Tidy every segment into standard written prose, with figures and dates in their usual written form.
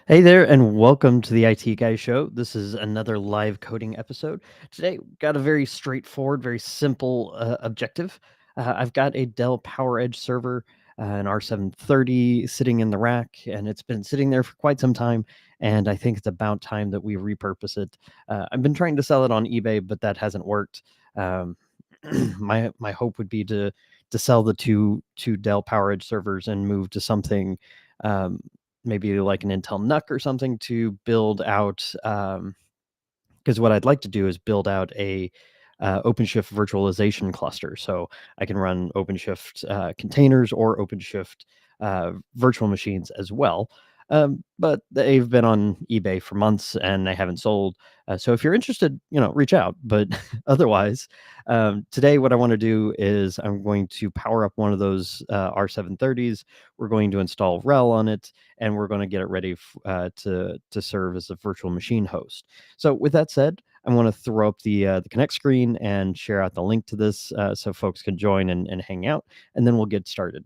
Hey there, and welcome to the IT Guy Show. This is another live coding episode. Today, we've got a very straightforward, very simple objective. I've got a Dell PowerEdge server, an R730, sitting in the rack, and it's been sitting there for quite some time. And I think it's about time that we repurpose it. I've been trying to sell it on eBay, but that hasn't worked. Um, my hope would be to sell the two Dell PowerEdge servers and move to something. Um, Maybe like an Intel NUC or something to build out. Because what I'd like to do is build out a OpenShift virtualization cluster, so I can run OpenShift containers or OpenShift virtual machines as well. But they've been on eBay for months and they haven't sold. So if you're interested, reach out. But otherwise, today what I want to do is I'm going to power up one of those R730s. We're going to install RHEL on it, and we're going to get it ready to serve as a virtual machine host. So with that said, I want to throw up the Connect screen and share out the link to this so folks can join and hang out, and then we'll get started.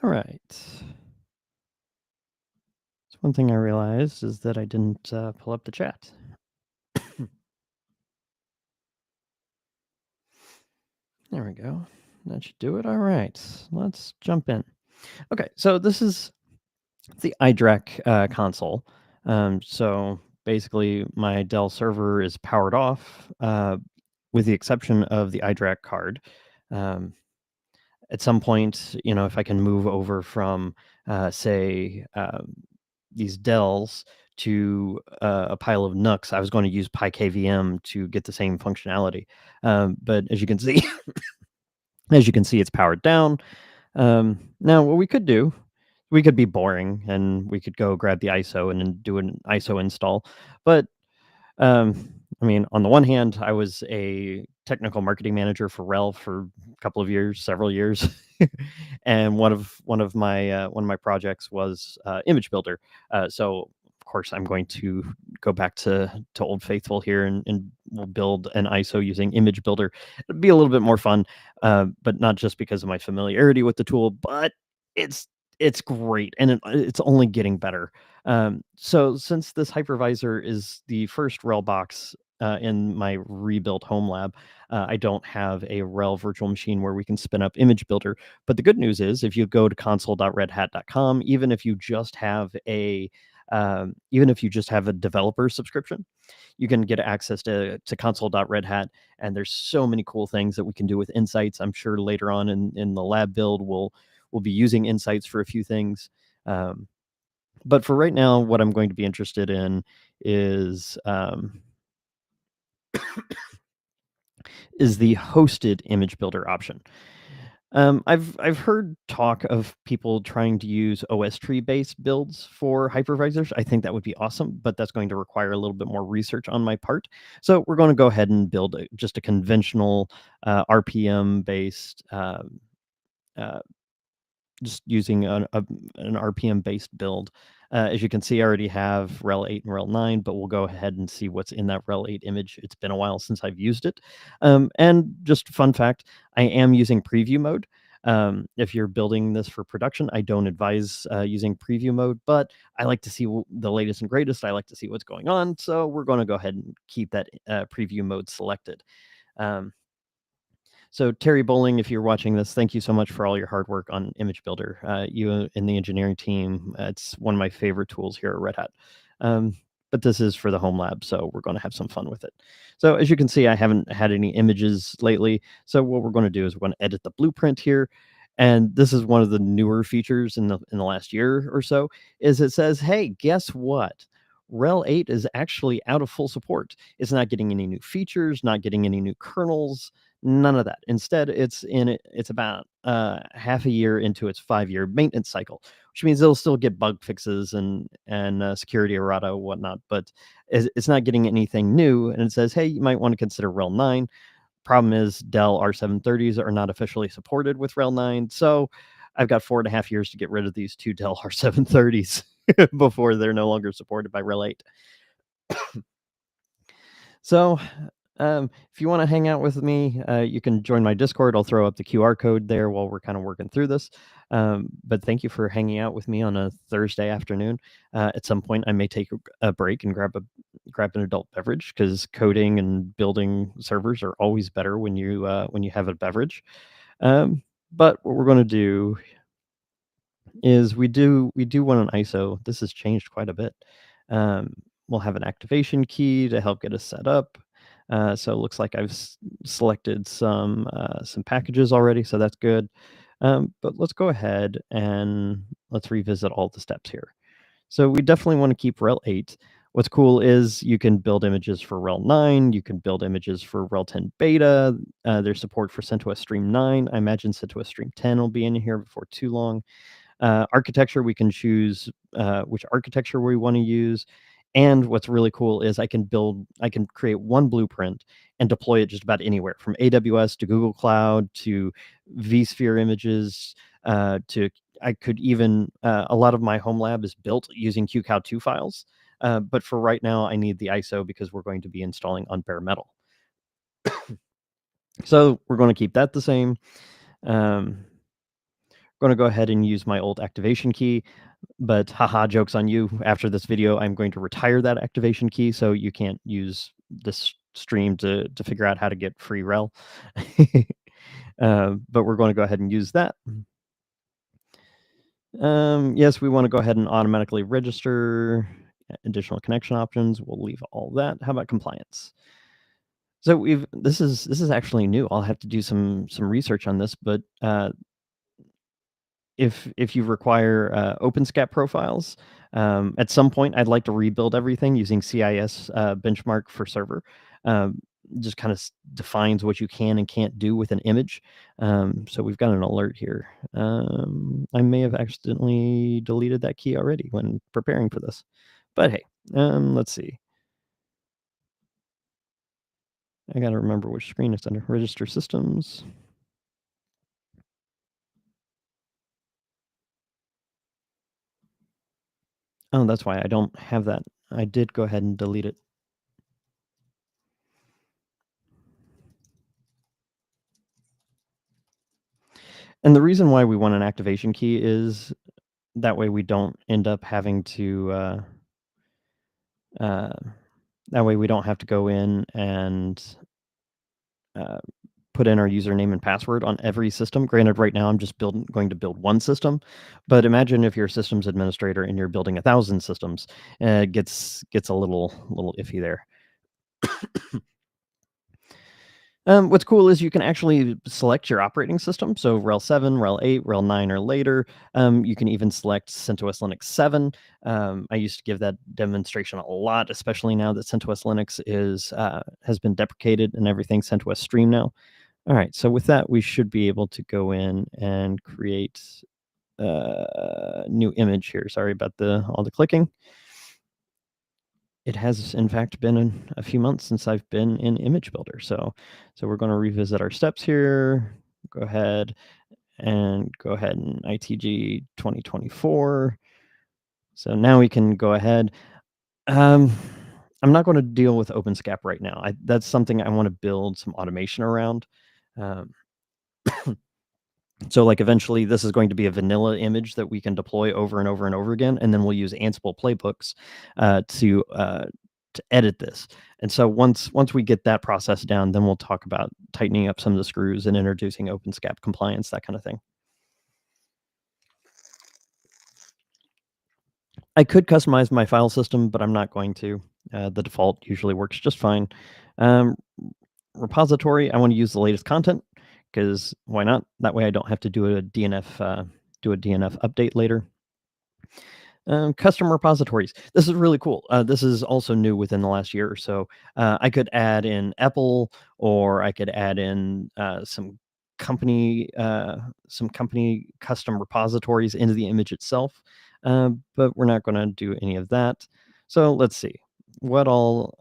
All right. So one thing I realized is that I didn't pull up the chat. There we go. That should do it. All right. Let's jump in. Okay. So this is the iDRAC console. So basically, my Dell server is powered off, with the exception of the iDRAC card. Um, at some point, if I can move over from, say, these Dells to a pile of NUCs, I was going to use PyKVM to get the same functionality. But as you can see, it's powered down. Now, what we could do, we could be boring and we could go grab the ISO and then do an ISO install. But I mean, on the one hand, I was a technical marketing manager for RHEL for a couple of years, several years, and one of my projects was Image Builder. So of course, I'm going to go back to Old Faithful here, and we'll build an ISO using Image Builder. It'll be a little bit more fun, but not just because of my familiarity with the tool, but it's it's great, and it's only getting better. So since this hypervisor is the first RHEL box in my rebuilt home lab, I don't have a RHEL virtual machine where we can spin up Image Builder. But the good news is, if you go to console.redhat.com, even if you just have a developer subscription, you can get access to console.redhat, and there's so many cool things that we can do with insights. I'm sure later on in the lab build, we'll be using insights for a few things. But for right now, what I'm going to be interested in is the hosted image builder option. I've heard talk of people trying to use OS tree based builds for hypervisors. I think that would be awesome, but that's going to require a little bit more research on my part. So we're going to go ahead and build just a conventional RPM based uh, just using an RPM based build. As you can see, I already have RHEL 8 and RHEL 9, but we'll go ahead and see what's in that RHEL 8 image. It's been a while since I've used it. And just fun fact, I am using preview mode. If you're building this for production, I don't advise using preview mode, but I like to see the latest and greatest. I like to see what's going on. So we're going to go ahead and keep that preview mode selected. Um, so Terry Bowling, if you're watching this, thank you so much for all your hard work on Image Builder. You and the engineering team, it's one of my favorite tools here at Red Hat. But this is for the home lab, so we're going to have some fun with it. So as you can see, I haven't had any images lately. So what we're going to do is we're going to edit the blueprint here. And this is one of the newer features in the last year or so, is it says, hey, guess what? RHEL 8 is actually out of full support. It's not getting any new features, not getting any new kernels, none of that. Instead, it's about half a year into its 5-year maintenance cycle, which means it'll still get bug fixes and security errata and whatnot, but it's not getting anything new. And it says, hey, you might want to consider RHEL 9. Problem is, Dell R730s are not officially supported with RHEL 9, so I've got 4.5 years to get rid of these two Dell R730s before they're no longer supported by RHEL 8. So, if you want to hang out with me, you can join my Discord. I'll throw up the QR code there while we're kind of working through this. But thank you for hanging out with me on a Thursday afternoon. At some point, I may take a break and grab an adult beverage, because coding and building servers are always better when you have a beverage. But what we're going to do is we do want an ISO. This has changed quite a bit. We'll have an activation key to help get us set up. So it looks like I've selected some packages already, so that's good. But let's go ahead and let's revisit all the steps here. So we definitely want to keep RHEL 8. What's cool is you can build images for RHEL 9. You can build images for RHEL 10 beta. There's support for CentOS Stream 9. I imagine CentOS Stream 10 will be in here before too long. Architecture, we can choose which architecture we want to use. And what's really cool is I can create one blueprint and deploy it just about anywhere, from AWS to Google Cloud to vSphere images to I could even a lot of my home lab is built using QCOW2 files. But for right now, I need the ISO because we're going to be installing on bare metal. So we're going to keep that the same. Going to go ahead and use my old activation key, but haha, joke's on you. After this video, I'm going to retire that activation key, so you can't use this stream to figure out how to get free RHEL. But we're going to go ahead and use that. Yes, we want to go ahead and automatically register additional connection options. We'll leave all that. How about compliance? So this is actually new. I'll have to do some research on this, but if you require OpenSCAP profiles, at some point I'd like to rebuild everything using CIS benchmark for server. Um, just kind of defines what you can and can't do with an image. So we've got an alert here. I may have accidentally deleted that key already when preparing for this, but hey, let's see. I got to remember which screen it's under. Register systems. Oh, that's why I don't have that. I did go ahead and delete it. And the reason why we want an activation key is that way we don't end up having to, that way we don't have to go in and put in our username and password on every system. Granted, right now I'm just going to build one system, but imagine if you're a systems administrator and you're building 1,000 systems, it gets a little iffy there. What's cool is you can actually select your operating system. So RHEL 7, RHEL 8, RHEL 9 or later. You can even select CentOS Linux 7. I used to give that demonstration a lot, especially now that CentOS Linux has been deprecated and everything's CentOS Stream now. All right, so with that, we should be able to go in and create a new image here. Sorry about all the clicking. It has, in fact, been a few months since I've been in Image Builder. So we're going to revisit our steps here. Go ahead and ITG 2024. So now we can go ahead. I'm not going to deal with OpenSCAP right now. That's something I want to build some automation around. So like eventually this is going to be a vanilla image that we can deploy over and over and over again, and then we'll use Ansible playbooks to edit this. And so once we get that process down, then we'll talk about tightening up some of the screws and introducing OpenSCAP compliance, that kind of thing. I could customize my file system, but I'm not going to. The default usually works just fine. Repository, I want to use the latest content because why not? That way I don't have to do a DNF update later. Custom repositories. This is really cool. This is also new within the last year or so. I could add in EPEL, or I could add in some company custom repositories into the image itself. But we're not going to do any of that. So let's see what all.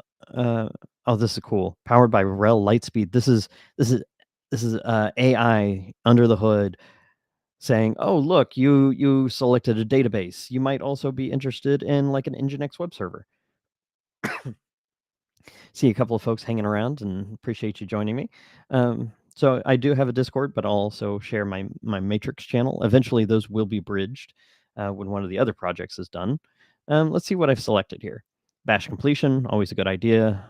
Oh, this is cool. Powered by RHEL Lightspeed. This is AI under the hood saying, "Oh, look, you selected a database. You might also be interested in like an Nginx web server." See a couple of folks hanging around and appreciate you joining me. So I do have a Discord, but I'll also share my Matrix channel. Eventually, those will be bridged when one of the other projects is done. Let's see what I've selected here. Bash completion, always a good idea.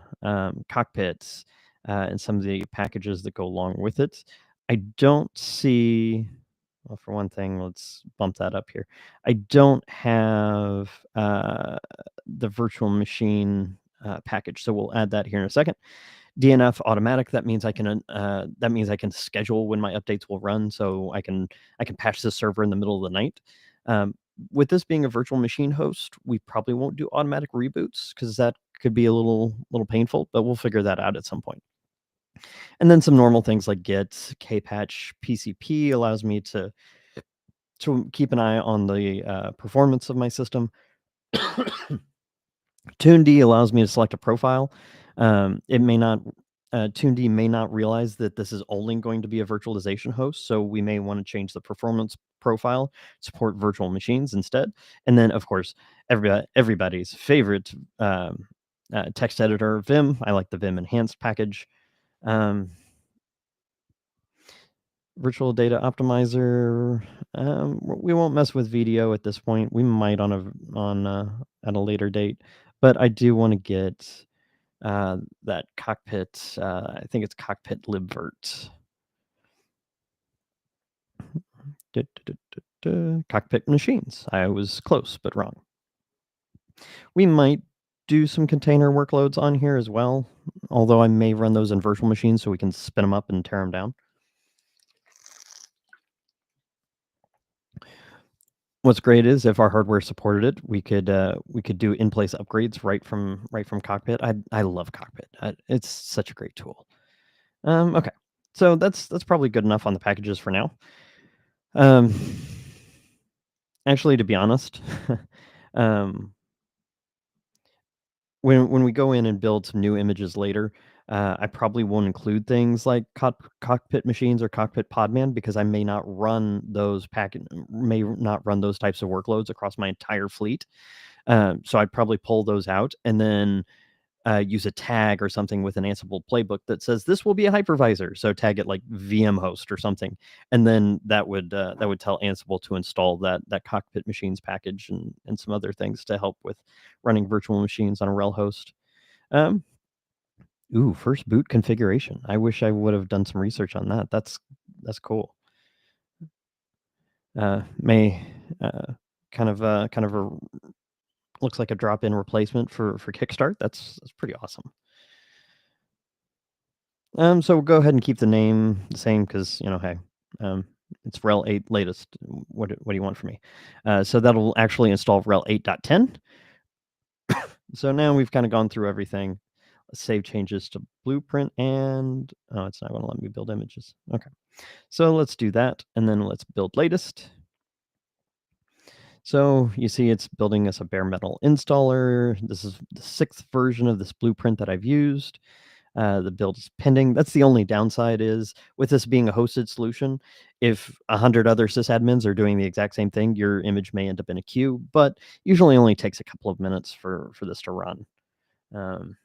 Cockpits and some of the packages that go along with it. I don't see. Well, for one thing, let's bump that up here. I don't have the virtual machine package, so we'll add that here in a second. DNF automatic. That means I can schedule when my updates will run, so I can patch the server in the middle of the night. With this being a virtual machine host, we probably won't do automatic reboots because that could be a little painful, but we'll figure that out at some point. And then some normal things like git, kpatch, pcp allows me to keep an eye on the performance of my system. TuneD allows me to select a profile. It may not TuneD may not realize that this is only going to be a virtualization host, so we may want to change the performance profile, support virtual machines instead. And then, of course, everybody's favorite text editor, Vim. I like the Vim enhanced package. Virtual data optimizer. We won't mess with VDO at this point. We might at a later date, but I do want to get that cockpit. I think it's cockpit libvirt. Cockpit machines. I was close, but wrong. We might do some container workloads on here as well, although I may run those in virtual machines so we can spin them up and tear them down. What's great is if our hardware supported it, we could do in-place upgrades right from Cockpit. I love Cockpit. It's such a great tool. Okay. So that's probably good enough on the packages for now. Um, actually, to be honest, um, when we go in and build some new images later, I probably won't include things like cockpit machines or cockpit podman because I may not run those types of workloads across my entire fleet. So I'd probably pull those out and then use a tag or something with an Ansible playbook that says this will be a hypervisor. So tag it like VM host or something, and then that would tell Ansible to install that cockpit machines package and some other things to help with running virtual machines on a RHEL host. Um, First boot configuration. I wish I would have done some research on that. That's cool. May kind of a looks like a drop-in replacement for Kickstart. That's pretty awesome. So we'll go ahead and keep the name the same because hey, um, it's RHEL 8 latest. What do you want from me? So that'll actually install RHEL 8.10. So now we've kind of gone through everything. Let's save changes to Blueprint and oh, it's not going to let me build images. Okay, so let's do that and then let's build latest. So you see it's building us a bare metal installer. This is the 6th version of this blueprint that I've used. The build is pending. That's the only downside is with this being a hosted solution, if 100 other sysadmins are doing the exact same thing, your image may end up in a queue, but usually only takes a couple of minutes for this to run. Um,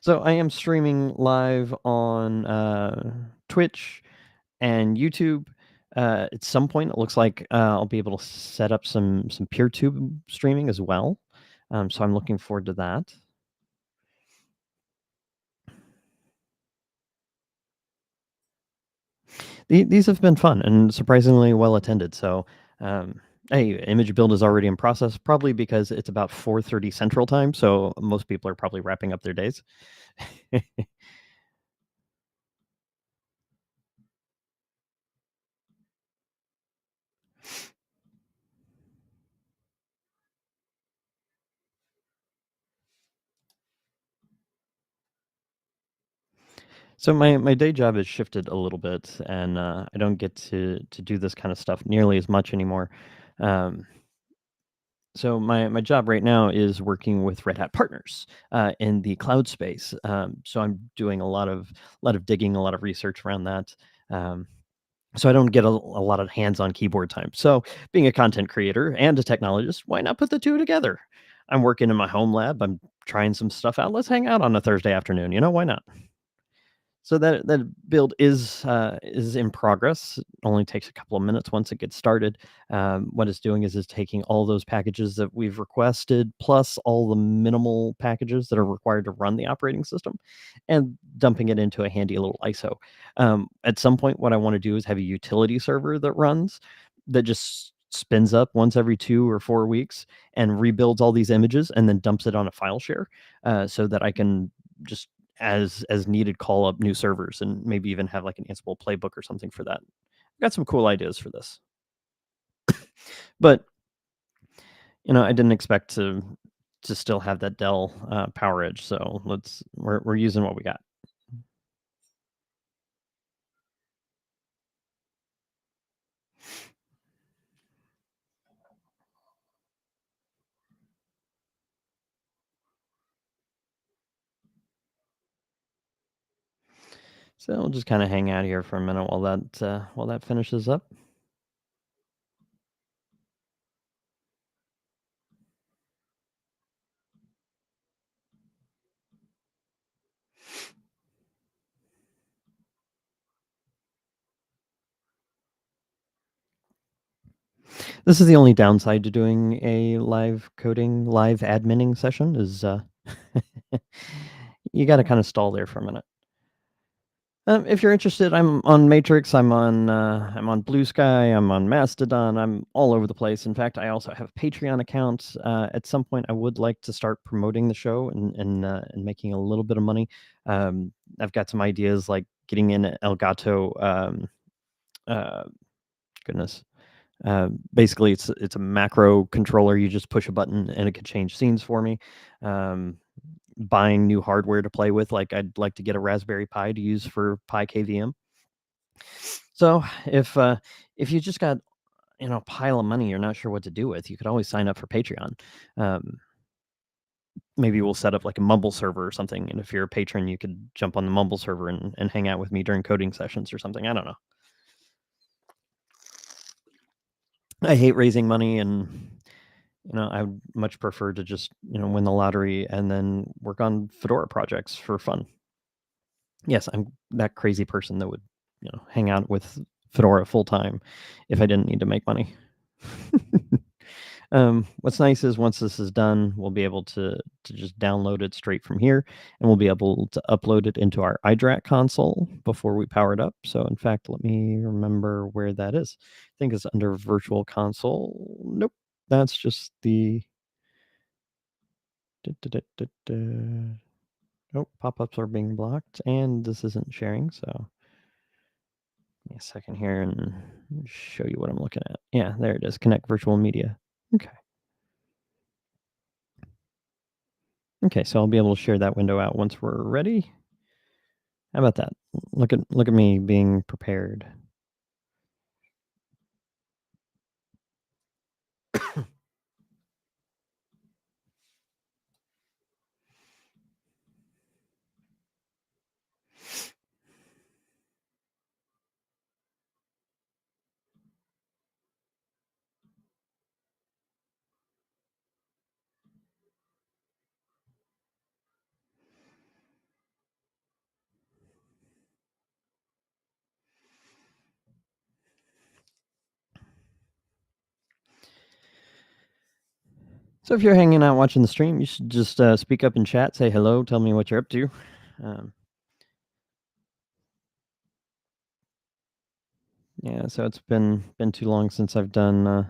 so I am streaming live on Twitch and YouTube. At some point, it looks like I'll be able to set up some PeerTube streaming as well. So I'm looking forward to that. These have been fun and surprisingly well attended. So, hey, image build is already in process, probably because it's about 4:30 Central Time. So most people are probably wrapping up their days. So my day job has shifted a little bit, and I don't get to do this kind of stuff nearly as much anymore. Um, so my job right now is working with Red Hat partners in the cloud space. So I'm doing a lot of digging, a lot of research around that. Um, so I don't get a lot of hands-on keyboard time. So being a content creator and a technologist, why not put the two together? I'm working in my home lab. I'm trying some stuff out. Let's hang out on a Thursday afternoon. Why not? So that build is in progress. It only takes a couple of minutes once it gets started. What it's doing is taking all those packages that we've requested, plus all the minimal packages that are required to run the operating system, and dumping it into a handy little ISO. At some point, what I want to do is have a utility server that runs that just spins up once every 2 or 4 weeks and rebuilds all these images and then dumps it on a file share so that I can just as needed call up new servers and maybe even have like an Ansible playbook or something for that. I've got some cool ideas for this. But I didn't expect to still have that Dell PowerEdge, so we're using what we got. So we'll just kind of hang out here for a minute while that finishes up. This is the only downside to doing a live adminning session is you got to kind of stall there for a minute. If you're interested, I'm on Matrix. I'm on Blue Sky. I'm on Mastodon. I'm all over the place. In fact, I also have a Patreon account. At some point, I would like to start promoting the show and making a little bit of money. I've got some ideas like getting in Elgato. Uh, Goodness. Basically, it's a macro controller. You just push a button and it could change scenes for me. Um, Buying new hardware to play with, like I'd like to get a Raspberry Pi to use for Pi KVM. So if you just got a pile of money you're not sure what to do with, you could always sign up for Patreon. Um, Maybe we'll set up like a Mumble server or something, and if you're a patron, you could jump on the Mumble server and hang out with me during coding sessions or something. I don't know. I hate raising money, and I would much prefer to just win the lottery and then work on Fedora projects for fun. Yes, I'm that crazy person that would hang out with Fedora full time if I didn't need to make money. What's nice is once this is done, we'll be able to just download it straight from here, and we'll be able to upload it into our iDRAC console before we power it up. So in fact, let me remember where that is. I think it's under Virtual Console. Nope, that's just the. Oh, pop-ups are being blocked, and this isn't sharing. So give me a second here and show you what I'm looking at. Yeah, there it is. Connect Virtual Media. Okay. Okay, so I'll be able to share that window out once we're ready. How about that? Look at me being prepared. So if you're hanging out watching the stream, you should just speak up in chat, say hello, tell me what you're up to. Yeah, so it's been too long since I've done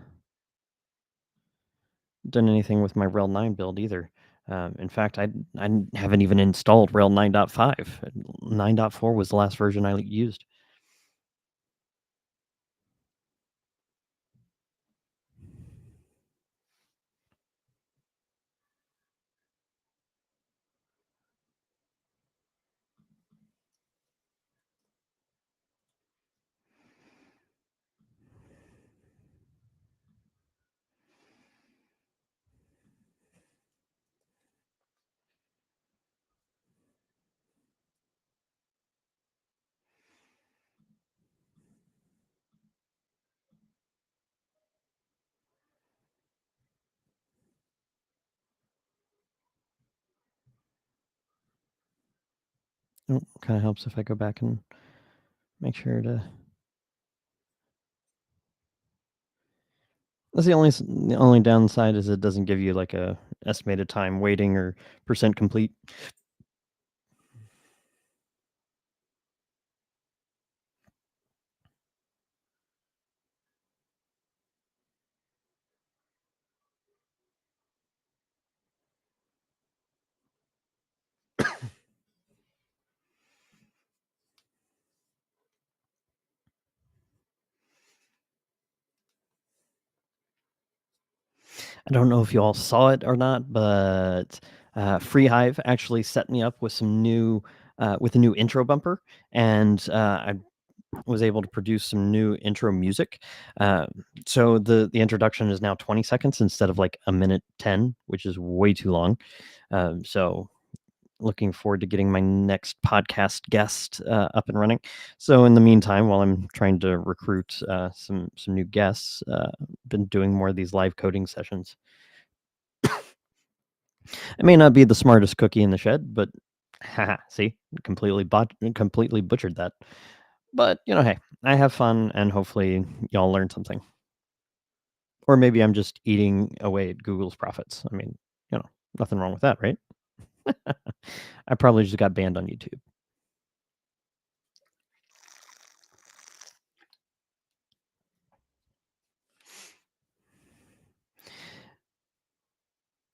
anything with my RHEL 9 build either. In fact, I haven't even installed RHEL 9.5. 9.4 was the last version I used. Oh, kind of helps if I go back and make sure to. That's the only downside is it doesn't give you like a estimated time waiting or percent complete. I don't know if you all saw it or not, but FreeHive actually set me up with some new with a new intro bumper, and I was able to produce some new intro music. So the introduction is now 20 seconds instead of like a minute 10, which is way too long. So looking forward to getting my next podcast guest up and running. So in the meantime, while I'm trying to recruit some new guests, been doing more of these live coding sessions. I may not be the smartest cookie in the shed, but haha, see, completely butchered that. But hey, I have fun, and hopefully y'all learn something. Or maybe I'm just eating away at Google's profits. I mean, nothing wrong with that, right? I probably just got banned on YouTube.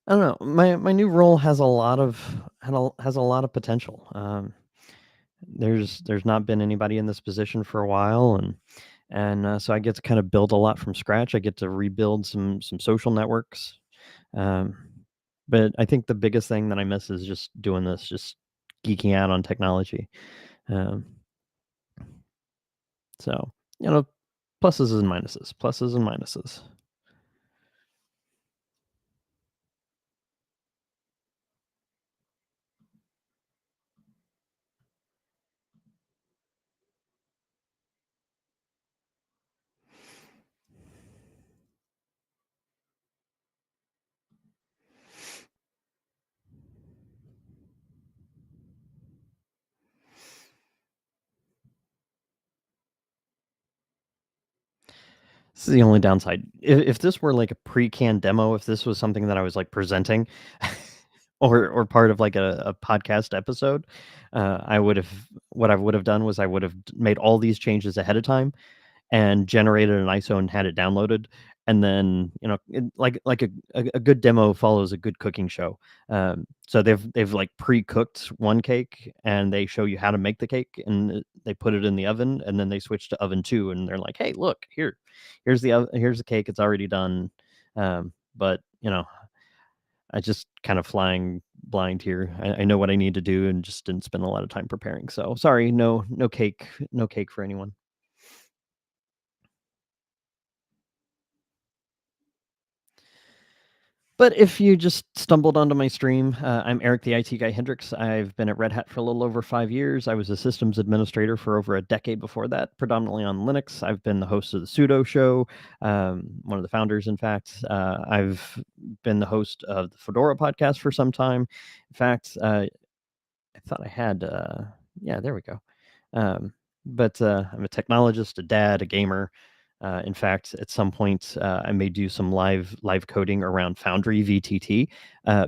I don't know. My new role has a lot of has a lot of potential. There's not been anybody in this position for a while, and so I get to kind of build a lot from scratch. I get to rebuild some social networks. Um, but I think the biggest thing that I miss is just doing this, just geeking out on technology. Um, so you know, pluses and minuses, pluses and minuses. This is the only downside. If this were like a pre-canned demo, if this was something that I was like presenting, or part of like a podcast episode, I would have what I would have done was I would have made all these changes ahead of time and generated an ISO and had it downloaded. And then, like a good demo follows a good cooking show. So they've like pre-cooked one cake and they show you how to make the cake and they put it in the oven and then they switch to oven two and they're like, hey, look here's the cake. It's already done. But I just kind of flying blind here. I know what I need to do and just didn't spend a lot of time preparing. So sorry, no cake, no cake for anyone. But if you just stumbled onto my stream, I'm Eric, the IT guy Hendricks. I've been at Red Hat for a little over 5 years. I was a systems administrator for over a decade before that, predominantly on Linux. I've been the host of the Sudo Show, one of the founders, in fact. I've been the host of the Fedora podcast for some time. In fact, I thought I had, yeah, there we go. But I'm a technologist, a dad, a gamer. In fact, at some point, I may do some live coding around Foundry VTT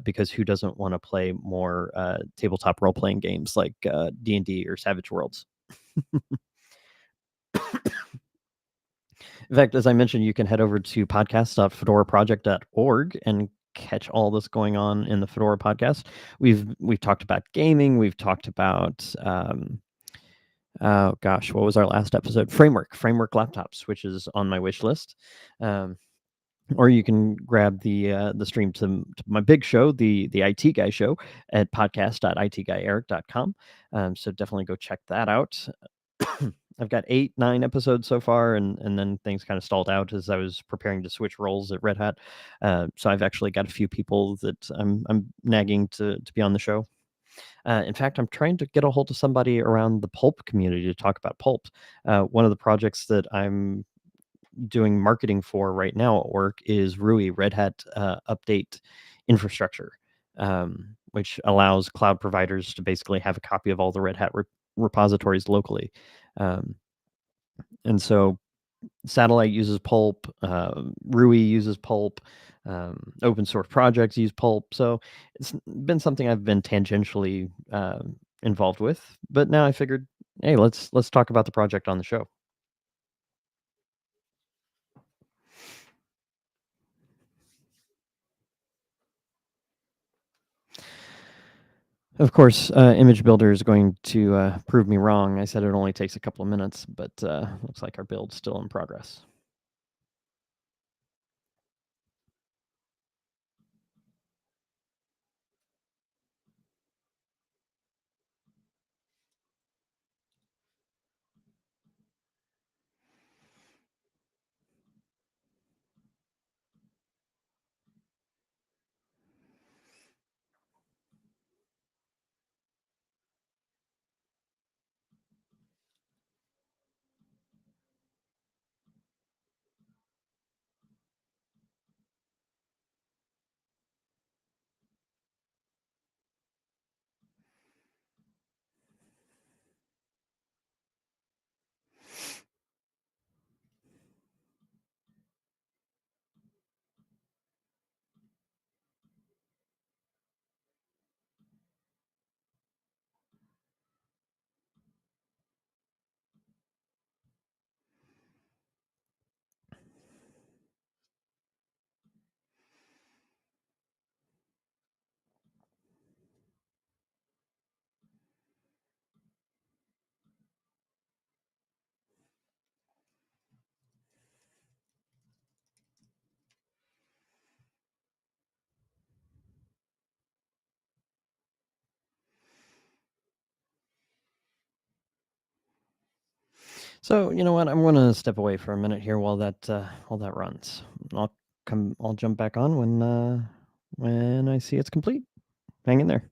because who doesn't want to play more tabletop role playing games like D&D or Savage Worlds? In fact, as I mentioned, you can head over to podcast.fedoraproject.org and catch all this going on in the Fedora podcast. We've talked about gaming. We've talked about oh gosh, what was our last episode? Framework laptops, which is on my wish list. Um, or you can grab the stream to my big show, the IT Guy Show, at podcast.itguyeric.com. So definitely go check that out. I've got 8, 9 episodes so far, and then things kind of stalled out as I was preparing to switch roles at Red Hat. So I've actually got a few people that I'm nagging to be on the show. In fact, I'm trying to get a hold of somebody around the pulp community to talk about pulp. One of the projects that I'm doing marketing for right now at work is RHEL, Red Hat Update Infrastructure, which allows cloud providers to basically have a copy of all the Red Hat repositories locally. Um, and so Satellite uses Pulp, RUI uses Pulp, open source projects use Pulp. So it's been something I've been tangentially involved with. But now I figured, hey, let's talk about the project on the show. Of course, Image Builder is going to prove me wrong. I said it only takes a couple of minutes, but looks like our build's still in progress. So, you know what? I'm gonna step away for a minute here while that runs. I'll jump back on when I see it's complete. Hang in there.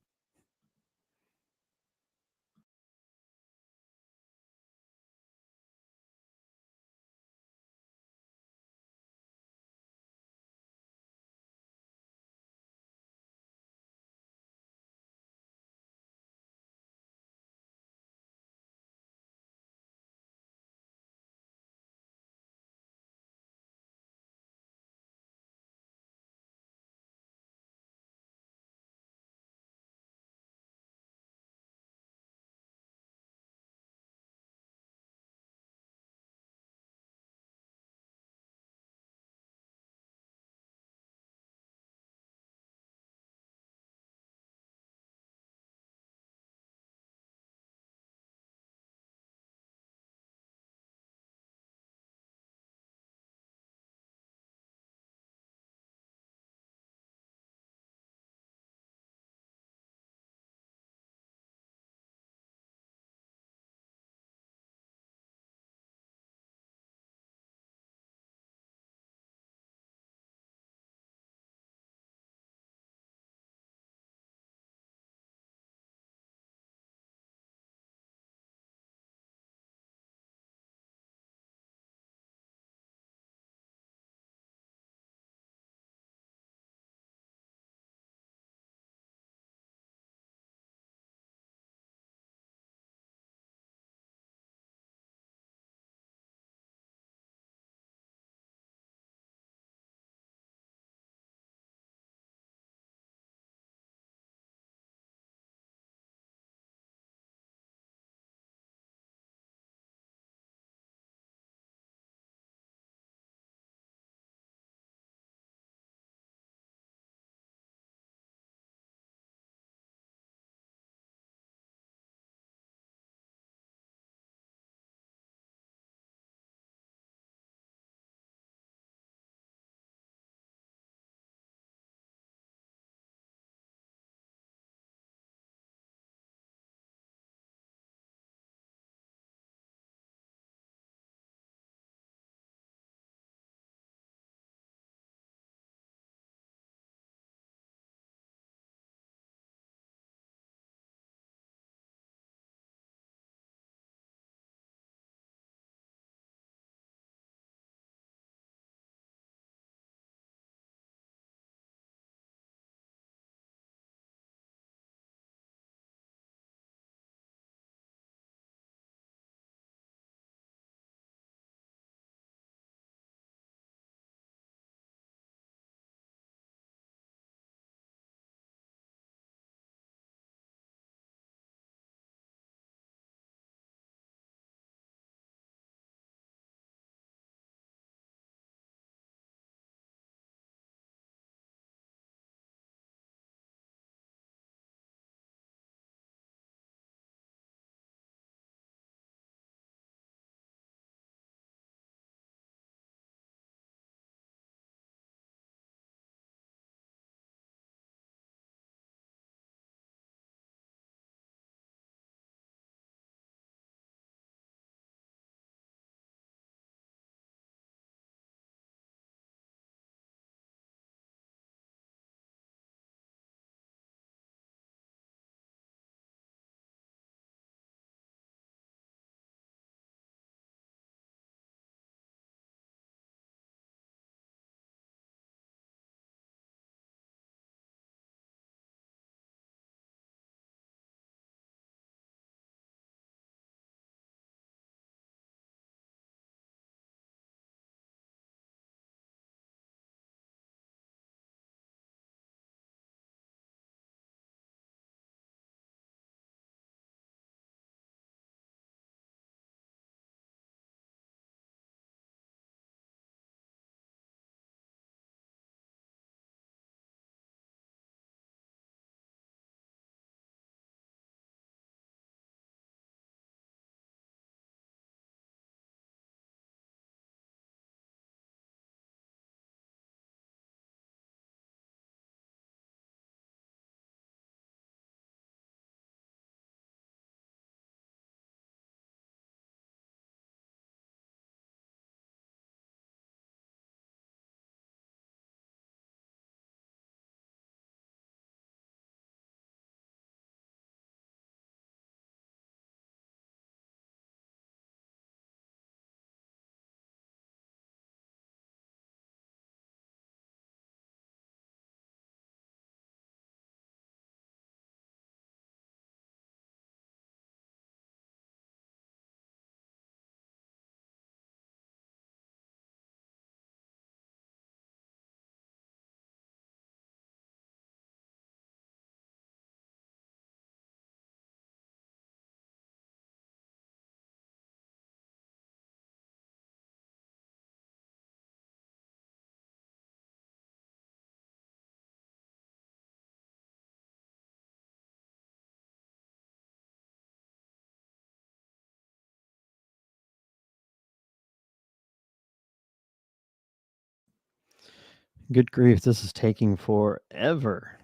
Good grief, this is taking forever.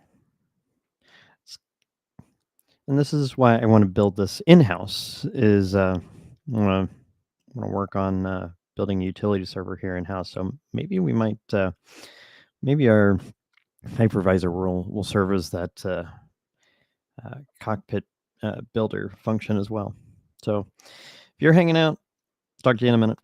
And this is why I want to build this in-house. I want to work on building a utility server here in-house. So maybe we might, maybe our hypervisor will serve as that cockpit builder function as well. So if you're hanging out, talk to you in a minute.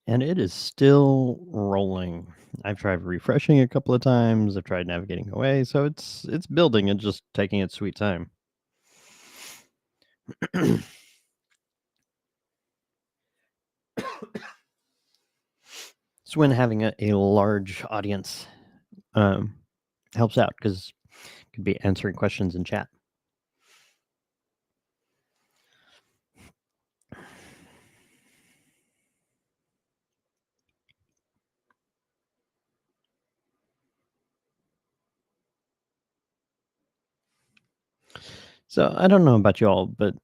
And it is still rolling. I've tried refreshing a couple of times. I've tried navigating away, so it's building and just taking its sweet time. It's when having a large audience um, helps out because could be answering questions in chat. So I don't know about y'all, but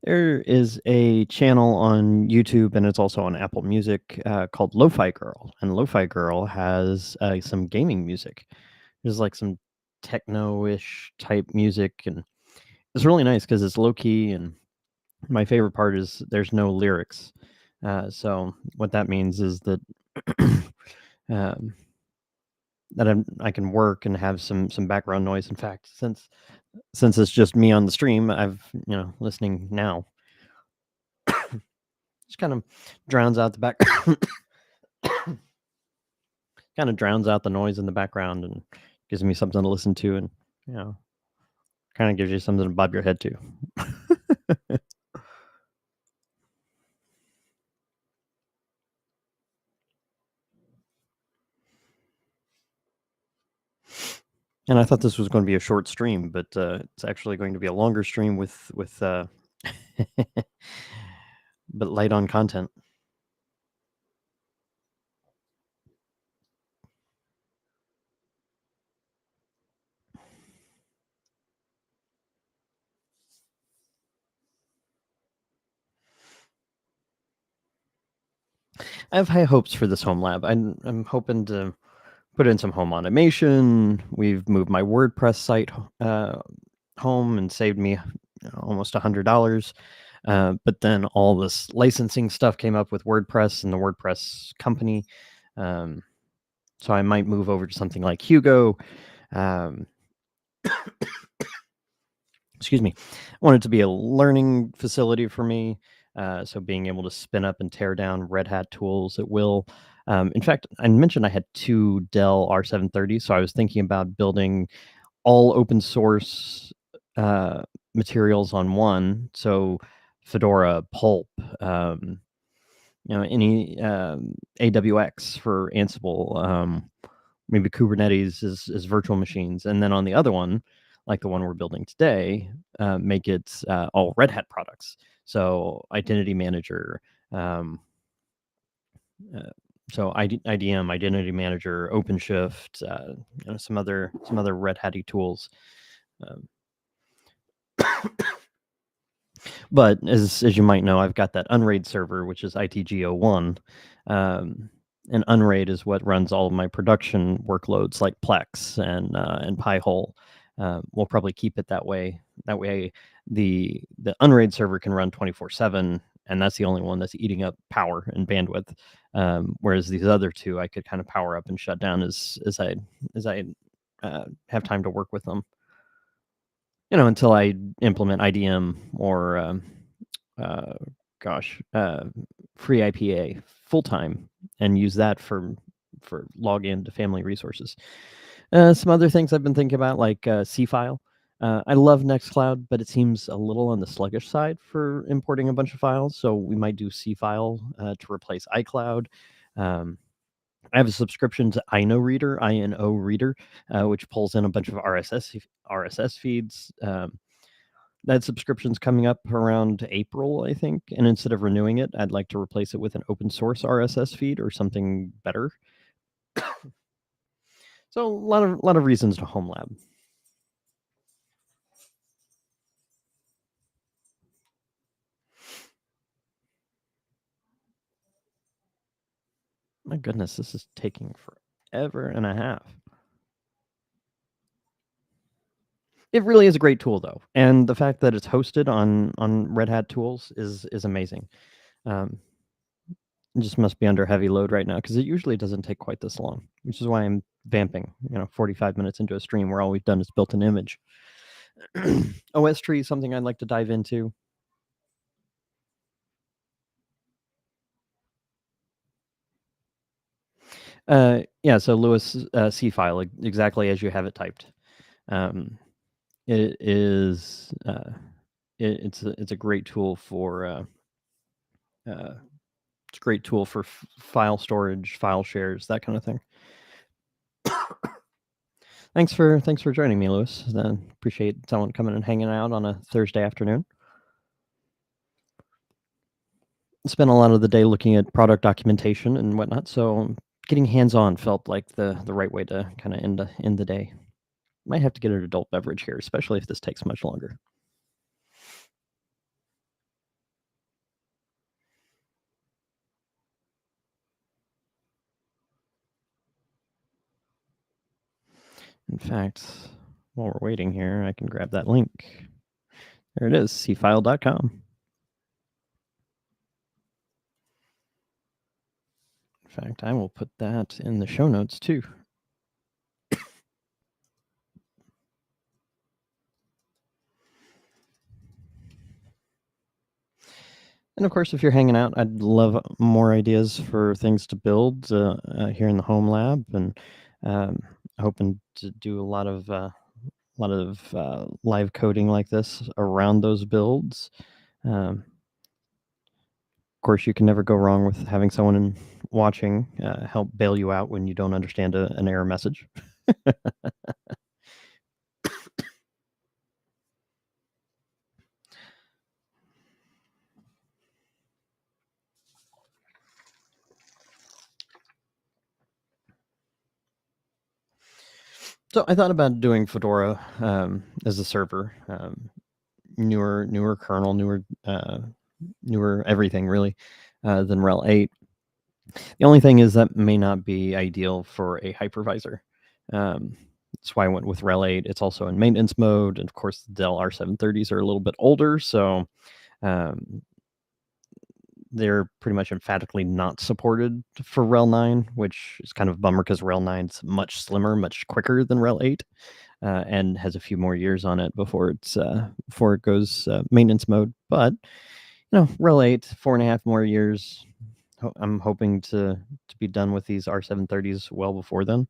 there is a channel on YouTube and it's also on Apple Music called Lo-Fi Girl, and Lo-Fi Girl has some gaming music. There's like some techno-ish type music, and it's really nice because it's low key. And my favorite part is there's no lyrics. So what that means is that um, that I can work and have some background noise. In fact, since Since it's just me on the stream, listening now. Just kind of drowns out the back, kind of drowns out the noise in the background and gives me something to listen to, and you know, kind of gives you something to bob your head to. And I thought this was going to be a short stream, but it's actually going to be a longer stream with but light on content. I have high hopes for this home lab. I'm hoping to put in some home automation. We've moved my WordPress site home and saved me almost $100. But then all this licensing stuff came up with WordPress and the WordPress company. So I might move over to something like Hugo. Excuse me. I want it to be a learning facility for me. So being able to spin up and tear down Red Hat tools at will. In fact, I mentioned I had 2 Dell R730, so I was thinking about building all open source materials on one. So Fedora, Pulp, any AWX for Ansible, maybe Kubernetes is virtual machines, and then on the other one, like the one we're building today, make it all Red Hat products. So Identity Manager, IDM, Identity Manager, OpenShift, some other Red Hatty tools. But as you might know, I've got that Unraid server, which is ITG01. And Unraid is what runs all of my production workloads like Plex and Pi-hole. We'll probably keep it that way. That way, the Unraid server can run 24/7, and that's the only one that's eating up power and bandwidth. Whereas these other two, I could kind of power up and shut down as I have time to work with them. Until I implement IDM or free IPA full time and use that for login to family resources. Some other things I've been thinking about, like cfile. I love Nextcloud, but it seems a little on the sluggish side for importing a bunch of files. So we might do cfile to replace iCloud. I have a subscription to INO Reader, which pulls in a bunch of RSS feeds. That subscription's coming up around April, I think. And instead of renewing it, I'd like to replace it with an open source RSS feed or something better. So a lot of reasons to home lab. My goodness, this is taking forever and a half. It really is a great tool, though, and the fact that it's hosted on Red Hat tools is amazing. It just must be under heavy load right now because it usually doesn't take quite this long, which is why I'm vamping. 45 minutes into a stream where all we've done is built an image. OS tree is something I'd like to dive into. Yeah, so Lewis C file exactly as you have it typed. It is it's a great tool for it's a great tool for file storage, file shares, that kind of thing. Thanks for joining me, Lewis. Appreciate someone coming and hanging out on a Thursday afternoon. Spent a lot of the day looking at product documentation and whatnot, so getting hands-on felt like the right way to kind of end the day. Might have to get an adult beverage here, especially if this takes much longer. In fact, while we're waiting here, I can grab that link. There it is, cfile.com. In fact, I will put that in the show notes too. And of course, if you're hanging out, I'd love more ideas for things to build here in the home lab, and um, hoping to do a lot of live coding like this around those builds. Of course, you can never go wrong with having someone watching help bail you out when you don't understand an error message. So I thought about doing Fedora as a server. Newer kernel, newer everything really than RHEL 8. The only thing is that may not be ideal for a hypervisor. That's why I went with RHEL 8. It's also in maintenance mode, and of course the Dell R730s are a little bit older, so um, they're pretty much emphatically not supported for RHEL 9, which is kind of a bummer because RHEL 9 is much slimmer, much quicker than RHEL 8. And has a few more years on it before it goes maintenance mode. But RHEL 8, 4.5 more years. I'm hoping to be done with these R730s well before then.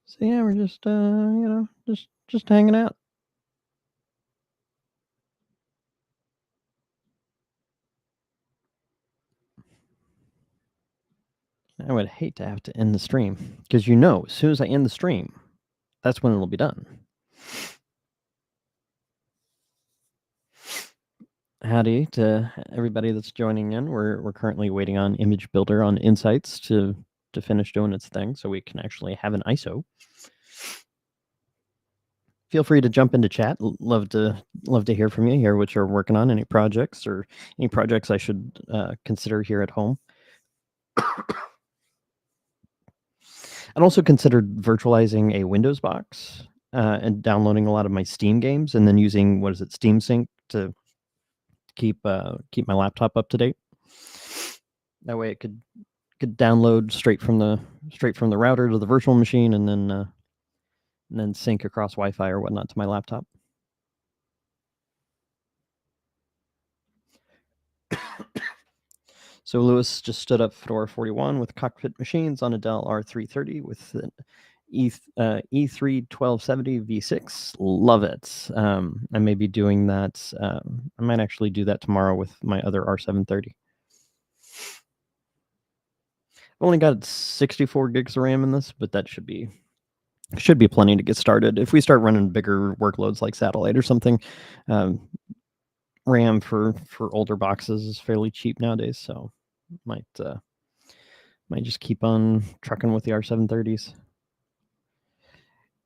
So yeah, we're just just hanging out. I would hate to have to end the stream because as soon as I end the stream, that's when it'll be done. Howdy to everybody that's joining in. We're currently waiting on Image Builder on Insights to finish doing its thing so we can actually have an ISO. Feel free to jump into chat. Love to hear from you, hear what you're working on, any projects I should consider here at home. I'd also considered virtualizing a Windows box and downloading a lot of my Steam games, and then using Steam Sync to keep my laptop up to date. That way, it could download straight from the router to the virtual machine, and then sync across Wi-Fi or whatnot to my laptop. So Lewis just stood up Fedora 41 with cockpit machines on a Dell R330 with an E3 1270 V6. Love it. I may be doing that. I might actually do that tomorrow with my other R730. I've only got 64 gigs of RAM in this, but that should be plenty to get started. If we start running bigger workloads like satellite or something, RAM for older boxes is fairly cheap nowadays, so might just keep on trucking with the R730s.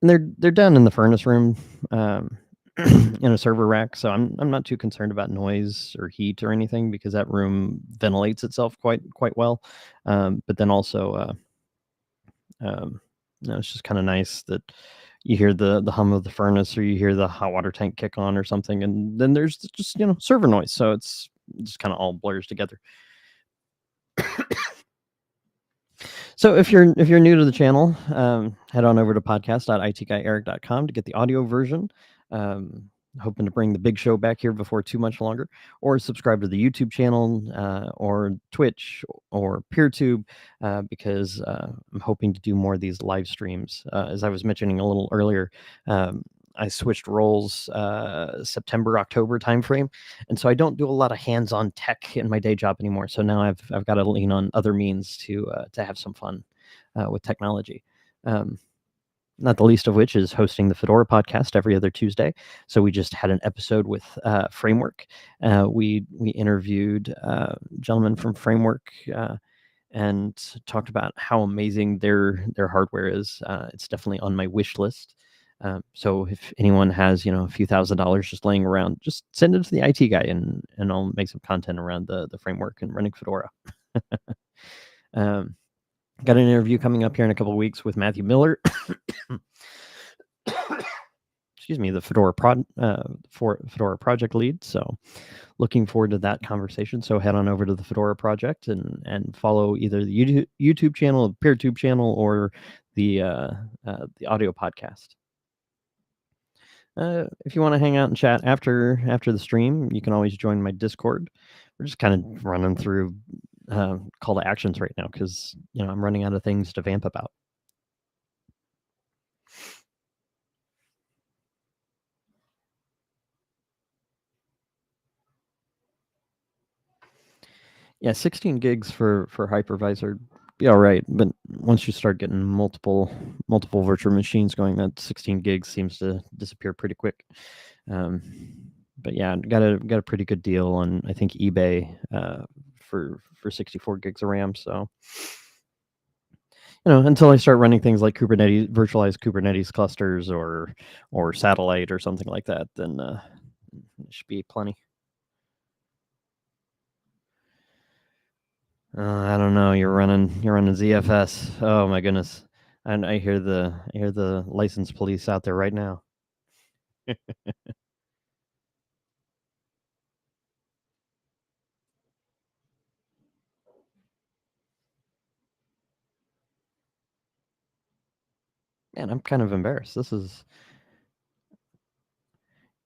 And they're down in the furnace room in a server rack, so I'm not too concerned about noise or heat or anything because that room ventilates itself quite well. But then also, it's just kind of nice that you hear the hum of the furnace or you hear the hot water tank kick on or something, and then there's just server noise, so it's just kind of all blurs together. So if you're new to the channel, head on over to podcast.itguyeric.com to get the audio version. Hoping to bring the big show back here before too much longer, or subscribe to the YouTube channel or Twitch or PeerTube because I'm hoping to do more of these live streams. As I was mentioning a little earlier, I switched roles September, October timeframe, and so I don't do a lot of hands-on tech in my day job anymore. So now I've got to lean on other means to have some fun with technology. Not the least of which is hosting the Fedora podcast every other Tuesday. So we just had an episode with Framework. We interviewed a gentleman from Framework and talked about how amazing their hardware is. It's definitely on my wish list. So if anyone has a few $1,000s just laying around, just send it to the IT guy, and I'll make some content around the Framework and running Fedora. Got an interview coming up here in a couple of weeks with Matthew Miller. the Fedora project lead. So looking forward to that conversation. So head on over to the Fedora project and follow either the YouTube channel, the PeerTube channel, or the audio podcast. If you want to hang out and chat after the stream, you can always join my Discord. We're just kind of running through call to actions right now because I'm running out of things to vamp about. Yeah, 16 gigs for Hypervisor, be all right. But once you start getting multiple virtual machines going, that 16 gigs seems to disappear pretty quick. But yeah, got a pretty good deal on, I think, eBay for 64 gigs of RAM. So until I start running things like Kubernetes, virtualized Kubernetes clusters or satellite or something like that, then it should be plenty. I don't know. You're running ZFS. Oh my goodness! And I hear the license police out there right now. Man, I'm kind of embarrassed. This is,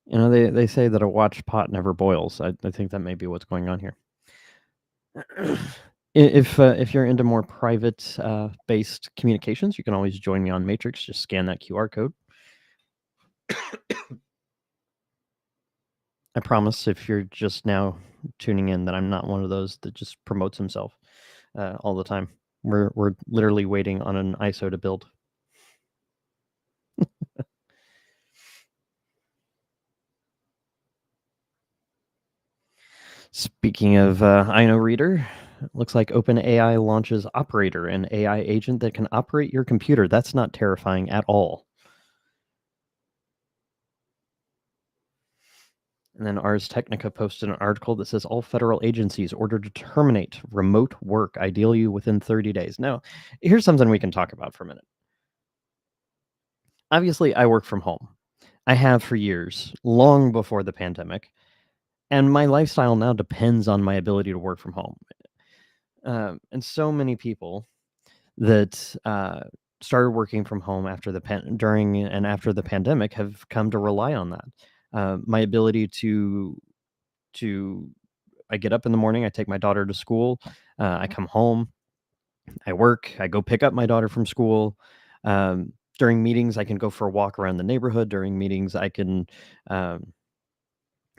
they say that a watched pot never boils. I think that may be what's going on here. If you're into more private based communications, you can always join me on Matrix. Just scan that QR code. I promise, if you're just now tuning in, that I'm not one of those that just promotes himself all the time. We're literally waiting on an ISO to build. Speaking of INO Reader, it looks like OpenAI launches Operator, an AI agent that can operate your computer. That's not terrifying at all. And then Ars Technica posted an article that says all federal agencies ordered to terminate remote work, ideally within 30 days. Now, here's something we can talk about for a minute. Obviously, I work from home. I have for years, long before the pandemic, and my lifestyle now depends on my ability to work from home. And so many people that started working from home during and after the pandemic have come to rely on that. My ability to I get up in the morning, I take my daughter to school, I come home, I work, I go pick up my daughter from school. During meetings, I can go for a walk around the neighborhood. During meetings, um,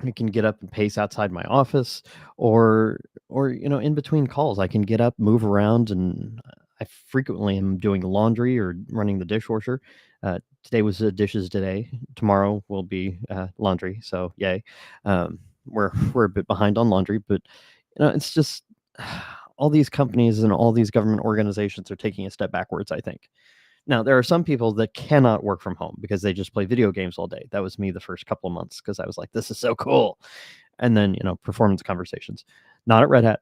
I can get up and pace outside my office, or in between calls, I can get up, move around, and I frequently am doing laundry or running the dishwasher. Today was dishes today. Tomorrow will be laundry. So yay. We're a bit behind on laundry, but it's just all these companies and all these government organizations are taking a step backwards, I think. Now, there are some people that cannot work from home because they just play video games all day. That was me the first couple of months because I was like, this is so cool. And then, performance conversations. Not at Red Hat.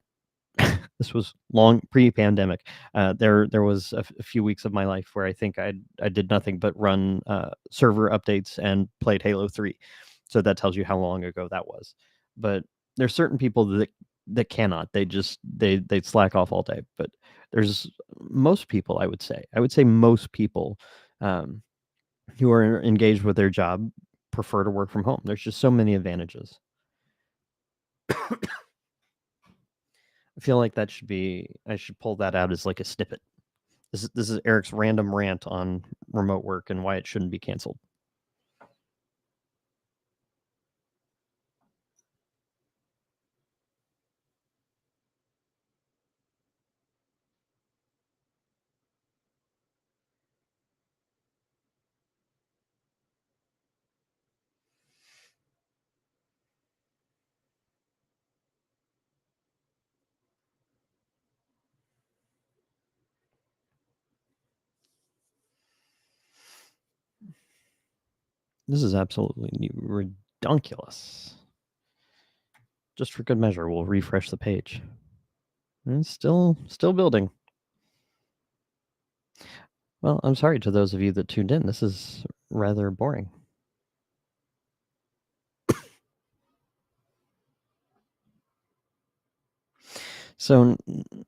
This was long pre-pandemic. There was a few weeks of my life where I think I did nothing but run server updates and played Halo 3. So that tells you how long ago that was. But there's certain people that cannot. They slack off all day. But there's most people, I would say most people who are engaged with their job prefer to work from home. There's just so many advantages. I feel like I should pull that out as like a snippet. This is Eric's random rant on remote work and why it shouldn't be canceled. This is absolutely ridiculous. Just for good measure, we'll refresh the page. And it's still building. Well, I'm sorry to those of you that tuned in. This is rather boring. So,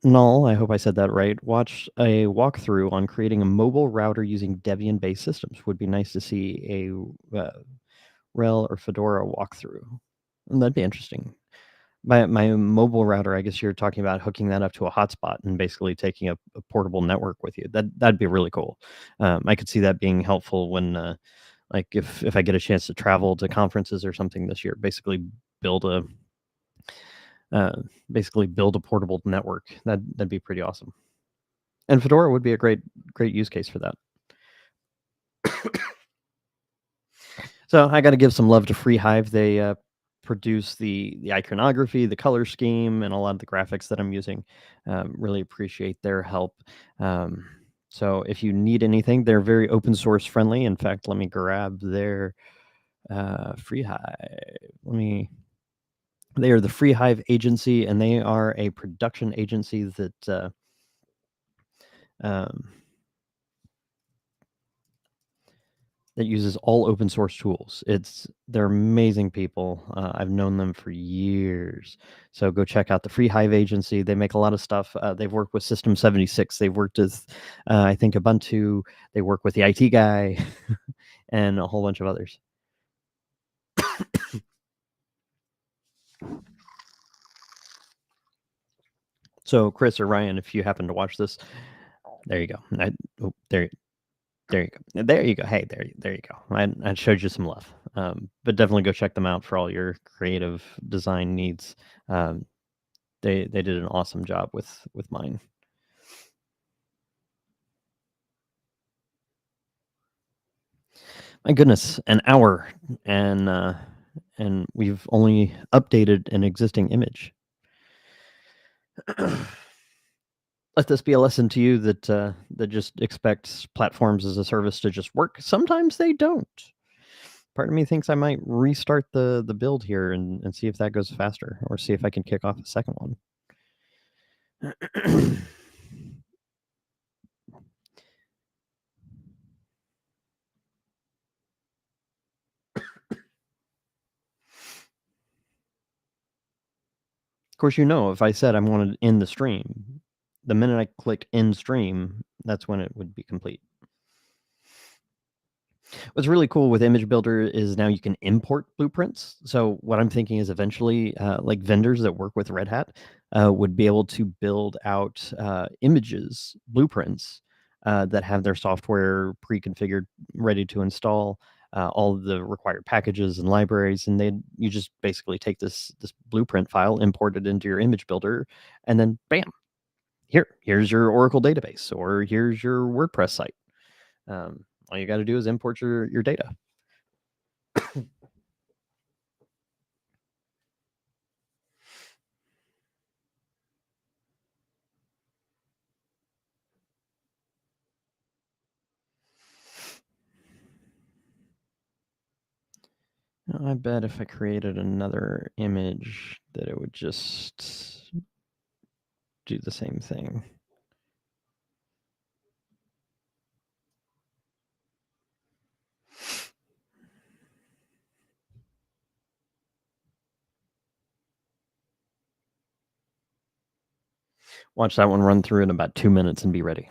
Null, I hope I said that right, watched a walkthrough on creating a mobile router using Debian-based systems. Would be nice to see a RHEL or Fedora walkthrough. And that'd be interesting. My mobile router, I guess you're talking about hooking that up to a hotspot and basically taking a portable network with you. That'd be really cool. I could see that being helpful when, like, if I get a chance to travel to conferences or something this year, build a basically build a portable network. That'd be pretty awesome. And Fedora would be a great use case for that. So I got to give some love to FreeHive. They produce the iconography, the color scheme, and a lot of the graphics that I'm using. Really appreciate their help. So if you need anything, they're very open source friendly. In fact, let me grab their FreeHive. They are the FreeHive agency, and they are a production agency that um, that uses all open source tools. They're amazing people. I've known them for years. So go check out the FreeHive agency. They make a lot of stuff. They've worked with System 76. They've worked with, I think, Ubuntu. They work with the IT guy and a whole bunch of others. So Chris or Ryan, if you happen to watch this, there you go. There you go. There you go. Hey, there you go. I showed you some love. But definitely go check them out for all your creative design needs. They did an awesome job with mine. My goodness, an hour, and we've only updated an existing image. Let this be a lesson to you that just expects platforms as a service to just work. Sometimes they don't. Part of me thinks I might restart the build here and see if that goes faster, or see if I can kick off a second one. Of course, if I said I wanted to end the stream, the minute I click end stream, that's when it would be complete. What's really cool with Image Builder is now you can import blueprints. So what I'm thinking is eventually, like vendors that work with Red Hat would be able to build out images, blueprints that have their software pre-configured, ready to install. All of the required packages and libraries, and you just basically take this blueprint file, import it into your image builder, and then bam, here's your Oracle database, or here's your WordPress site. All you got to do is import your data. I bet if I created another image that it would just do the same thing. Watch that one run through in about 2 minutes and be ready.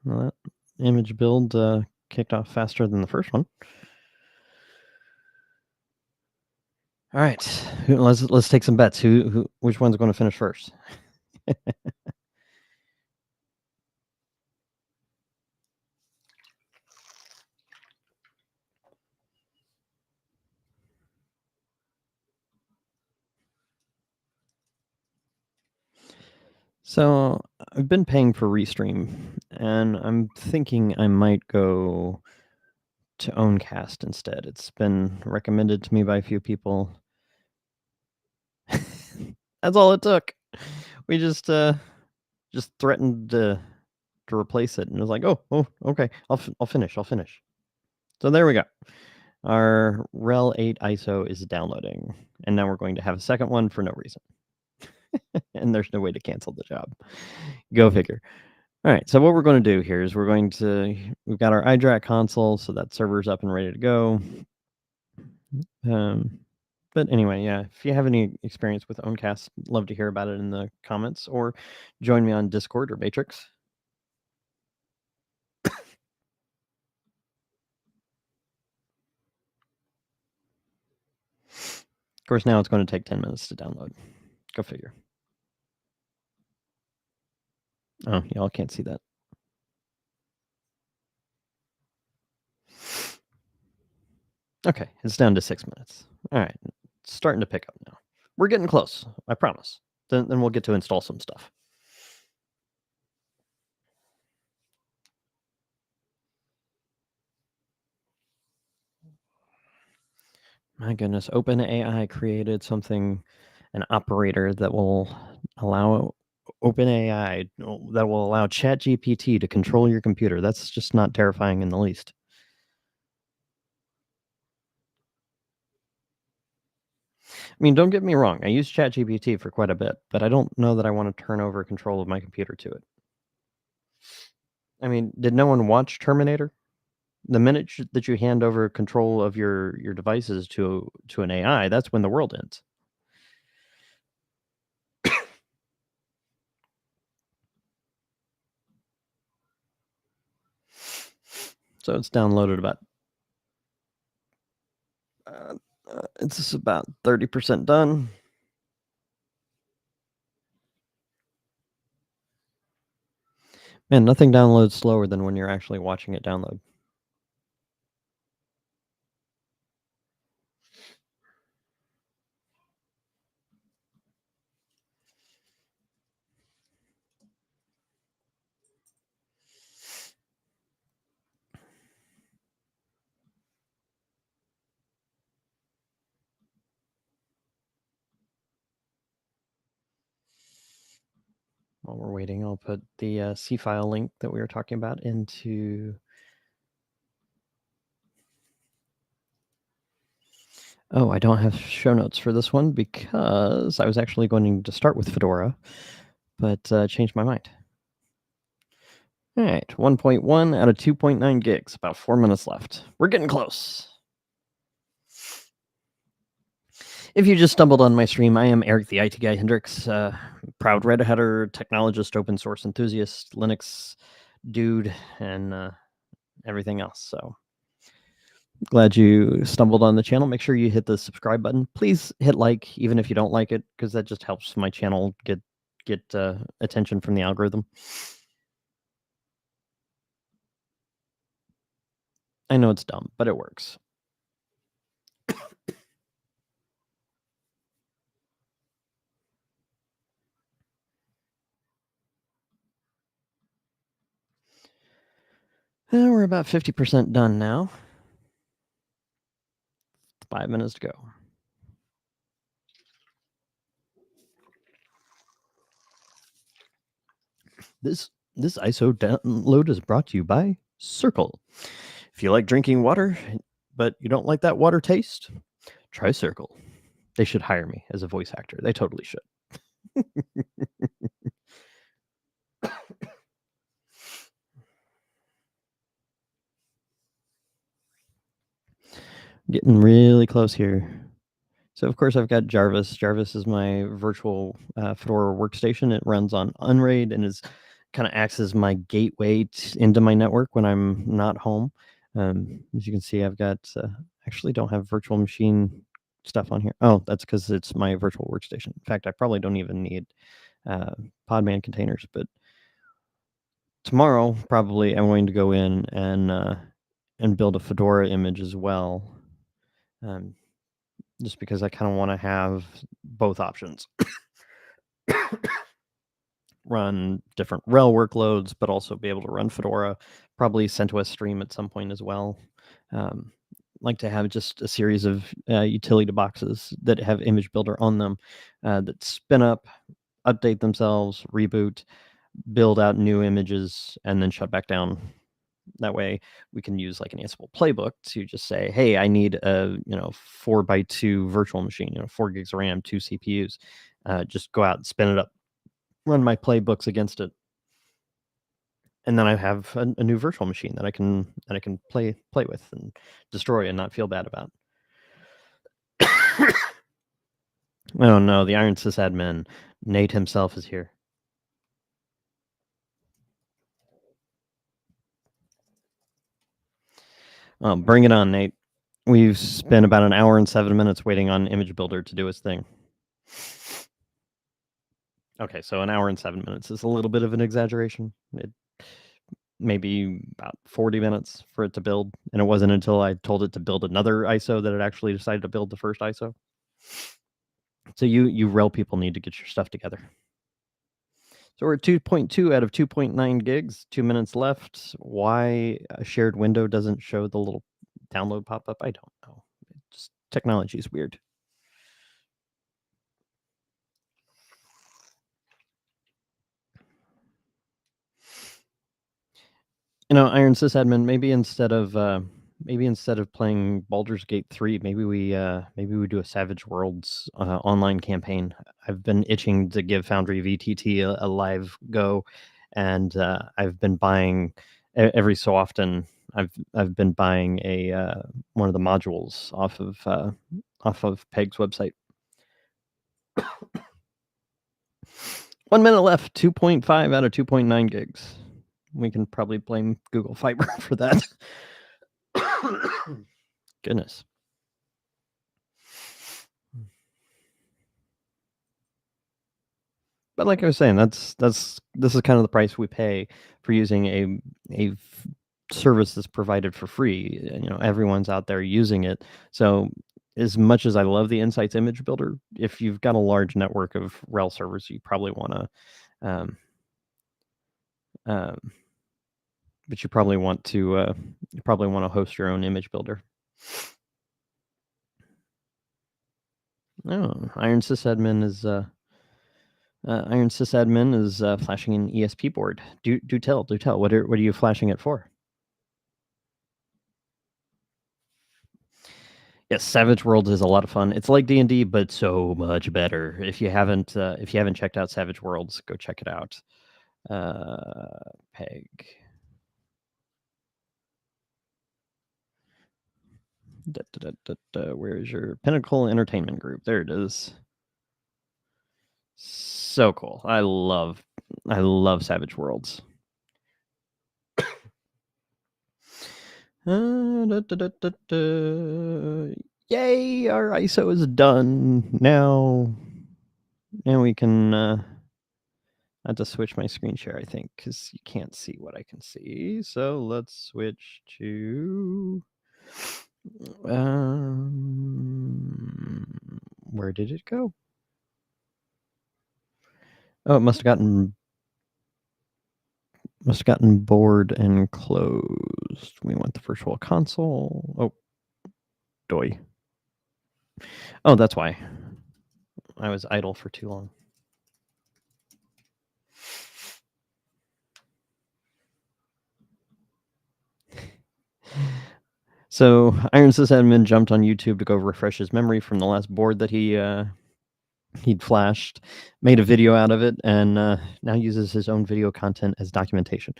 Well, that image build kicked off faster than the first one. All right, let's take some bets. Which one's going to finish first? So I've been paying for Restream, and I'm thinking I might go to Owncast instead. It's been recommended to me by a few people. That's all it took. We just threatened to replace it, and it was like, oh, okay, I'll finish. So there we go. Our RHEL 8 ISO is downloading, and now we're going to have a second one for no reason. And there's no way to cancel the job. Go figure. All right, so what we're going to do here is we've got our iDRAC console, so that server's up and ready to go. Um, but anyway, yeah, if you have any experience with Owncast, love to hear about it in the comments, or join me on Discord or Matrix. Of course, now it's going to take 10 minutes to download. Go figure. Oh, y'all can't see that. Okay, it's down to 6 minutes. All right, it's starting to pick up now. We're getting close, I promise. Then we'll get to install some stuff. My goodness, OpenAI created an operator that will allow OpenAI that will allow ChatGPT to control your computer. That's just not terrifying in the least. I mean, don't get me wrong. I use ChatGPT for quite a bit, but I don't know that I want to turn over control of my computer to it. I mean, did no one watch Terminator? The minute that you hand over control of your devices to an AI, that's when the world ends. So it's downloaded about it's about 30% done. Man, nothing downloads slower than when you're actually watching it download. While we're waiting, I'll put the C file link that we were talking about into. Oh, I don't have show notes for this one because I was actually going to start with Fedora, but changed my mind. All right, 1.1 out of 2.9 gigs, about 4 minutes left. We're getting close. If you just stumbled on my stream, I am Eric the IT Guy Hendricks, proud Red Hatter, technologist, open source enthusiast, Linux dude, and everything else. So glad you stumbled on the channel. Make sure you hit the subscribe button. Please hit like, even if you don't like it, because that just helps my channel get attention from the algorithm. I know it's dumb, but it works. We're about 50% done now. 5 minutes to go. This ISO download is brought to you by Circle. If you like drinking water, but you don't like that water taste, try Circle. They should hire me as a voice actor. They totally should. Getting really close here. So, of course, I've got Jarvis. Jarvis is my virtual Fedora workstation. It runs on Unraid and is kind of acts as my gateway into my network when I'm not home. As you can see, I've got actually don't have virtual machine stuff on here. Oh, that's because it's my virtual workstation. In fact, I probably don't even need Podman containers. But tomorrow, probably I'm going to go in and build a Fedora image as well. Just because I kind of want to have both options. Run different RHEL workloads, but also be able to run Fedora, probably CentOS Stream at some point as well. Like to have just a series of utility boxes that have image builder on them that spin up, update themselves, reboot, build out new images, and then shut back down. That way we can use like an Ansible playbook to just say, hey, I need a 4x2 virtual machine, 4 gigs of RAM, 2 CPUs. Just go out and spin it up, run my playbooks against it. and then I have a new virtual machine that I can play with and destroy and not feel bad about. Oh no, the Iron Sysadmin, Nate himself, is here. Bring it on, Nate. We've spent about an hour and 7 minutes waiting on Image Builder to do its thing. Okay, so an hour and 7 minutes is a little bit of an exaggeration. It maybe about 40 minutes for it to build, and it wasn't until I told it to build another ISO that it actually decided to build the first ISO. So you RHEL people need to get your stuff together. So we're at 2.2 out of 2.9 gigs, 2 minutes left. Why a shared window doesn't show the little download pop-up, I don't know. Just technology is weird. Iron Sysadmin, maybe instead of playing Baldur's Gate 3, maybe we do a Savage Worlds online campaign. I've been itching to give Foundry VTT a live go, and I've been buying every so often. I've been buying a one of the modules off of Peg's website. 1 minute left. 2.5 out of 2.9 gigs. We can probably blame Google Fiber for that. Goodness. But like I was saying, this is kind of the price we pay for using a service that's provided for free. Everyone's out there using it. So as much as I love the Insights Image Builder, if you've got a large network of RHEL servers, you probably want to but you probably want to host your own image builder. Oh, Iron Sysadmin is flashing an ESP board. Do tell. What are you flashing it for? Yes, Savage Worlds is a lot of fun. It's like D&D, but so much better. If you haven't checked out Savage Worlds, go check it out. Peg. Where is your Pinnacle Entertainment Group? There it is. So cool. I love Savage Worlds. Yay, our ISO is done. Now we can I have to switch my screen share, I think, because you can't see what I can see. So let's switch to where did it go? Oh, it must have gotten bored and closed. We want the virtual console. Oh, doy. Oh, that's why. I was idle for too long. So Iron Sysadmin jumped on YouTube to go refresh his memory from the last board that he'd flashed, made a video out of it, and now uses his own video content as documentation.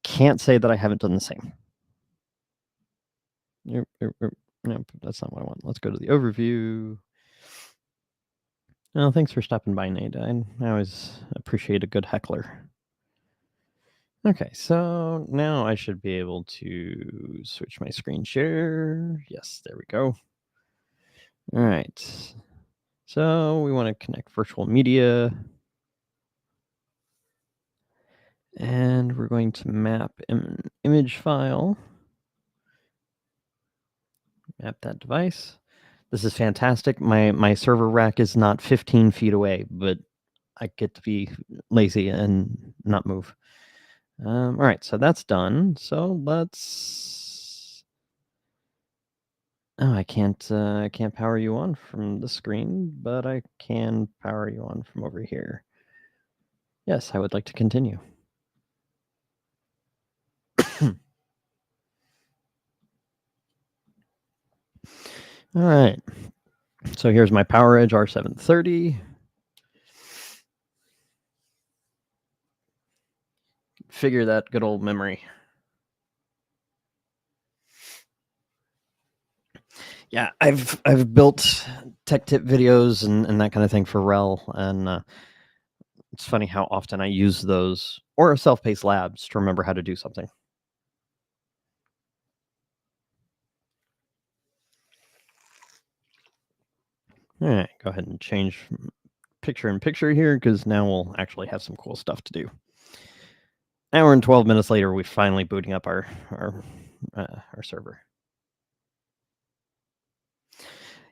Can't say that I haven't done the same. Nope, that's not what I want. Let's go to the overview. Oh, thanks for stopping by, Nate. I always appreciate a good heckler. Okay, so now I should be able to switch my screen share. Yes, there we go. All right. So we want to connect virtual media. And we're going to map an image file. Map that device. This is fantastic. My server rack is not 15 feet away, but I get to be lazy and not move. All right, so that's done. So let's. Oh, I can't power you on from the screen, but I can power you on from over here. Yes, I would like to continue. All right. So here's my PowerEdge R730. figure that good old memory. Yeah, I've built tech tip videos and that kind of thing for RHEL, and it's funny how often I use those or self-paced labs to remember how to do something. All right, go ahead and change picture in picture here because now we'll actually have some cool stuff to do. Hour and 12 minutes later, we finally booting up our server.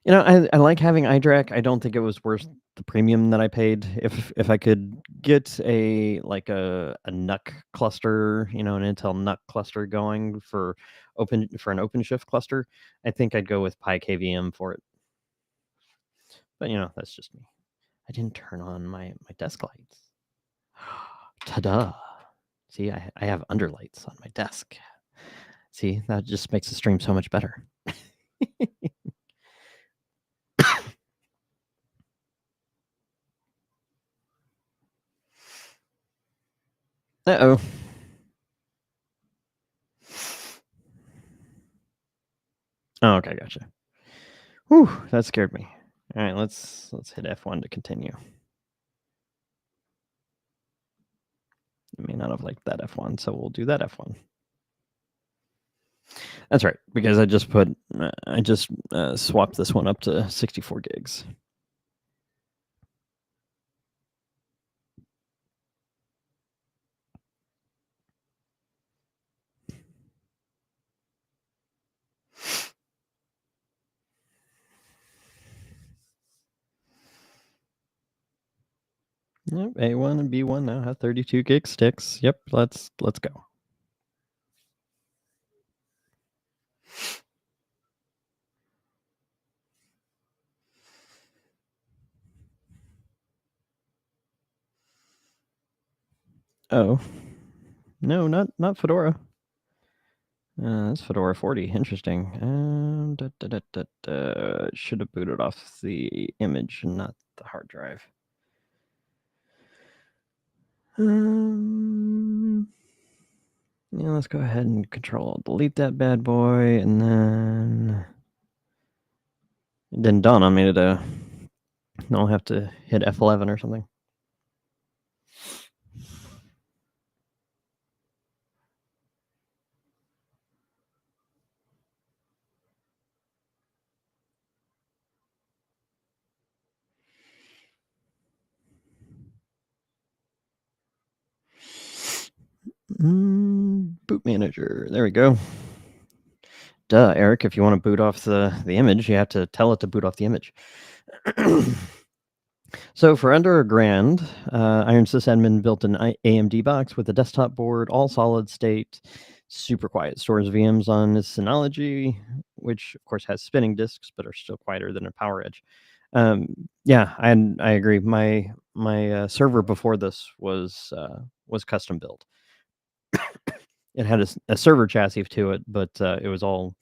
You know, I like having iDRAC. I don't think it was worth the premium that I paid. If I could get a NUC cluster, you know, an Intel NUC cluster going for an OpenShift cluster, I think I'd go with PyKVM for it. But you know, that's just me. I didn't turn on my desk lights. Ta-da! See, I have underlights on my desk. See, that just makes the stream so much better. Uh-oh. Oh, okay, gotcha. Whew, that scared me. All right, let's hit F1 to continue. I may not have liked that F1, so we'll do that F1. That's right, because I just swapped this one up to 64 gigs. Yep, A1 and B1 now have 32 gig sticks. Yep, let's go. Oh, no, not Fedora. That's Fedora 40. Interesting. Should have booted off the image, not the hard drive. Yeah, let's go ahead and delete that bad boy, and then it didn't dawn on me to I'll have to hit F11 or something. Boot manager. There we go. Duh, Eric. If you want to boot off the image, you have to tell it to boot off the image. So for under $1,000, Iron Sysadmin built an AMD box with a desktop board, all solid state, super quiet. Stores VMs on its Synology, which of course has spinning disks, but are still quieter than a PowerEdge. Yeah, I agree. My server before this was custom built. It had a server chassis to it, but it's all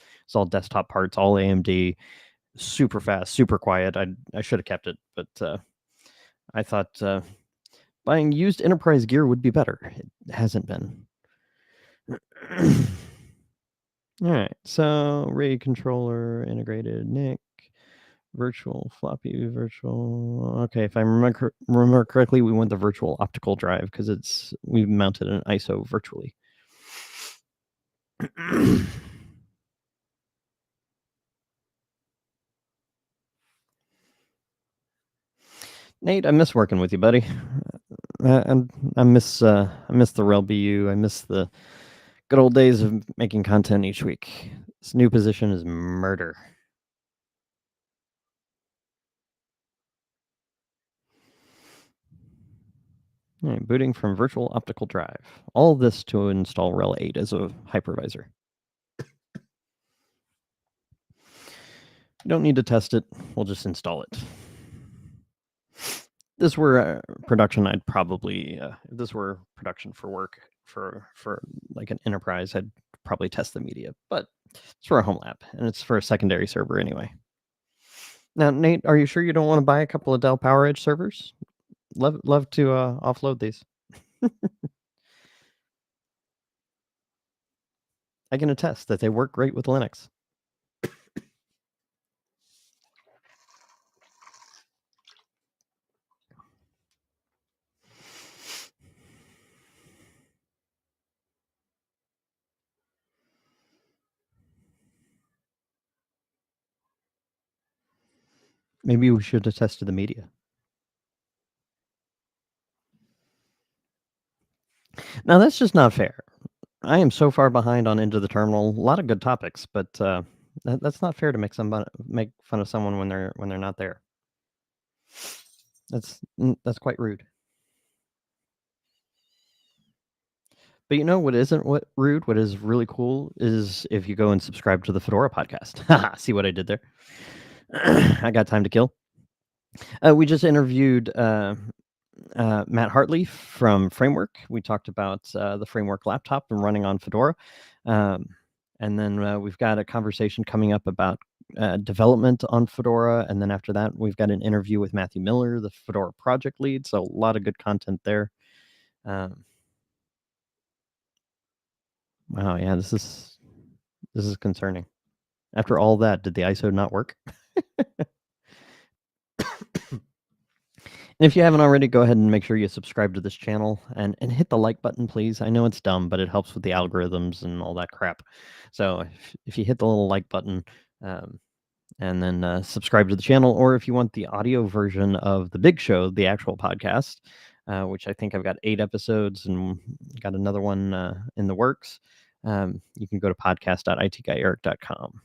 desktop parts, all AMD, super fast, super quiet. I should have kept it, but I thought buying used enterprise gear would be better. It hasn't been. All right, so RAID controller integrated NIC, virtual floppy, virtual. Okay, if I remember correctly, we want the virtual optical drive because we've mounted an ISO virtually. Nate, I miss working with you, buddy. I miss the RHEL BU. I miss the good old days of making content each week. This new position is murder. All right, booting from virtual optical drive. All this to install RHEL 8 as a hypervisor. You don't need to test it. We'll just install it. If this were production, I'd probably, if this were production for work, for like an enterprise, I'd probably test the media. But it's for a home lab, and it's for a secondary server anyway. Now, Nate, are you sure you don't want to buy a couple of Dell PowerEdge servers? Love to offload these. I can attest that they work great with Linux. Maybe we should attest to the media. Now, that's just not fair. I am so far behind on Into the Terminal. A lot of good topics, but that's not fair to make fun of someone when they're not there. That's quite rude. But you know what isn't what rude? What is really cool is if you go and subscribe to the Fedora podcast. Haha, see what I did there? I got time to kill. We just interviewed Matt Hartley from Framework. We talked about the Framework laptop and running on Fedora. And then we've got a conversation coming up about development on Fedora. And then after that, we've got an interview with Matthew Miller, the Fedora project lead. So a lot of good content there. Wow, yeah, this is concerning. After all that, did the ISO not work? And if you haven't already, go ahead and make sure you subscribe to this channel and hit the like button, please. I know it's dumb, but it helps with the algorithms and all that crap. So if you hit the little like button and then subscribe to the channel, or if you want the audio version of the big show, the actual podcast, which I think I've got 8 episodes and got another one in the works, you can go to podcast.itguyeric.com.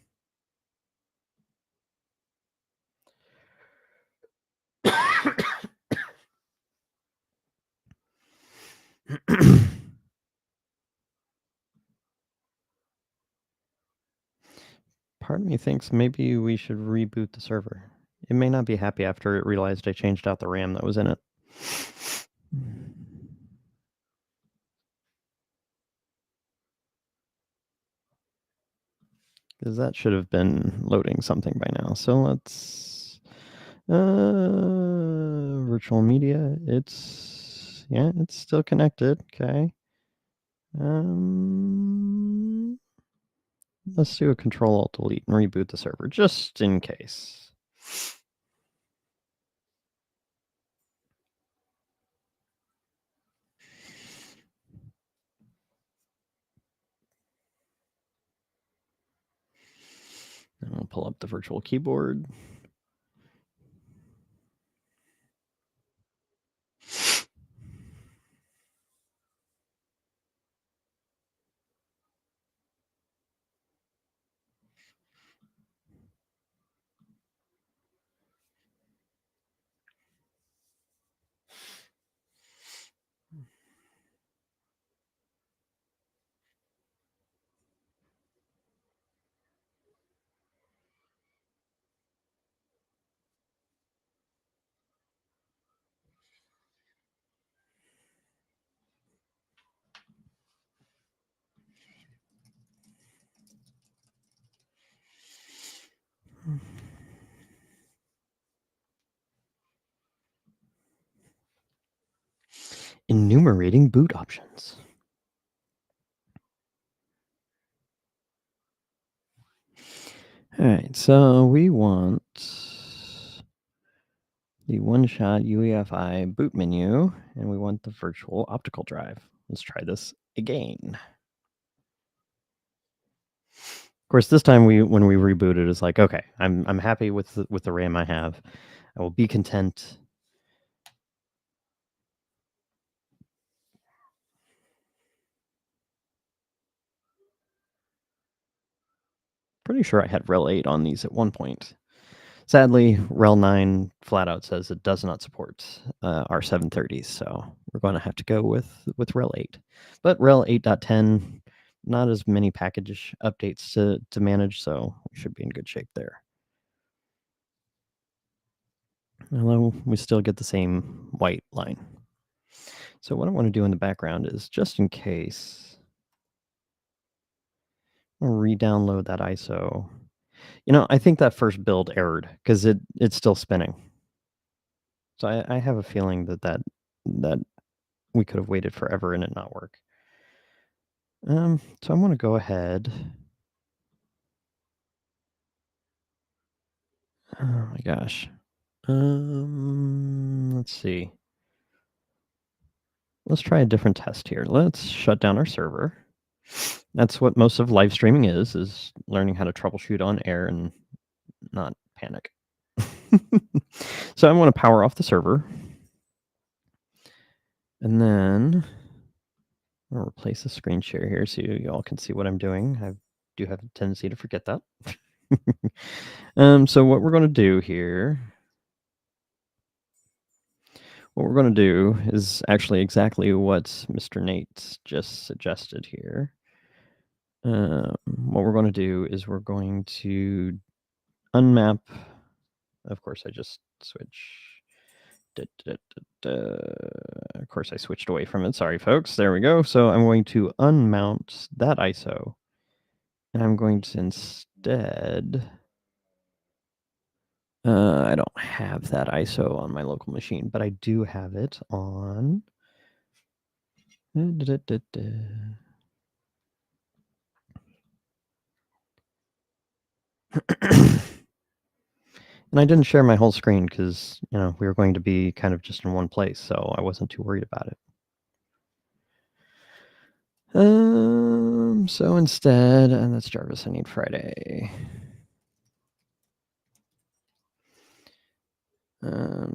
Part of me thinks maybe we should reboot the server. It may not be happy after it realized I changed out the RAM that was in it. Because that should have been loading something by now. So let's virtual media. It's still connected. Okay. Let's do a Control-Alt-Delete and reboot the server just in case. And I'll pull up the virtual keyboard. Enumerating boot options. All right, so we want the one-shot UEFI boot menu, and we want the virtual optical drive. Let's try this again. Of course, this time when we rebooted, it's like, okay, I'm happy with the RAM I have. I will be content. Pretty sure I had RHEL 8 on these at one point. Sadly, RHEL 9 flat out says it does not support R730s, so we're going to have to go with RHEL 8. But RHEL 8.10, not as many package updates to manage, so we should be in good shape there. Although we still get the same white line. So what I want to do in the background is, just in case, I'll re-download that ISO. You know, I think that first build errored because it's still spinning. So I have a feeling that we could have waited forever and it not work. So I'm going to go ahead. Oh my gosh. Let's see. Let's try a different test here. Let's shut down our server. That's what most of live streaming is learning how to troubleshoot on air and not panic. So I'm going to power off the server. And then I'm going to replace the screen share here so you all can see what I'm doing. I do have a tendency to forget that. So what we're going to do here, is actually exactly what Mr. Nate just suggested here. What we're going to do is we're going to unmap. Of course, I just switch. Of course, I switched away from it. Sorry, folks. There we go. So I'm going to unmount that ISO. And I'm going to instead... I don't have that ISO on my local machine, but I do have it on... And I didn't share my whole screen because, we were going to be kind of just in one place, so I wasn't too worried about it. So instead, and that's Jarvis, I need Friday.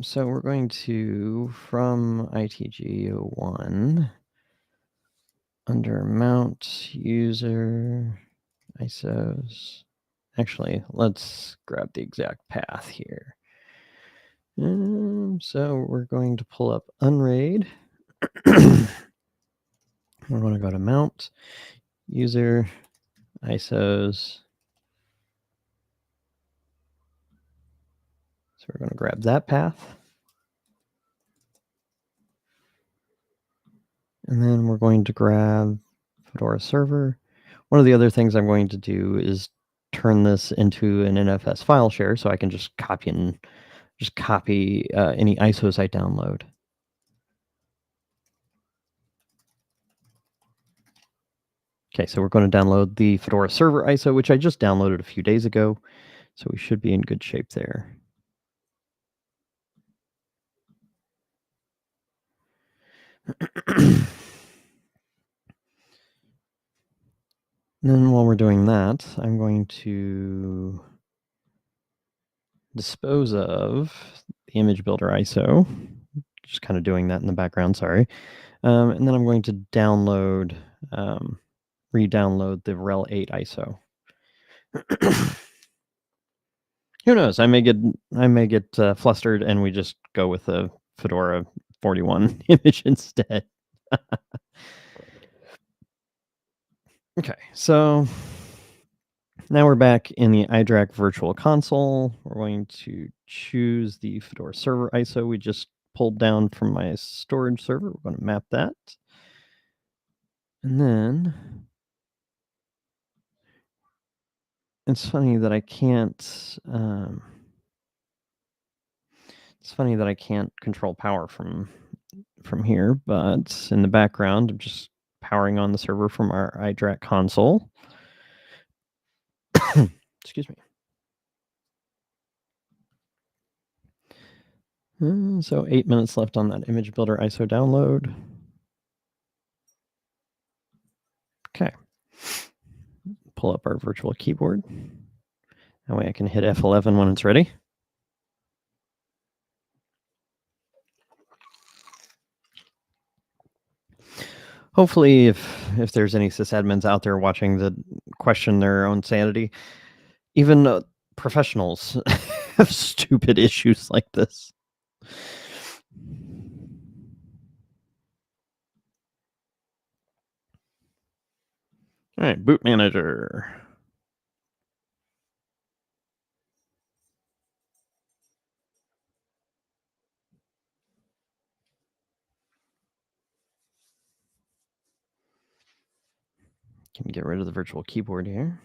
So we're going to, from ITG1, under mount user ISOs. Actually, let's grab the exact path here. So we're going to pull up unraid. We're going to go to mount user ISOs. So we're going to grab that path. And then we're going to grab Fedora server. One of the other things I'm going to do is turn this into an NFS file share so I can just copy any ISOs I download. Okay, so we're going to download the Fedora server ISO, which I just downloaded a few days ago. So we should be in good shape there. Then while we're doing that, I'm going to dispose of the image builder ISO. Just kind of doing that in the background, sorry. And then I'm going to download, re-download the RHEL 8 ISO. Who knows? I may get flustered and we just go with the Fedora 41 image instead. Okay, so now we're back in the iDRAC virtual console. We're going to choose the Fedora server ISO we just pulled down from my storage server. We're going to map that. And then it's funny that I can't control power from here, but in the background, I'm just powering on the server from our iDRAC console. Excuse me. So 8 minutes left on that image builder ISO download. Okay. Pull up our virtual keyboard. That way I can hit F11 when it's ready. Hopefully, if there's any sysadmins out there watching that question their own sanity, even professionals have stupid issues like this. All right, boot manager. Can get rid of the virtual keyboard here.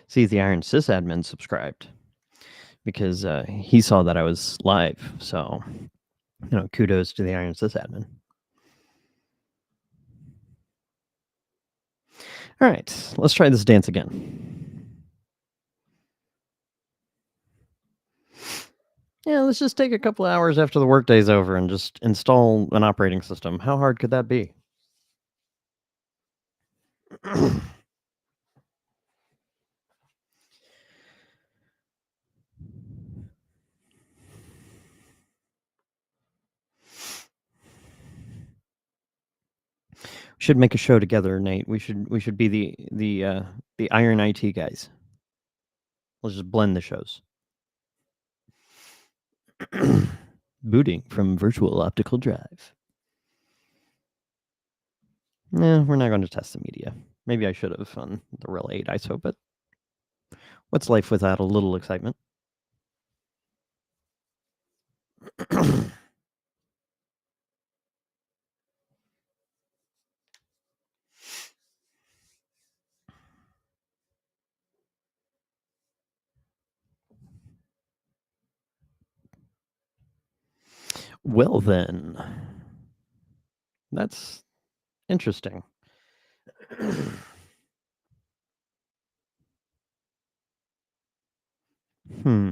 See, the Iron sysadmin subscribed because he saw that I was live. So, kudos to the Iron sysadmin. All right, let's try this dance again. Yeah, let's just take a couple hours after the workday's over and just install an operating system. How hard could that be? Should make a show together, Nate. We should be the Iron IT guys. Let's just blend the shows. Booting from virtual optical drive. We're not going to test the media. Maybe I should have on the RHEL 8 ISO, but what's life without a little excitement? Well, then, that's interesting. Hmm.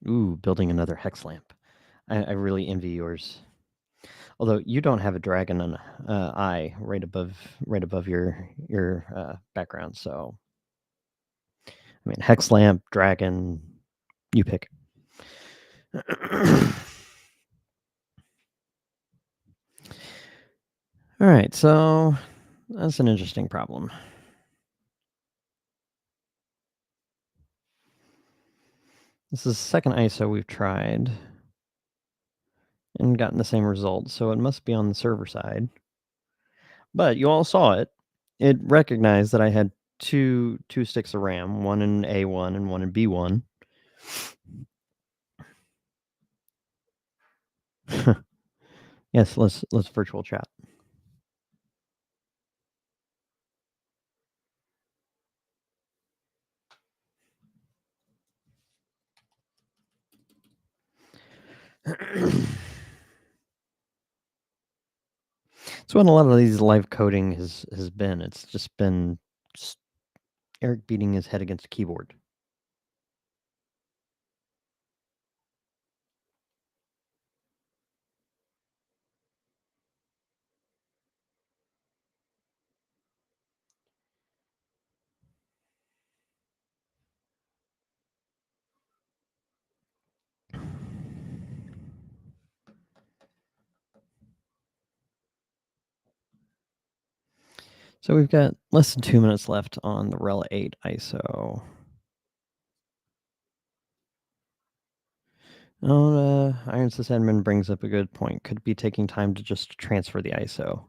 Ooh, building another hex lamp. I really envy yours. Although you don't have a dragon and eye right above your background, so I mean hex lamp, dragon, you pick. All right, so that's an interesting problem. This is the second ISO we've tried and gotten the same result, so it must be on the server side. But you all saw it. It recognized that I had two sticks of RAM, one in A1 and one in B1. Yes, let's virtual chat. That's what a lot of these live coding has been. It's just been Eric beating his head against a keyboard. So we've got less than 2 minutes left on the RHEL 8 ISO. Iron sysadmin brings up a good point. Could be taking time to just transfer the ISO.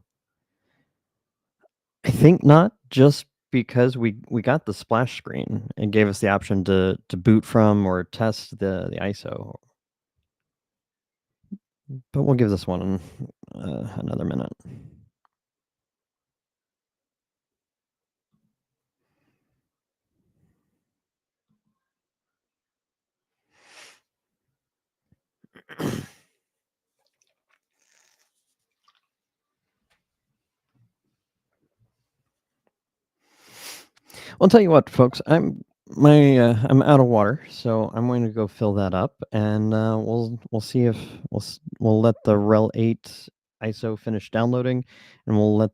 I think not, just because we got the splash screen and gave us the option to boot from or test the ISO. But we'll give this one another minute. I'll tell you what, folks. I'm out of water, so I'm going to go fill that up, and we'll see if we'll let the RHEL 8 ISO finish downloading, and we'll let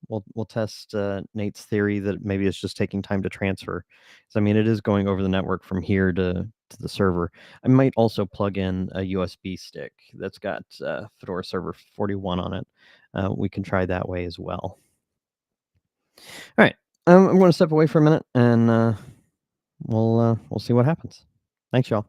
we'll test Nate's theory that maybe it's just taking time to transfer. So I mean, it is going over the network from here to the server. I might also plug in a USB stick that's got Fedora Server 41 on it. We can try that way as well. All right. I'm going to step away for a minute, and we'll see what happens. Thanks, y'all.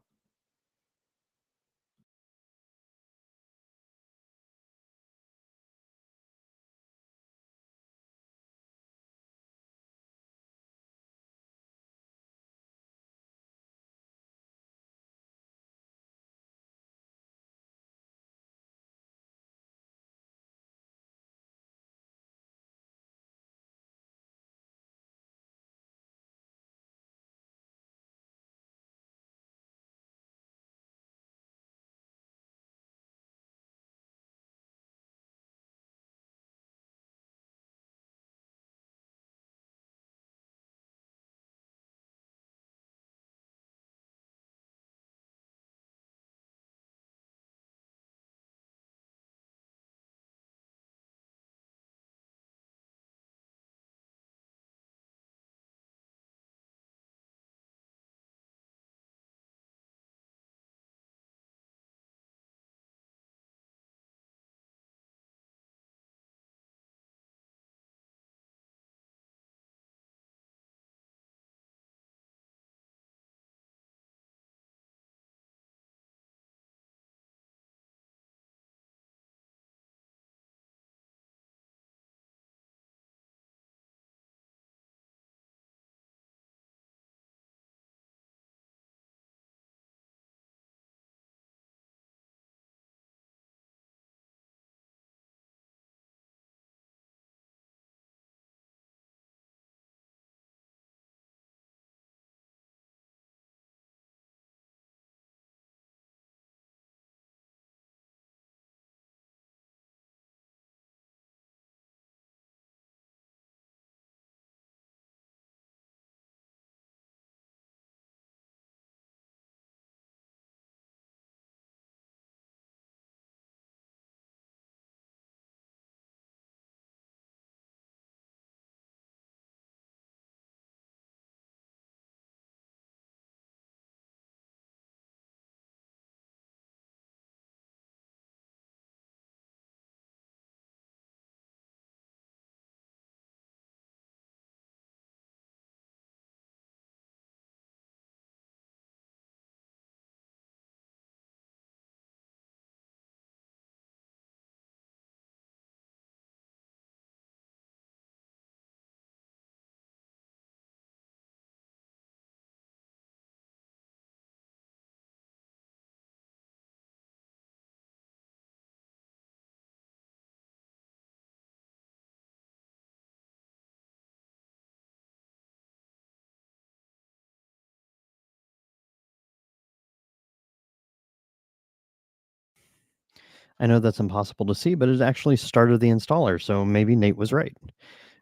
I know that's impossible to see, but it actually started the installer, so maybe Nate was right.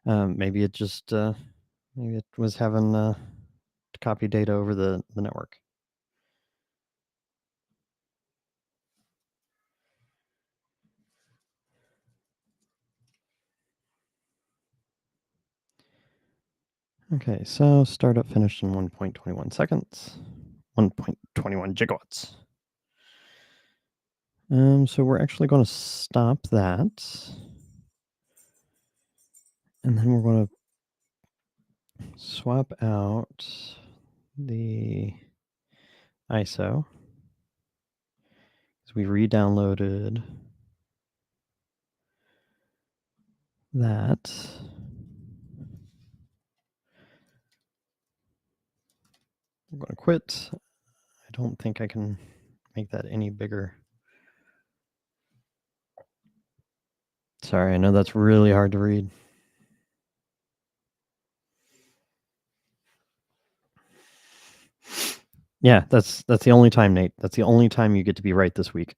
Maybe it just maybe it was having to copy data over the network. Okay, so startup finished in 1.21 seconds, 1.21 gigawatts. So we're actually going to stop that. And then we're going to swap out the ISO. So we re-downloaded that. I'm going to quit. I don't think I can make that any bigger. Sorry, I know that's really hard to read. Yeah, that's the only time, Nate. That's the only time you get to be right this week.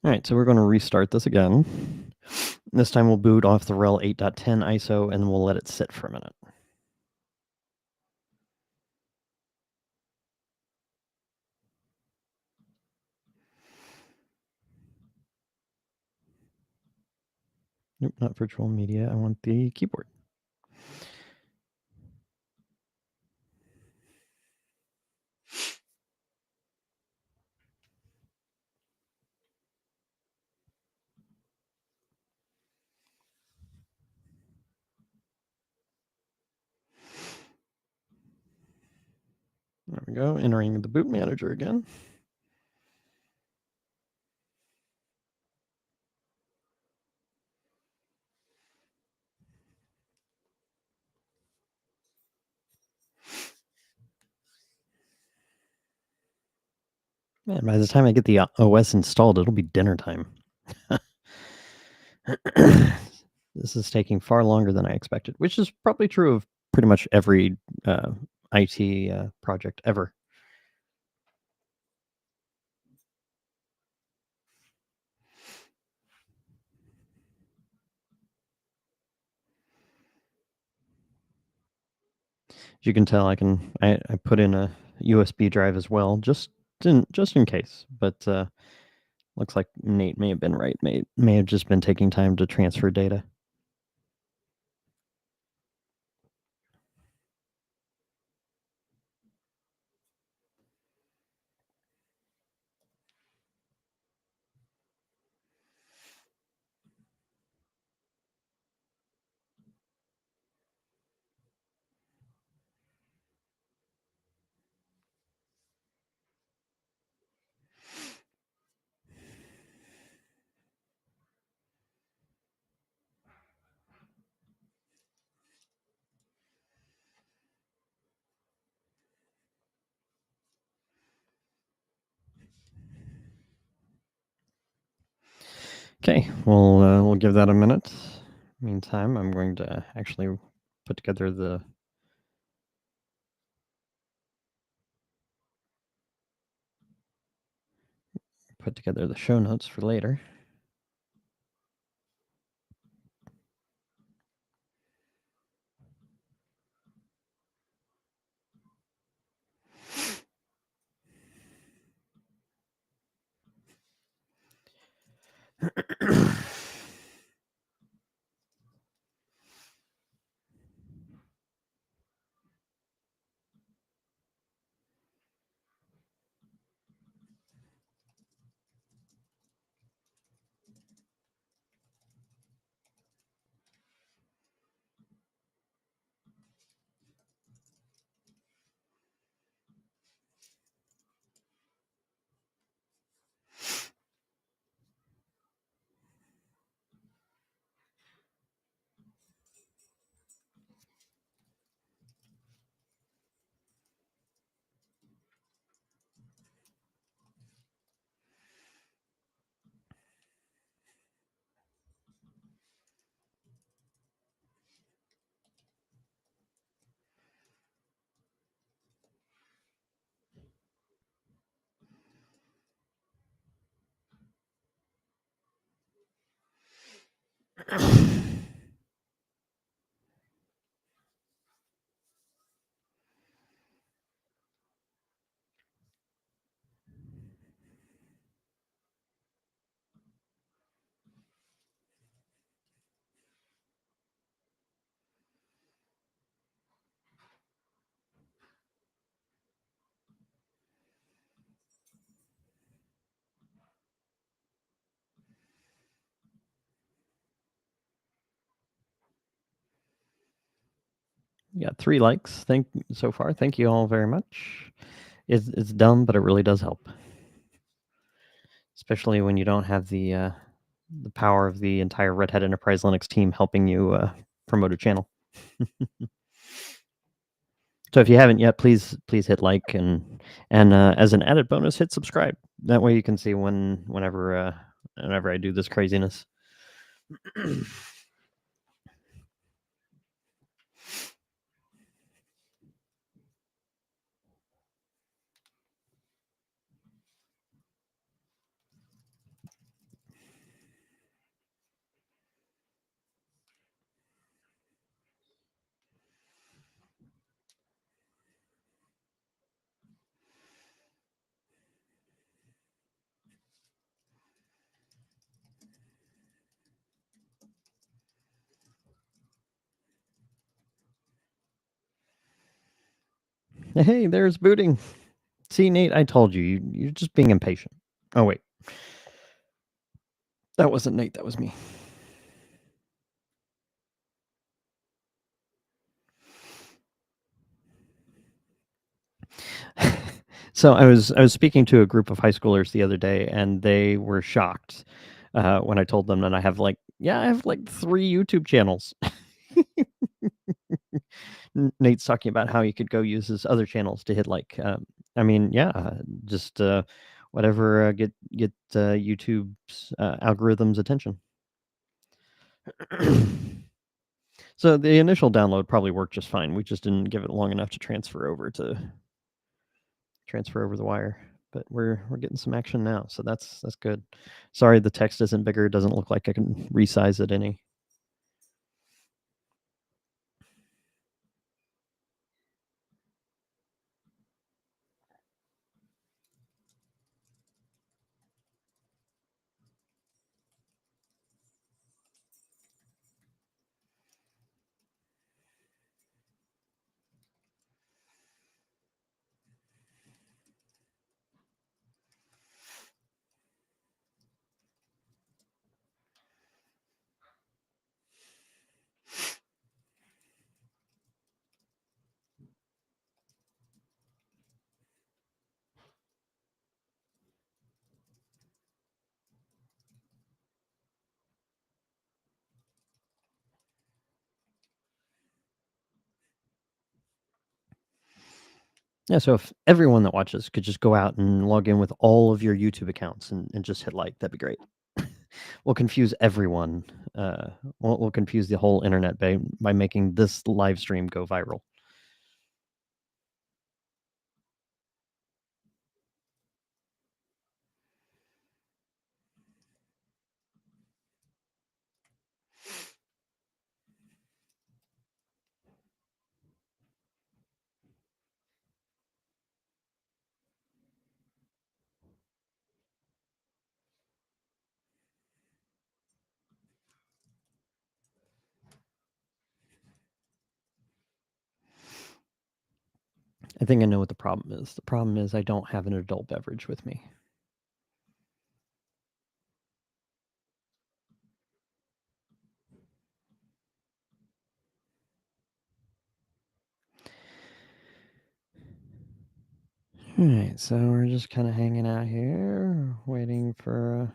All right, so we're going to restart this again. This time we'll boot off the RHEL 8.10 ISO and we'll let it sit for a minute. Nope, not virtual media. I want the keyboard. There we go, entering the boot manager again. Man, by the time I get the OS installed, it'll be dinner time. This is taking far longer than I expected, which is probably true of pretty much every IT project ever. As you can tell, I put in a USB drive as well, just in case. But looks like Nate may have been right. May have just been taking time to transfer data. Okay, we'll give that a minute. Meantime, I'm going to actually put together the show notes for later. You got 3 likes. So far. Thank you all very much. It's dumb, but it really does help, especially when you don't have the power of the entire Red Hat Enterprise Linux team helping you promote a channel. So if you haven't yet, please hit like and as an added bonus, hit subscribe. That way you can see whenever I do this craziness. Hey, there's booting. See, Nate, I told you, you're just being impatient. Oh wait, that wasn't Nate. That was me. So I was speaking to a group of high schoolers the other day, and they were shocked when I told them that I have like 3 YouTube channels. Nate's talking about how he could go use his other channels to hit like. I mean, yeah, just whatever get YouTube's algorithm's attention. So the initial download probably worked just fine. We just didn't give it long enough to transfer over the wire. But we're getting some action now, so that's good. Sorry, the text isn't bigger. It doesn't look like I can resize it any. Yeah, so if everyone that watches could just go out and log in with all of your YouTube accounts and just hit like, that'd be great. We'll confuse everyone. We'll confuse the whole internet by making this live stream go viral. I think I know what the problem is. The problem is I don't have an adult beverage with me. All right, so we're just kind of hanging out here, waiting for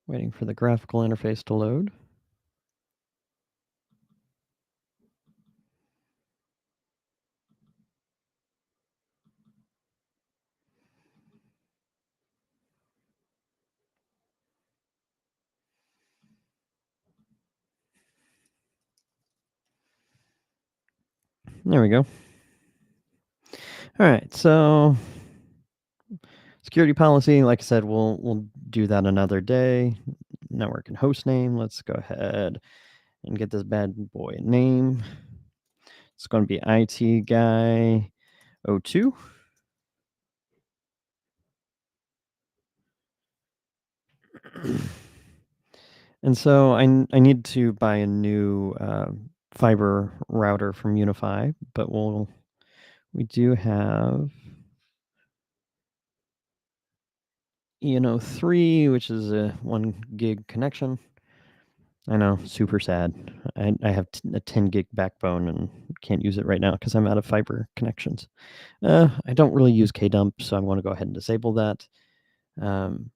the graphical interface to load. There we go. All right, so Security policy, like I said, we'll do that another day. Network and host name. Let's go ahead and get this bad boy a name. It's going to be IT guy 02. And so I need to buy a new fiber router from Unify, but we do have ENO3, which is a 1 gig connection. I know, super sad. I have a 10 gig backbone and can't use it right now because I'm out of fiber connections. I don't really use KDump, so I'm going to go ahead and disable that. In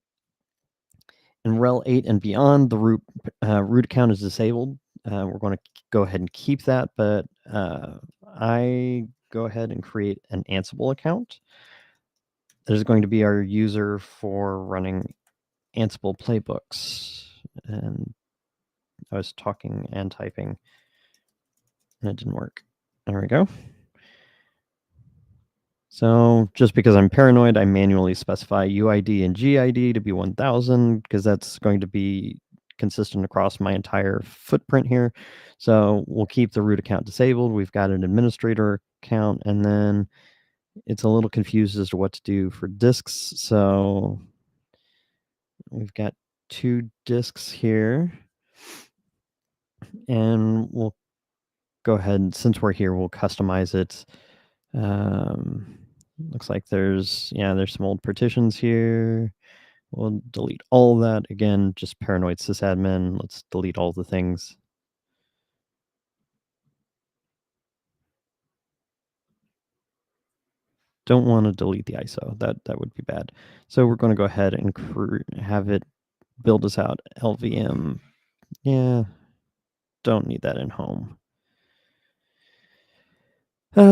RHEL 8 and beyond, the root account is disabled. We're going to go ahead and keep that, but I go ahead and create an Ansible account. That is going to be our user for running Ansible playbooks. And I was talking and typing, and it didn't work. There we go. So just because I'm paranoid, I manually specify UID and GID to be 1000 because that's going to be consistent across my entire footprint here. So we'll keep the root account disabled. We've got an administrator account, and then it's a little confused as to what to do for disks. So we've got 2 disks here, and we'll go ahead, since we're here, we'll customize it. Looks like there's some old partitions here. We'll delete all that. Again, just paranoid sysadmin. Let's delete all the things. Don't want to delete the ISO. That would be bad. So we're going to go ahead and have it build us out LVM. Yeah, don't need that in home.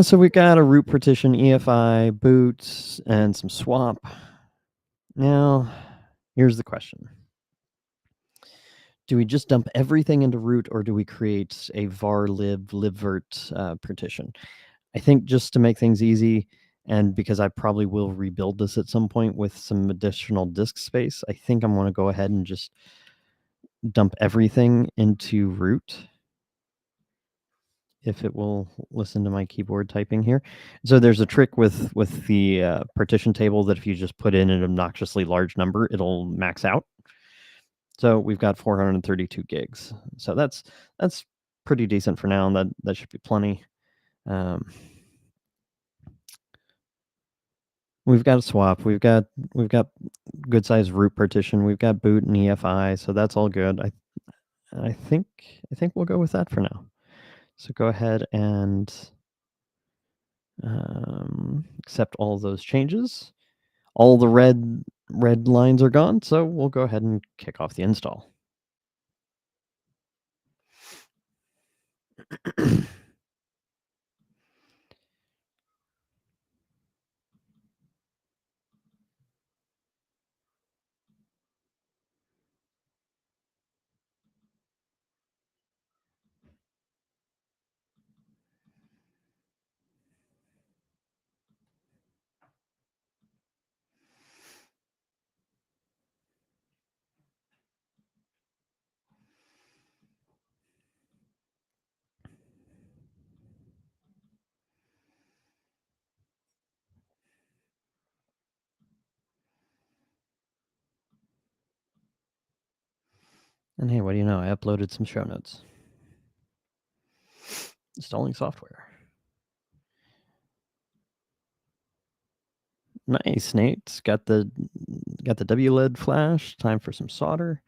So we got a root partition, EFI, boot, and some swap. Now, here's the question. Do we just dump everything into root, or do we create a var libvirt partition? I think just to make things easy, and because I probably will rebuild this at some point with some additional disk space, I think I'm going to go ahead and just dump everything into root, if it will listen to my keyboard typing here. So there's a trick with the partition table that if you just put in an obnoxiously large number, it'll max out. So we've got 432 gigs. So that's pretty decent for now, and that should be plenty. We've got a swap. We've got good size root partition. We've got boot and EFI, so that's all good. I think we'll go with that for now. So go ahead and accept all those changes. All the red lines are gone, so we'll go ahead and kick off the install. And hey, what do you know? I uploaded some show notes. Installing software. Nice, Nate. Got the WLED flash. Time for some solder.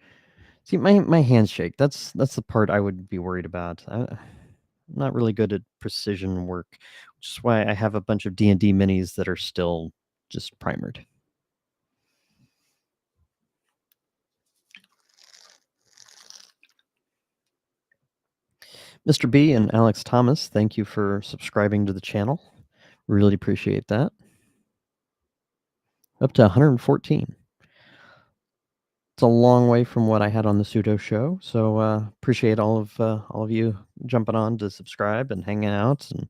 See, my hands shake. That's the part I would be worried about. I'm not really good at precision work, which is why I have a bunch of D&D minis that are still just primered. Mr. B and Alex Thomas, thank you for subscribing to the channel. Really appreciate that. Up to 114. It's a long way from what I had on the pseudo show, so appreciate all of you jumping on to subscribe and hanging out and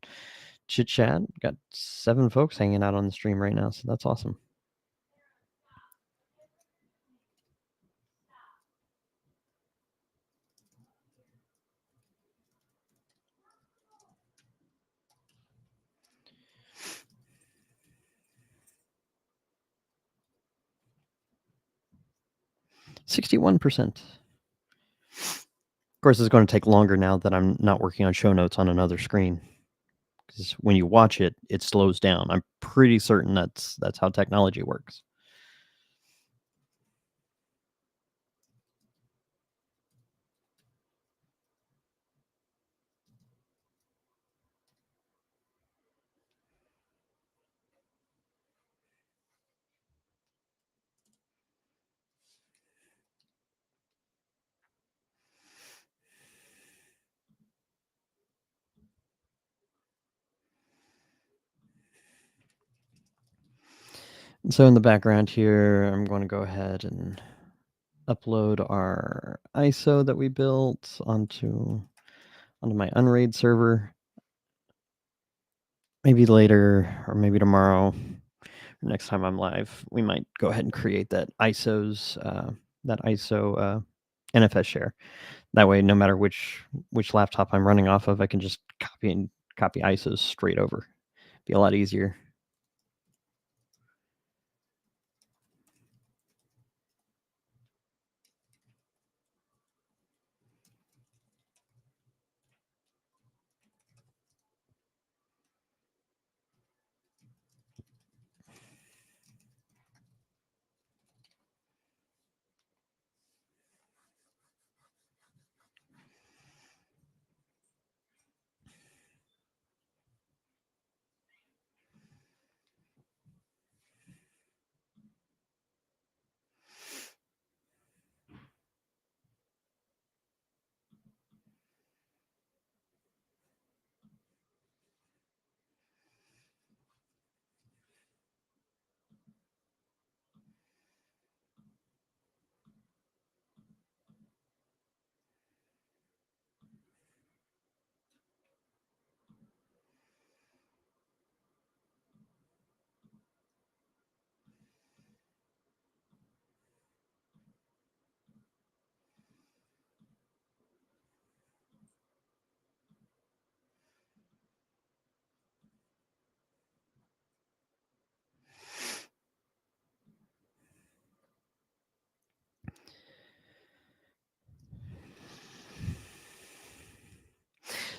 chit chat. Got 7 folks hanging out on the stream right now, so that's awesome. 61%. Of course, it's gonna take longer now that I'm not working on show notes on another screen. Because when you watch it, it slows down. I'm pretty certain that's how technology works. So in the background here, I'm going to go ahead and upload our ISO that we built onto my Unraid server. Maybe later or maybe tomorrow, next time I'm live, we might go ahead and create that ISO NFS share. That way, no matter which laptop I'm running off of, I can just copy ISOs straight over. Be a lot easier.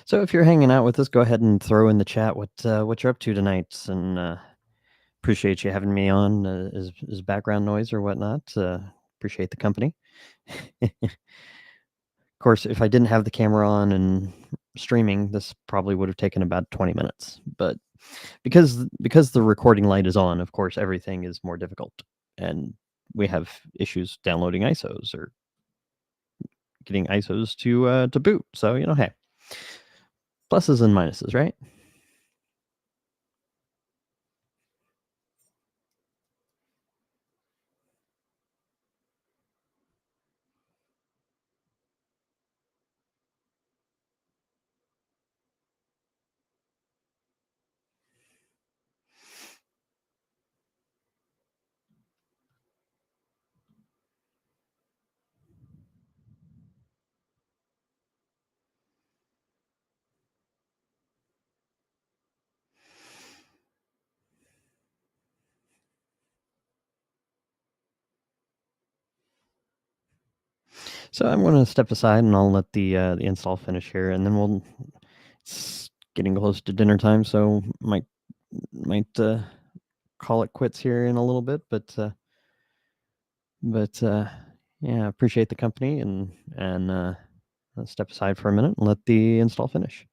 So if you're hanging out with us, go ahead and throw in the chat what you're up to tonight, and appreciate you having me on as background noise or whatnot. Appreciate the company. Of course, if I didn't have the camera on and streaming, this probably would have taken about 20 minutes. But because the recording light is on, of course, everything is more difficult, and we have issues downloading ISOs or getting ISOs to boot. So hey, pluses and minuses, right? So I'm going to step aside and I'll let the install finish here, and then it's getting close to dinner time, so might call it quits here in a little bit. But yeah, appreciate the company, and I'll step aside for a minute and let the install finish.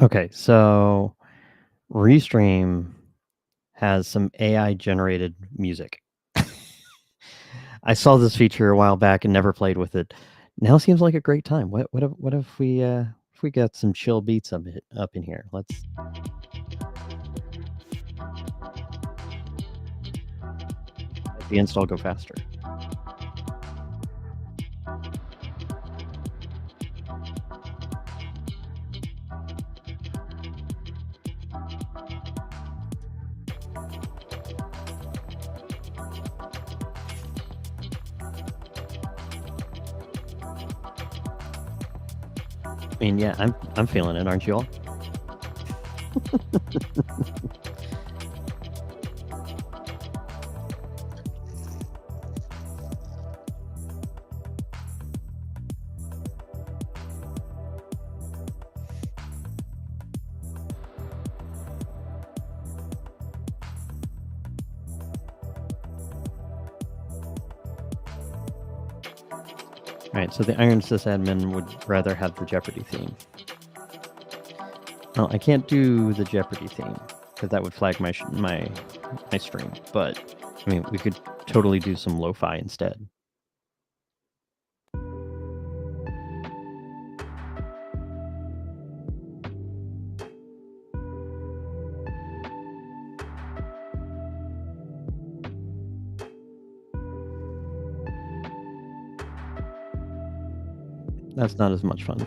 Okay, so Restream has some AI generated music. I saw this feature a while back and never played with it. Now seems like a great time. What if we got some chill beats up in here? Let's let the install go faster. I mean, yeah, I'm feeling it, aren't you all? Alright, so the Iron sysadmin would rather have the Jeopardy theme. Well, I can't do the Jeopardy theme because that would flag my stream. But I mean, we could totally do some lo-fi instead. That's not as much fun.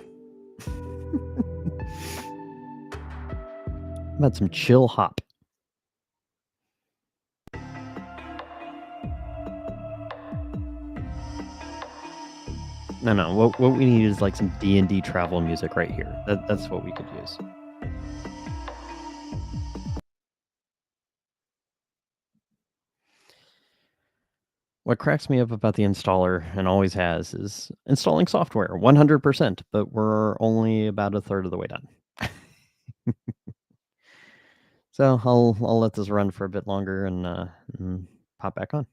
How about some chill hop? No. What we need is like some D&D travel music right here. That's what we could use. What cracks me up about the installer and always has is installing software 100%, but we're only about a third of the way done. So I'll let this run for a bit longer and pop back on.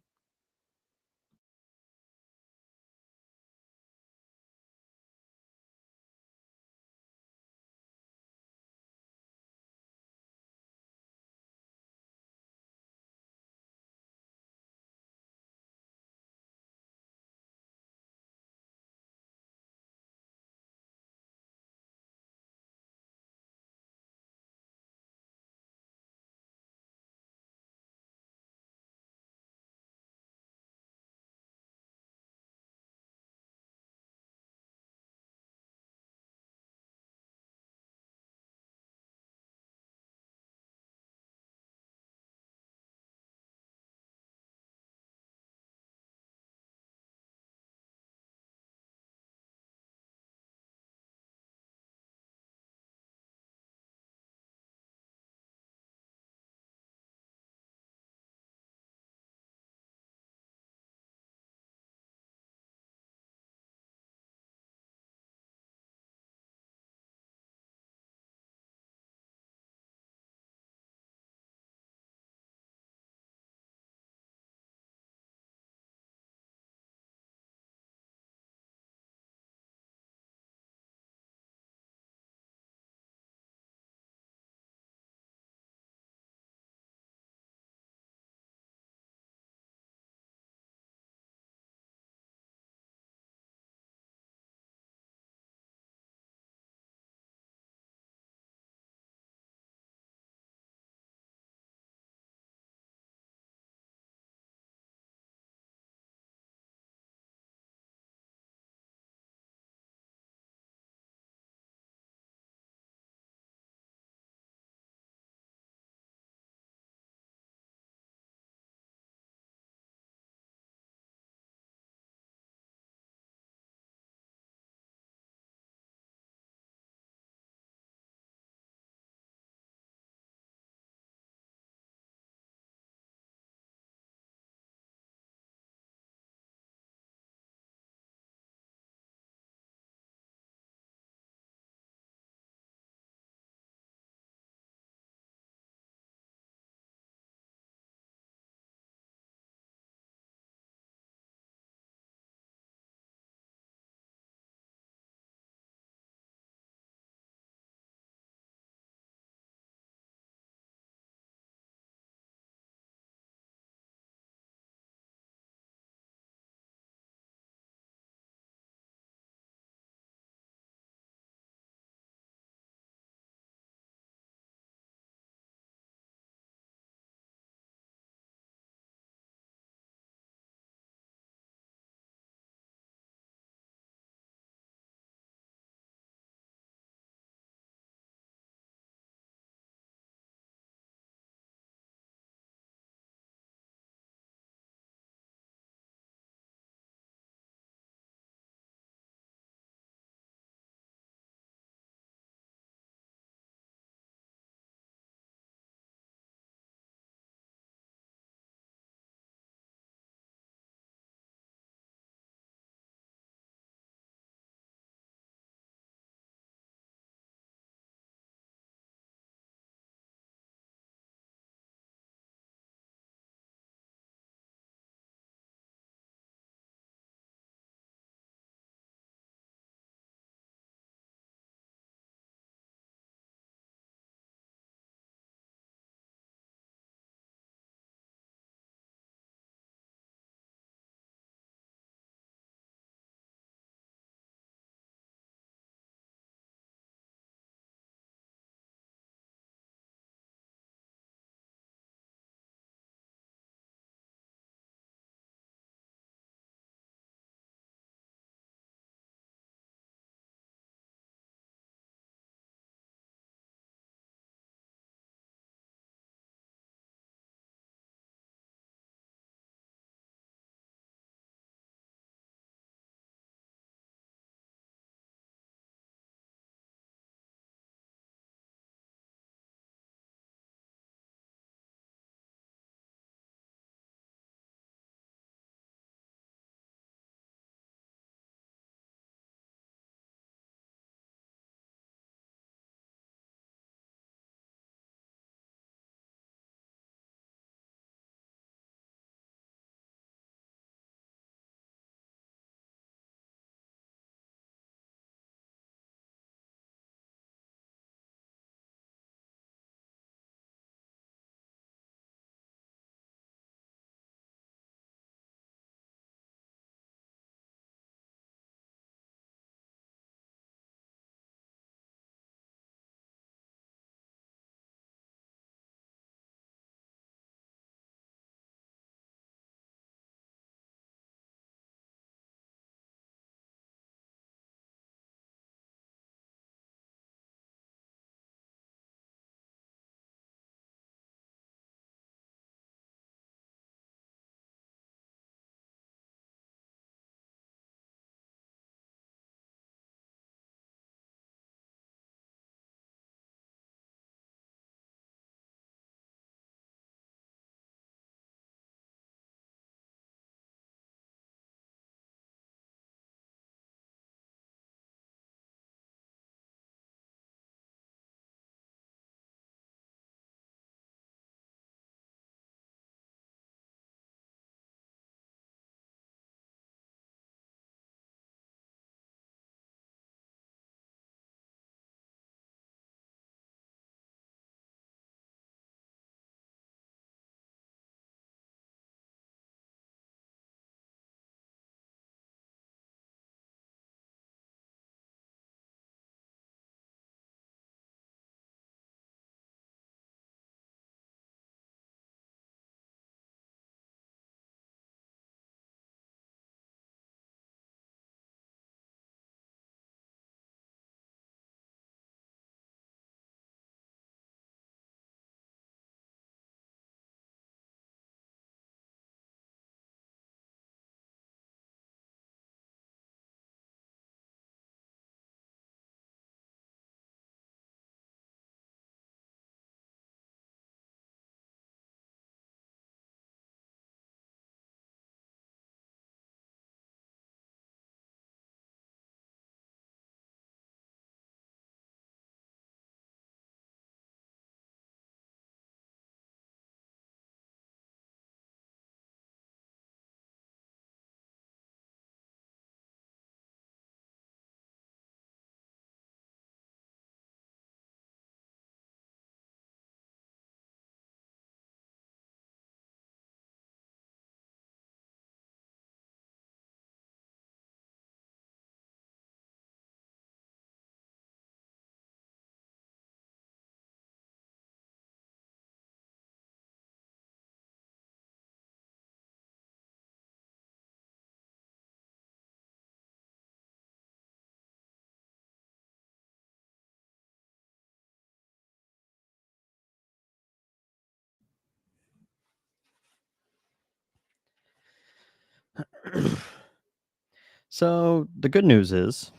So the good news is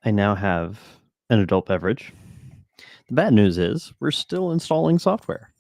I now have an adult beverage. The bad news is we're still installing software.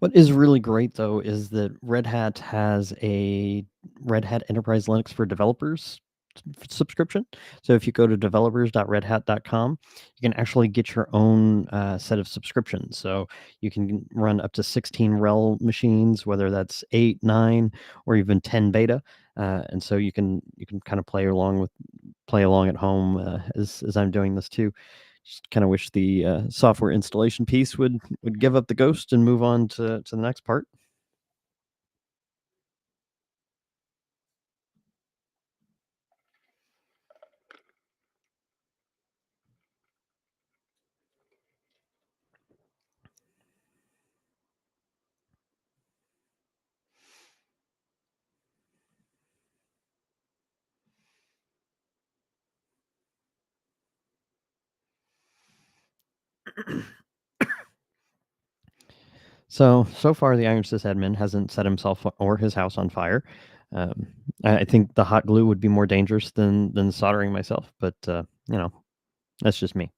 What is really great though is that Red Hat has a Red Hat Enterprise Linux for Developers subscription. So if you go to developers.redhat.com, you can actually get your own set of subscriptions. So you can run up to 16 RHEL machines, whether that's 8, 9, or even 10 beta. And so you can kind of play along at home as I'm doing this too. Just kind of wish the software installation piece would give up the ghost and move on to the next part. So far, the Iron sysadmin hasn't set himself or his house on fire. Um, I think the hot glue would be more dangerous than soldering myself, but that's just me.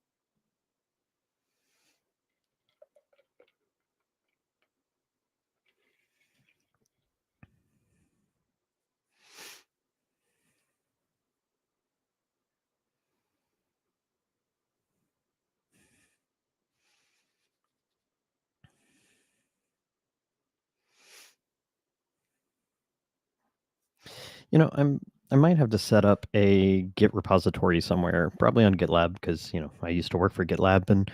I might have to set up a Git repository somewhere, probably on GitLab, because I used to work for GitLab, and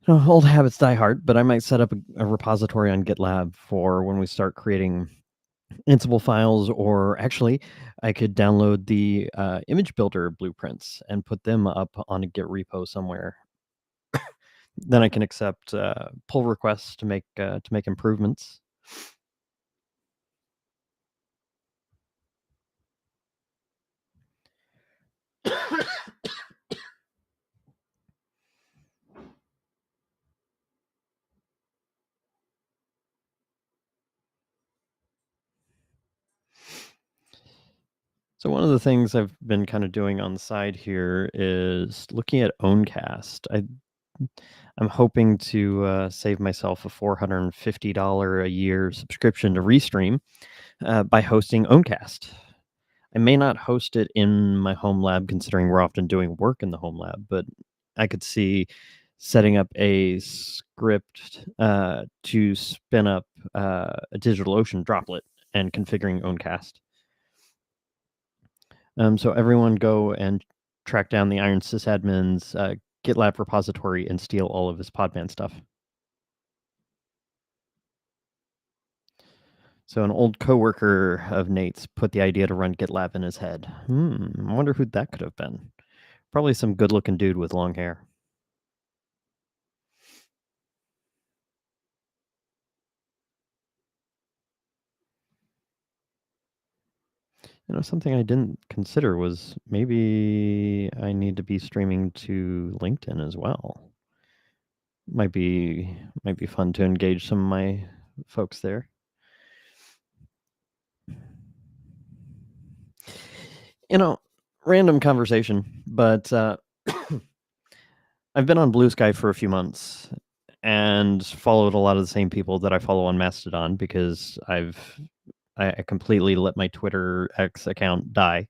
old habits die hard. But I might set up a repository on GitLab for when we start creating Ansible files, or actually, I could download the image builder blueprints and put them up on a Git repo somewhere. Then I can accept pull requests to make improvements. So one of the things I've been kind of doing on the side here is looking at Owncast. I'm hoping to save myself a $450 a year subscription to Restream by hosting Owncast. I may not host it in my home lab, considering we're often doing work in the home lab, but I could see setting up a script to spin up a DigitalOcean droplet and configuring Owncast. So everyone go and track down the Iron sysadmin's GitLab repository and steal all of his Podman stuff. So an old coworker of Nate's put the idea to run GitLab in his head. I wonder who that could have been. Probably some good-looking dude with long hair. Something I didn't consider was maybe I need to be streaming to LinkedIn as well. Might be fun to engage some of my folks there. Random conversation, but I've been on Blue Sky for a few months and followed a lot of the same people that I follow on Mastodon, because I completely let my Twitter X account die.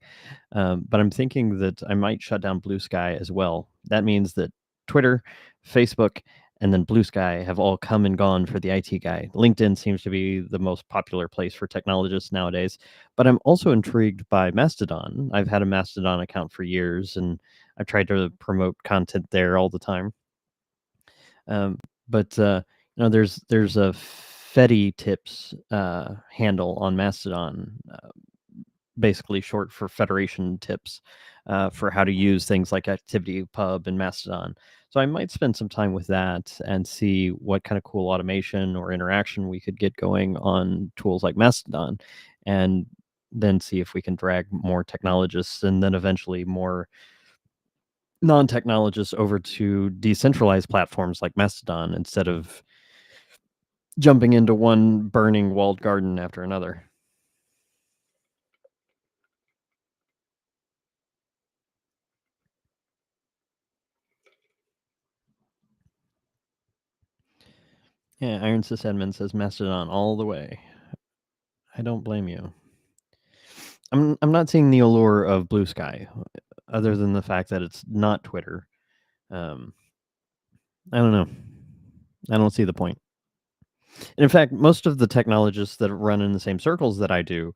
But I'm thinking that I might shut down Blue Sky as well. That means that Twitter, Facebook, and then Blue Sky have all come and gone for the IT guy. LinkedIn seems to be the most popular place for technologists nowadays, but I'm also intrigued by Mastodon. I've had a Mastodon account for years, and I've tried to promote content there all the time. But there's a Fedi tips handle on Mastodon, basically short for Federation tips, for how to use things like ActivityPub and Mastodon. So I might spend some time with that and see what kind of cool automation or interaction we could get going on tools like Mastodon, and then see if we can drag more technologists and then eventually more non-technologists over to decentralized platforms like Mastodon instead of jumping into one burning walled garden after another. Yeah, Iron Sysadmin says Mastodon all the way. I don't blame you. I'm not seeing the allure of Blue Sky, other than the fact that it's not Twitter. I don't know. I don't see the point. And in fact, most of the technologists that run in the same circles that I do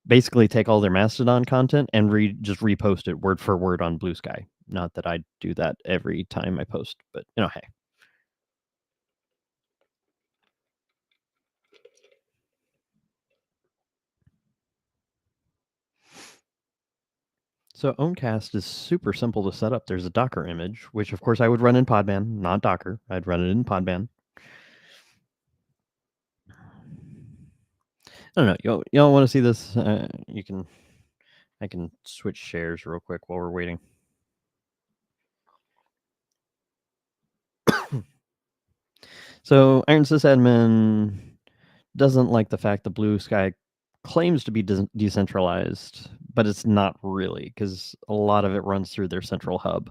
basically take all their Mastodon content and just repost it word for word on Blue Sky. Not that I do that every time I post, but hey. So Owncast is super simple to set up. There's a Docker image, which of course I would run in Podman, not Docker. I'd run it in Podman. I don't know. Y'all want to see this? I can switch shares real quick while we're waiting. So Iron Sysadmin doesn't like the fact that Blue Sky claims to be decentralized, but it's not really, because a lot of it runs through their central hub,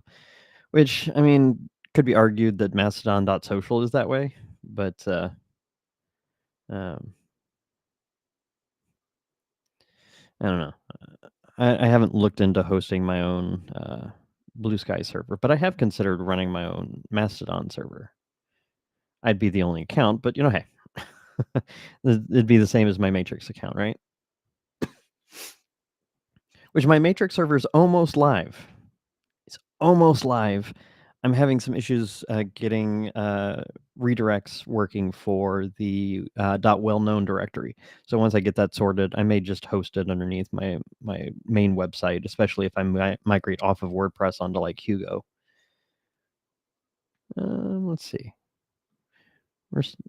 which, I mean, could be argued that Mastodon.social is that way, but um, I don't know. I haven't looked into hosting my own Blue Sky server, but I have considered running my own Mastodon server. I'd be the only account, but hey, it'd be the same as my Matrix account, right? Which my Matrix server is almost live. It's almost live. I'm having some issues getting redirects working for the .well-known directory. So once I get that sorted, I may just host it underneath my main website, especially if I migrate off of WordPress onto like Hugo. Let's see.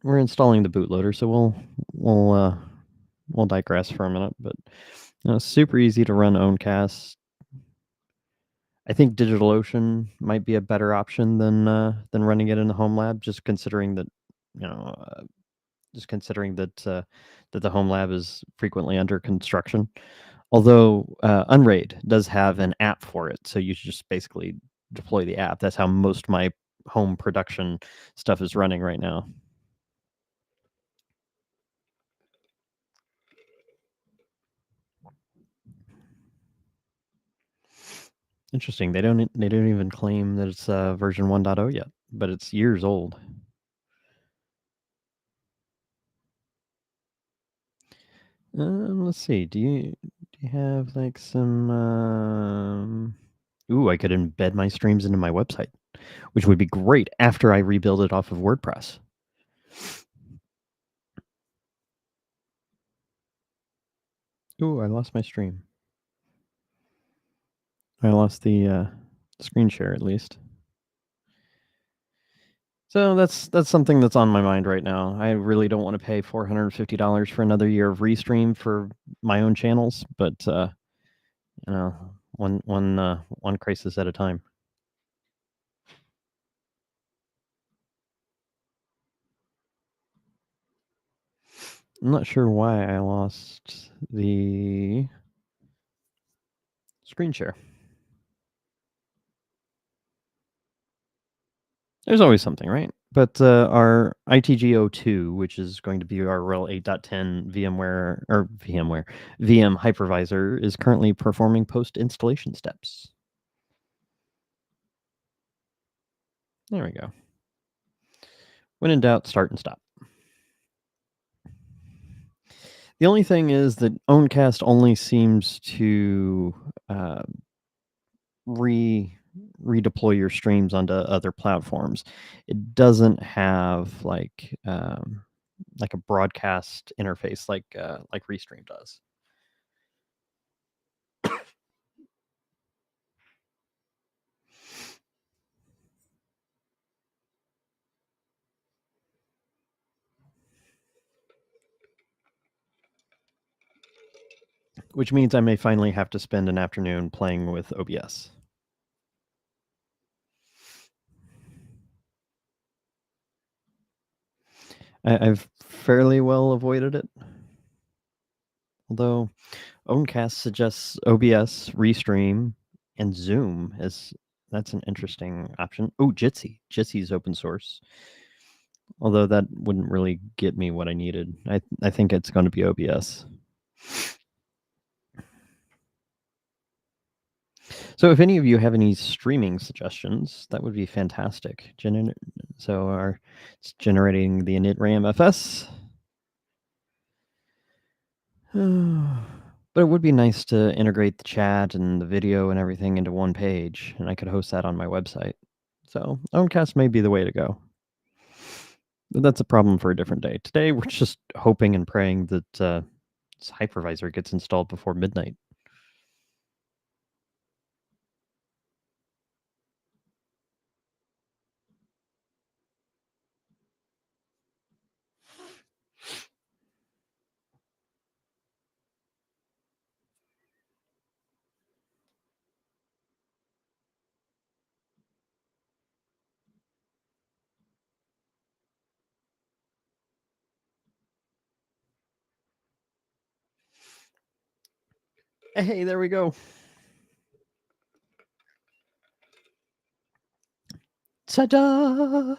We're installing the bootloader, so we'll digress for a minute. But super easy to run Owncast. I think DigitalOcean might be a better option than running it in the home lab, just considering that that the home lab is frequently under construction. Although Unraid does have an app for it, so you should just basically deploy the app. That's how most of my home production stuff is running right now. Interesting. They don't even claim that it's version 1.0 yet, but it's years old. Let's see. Do you have like some? Ooh, I could embed my streams into my website, which would be great after I rebuild it off of WordPress. Ooh, I lost my stream. I lost the screen share at least. So that's something that's on my mind right now. I really don't want to pay $450 for another year of restream for my own channels, but one crisis at a time. I'm not sure why I lost the screen share. There's always something, right? But our ITG02, which is going to be our RHEL 8.10 VM hypervisor, is currently performing post-installation steps. There we go. When in doubt, start and stop. The only thing is that Owncast only seems to uh, re redeploy your streams onto other platforms. It doesn't have like a broadcast interface like Restream does. Which means I may finally have to spend an afternoon playing with OBS. I've fairly well avoided it. Although Owncast suggests OBS, Restream, and Zoom as that's an interesting option. Oh, Jitsi. Jitsi's open source. Although that wouldn't really get me what I needed. I think it's going to be OBS. So if any of you have any streaming suggestions, that would be fantastic. So it's generating the init ramfs. But it would be nice to integrate the chat and the video and everything into one page, and I could host that on my website. So Owncast may be the way to go. But that's a problem for a different day. Today, we're just hoping and praying that this hypervisor gets installed before midnight. Hey, there we go. Ta-da!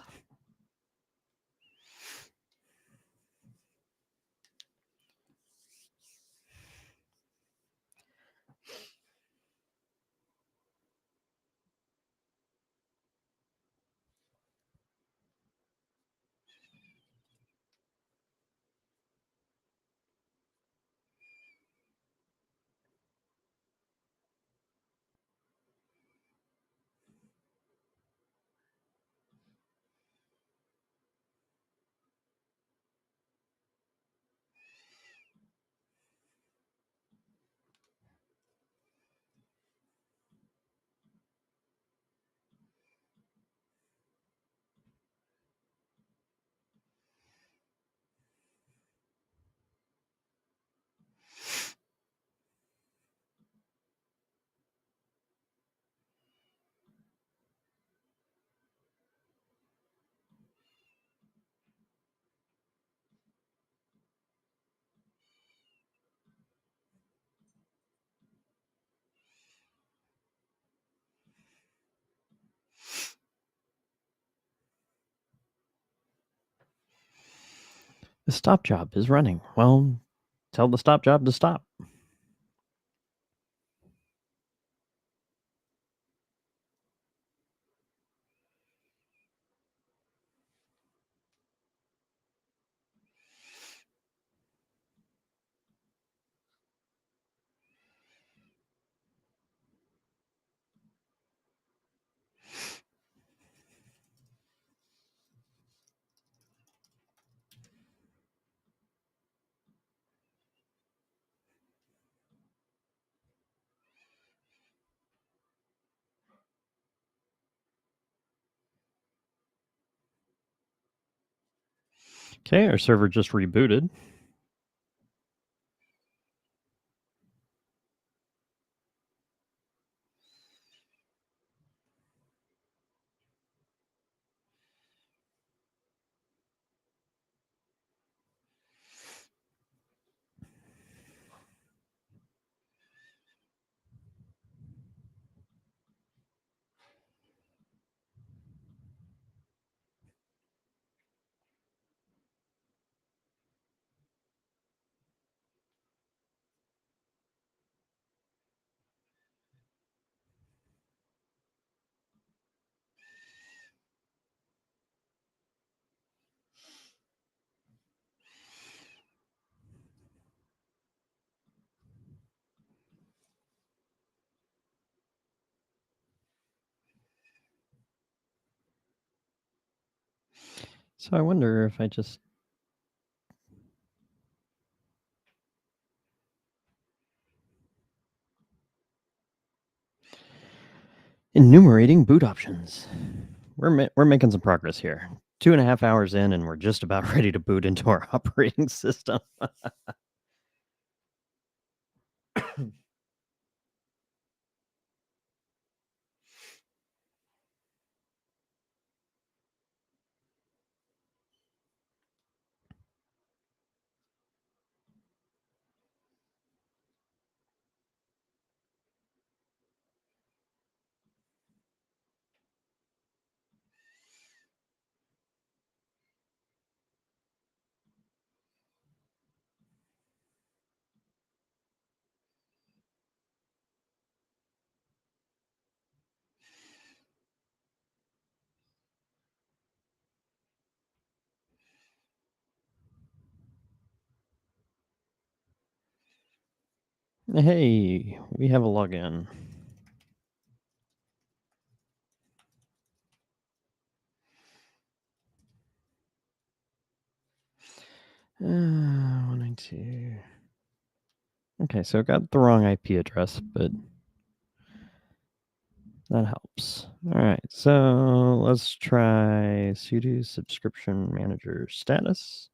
The stop job is running. Well, tell the stop job to stop. Okay, our server just rebooted. So I wonder if I just enumerating boot options. We're making some progress here. 2.5 hours in, and we're just about ready to boot into our operating system. Hey, we have a login. Uh, 192. Okay, so I got the wrong IP address, but that helps. All right, so let's try sudo subscription manager status.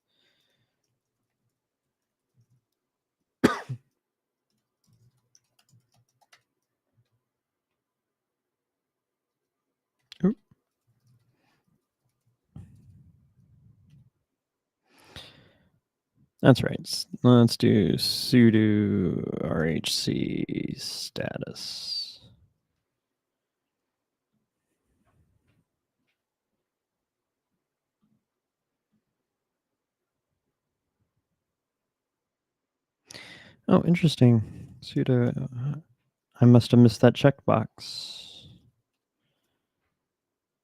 Oop. That's right. Let's do sudo RHC status. Oh, interesting. Sudo. I must have missed that checkbox.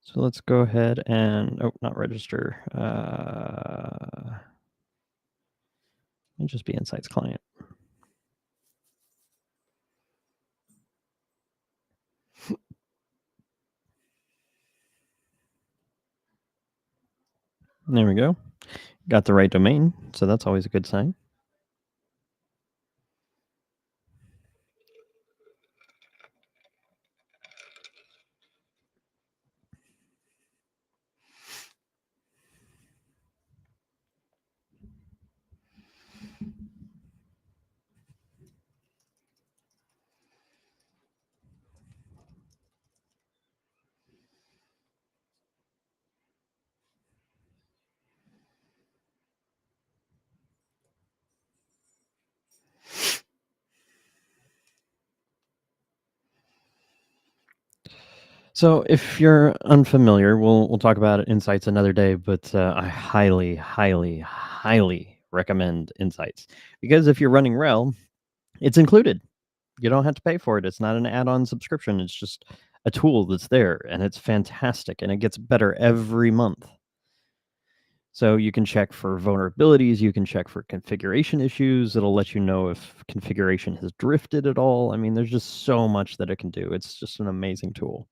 So let's go ahead and, not register. It'll just be Insights client. There we go. Got the right domain, so that's always a good sign. So if you're unfamiliar, we'll talk about Insights another day, but I highly, highly, highly recommend Insights because if you're running RHEL, it's included. You don't have to pay for it. It's not an add-on subscription. It's just a tool that's there, and it's fantastic, and it gets better every month. So you can check for vulnerabilities, you can check for configuration issues. It'll let you know if configuration has drifted at all. I mean, there's just so much that it can do. It's just an amazing tool.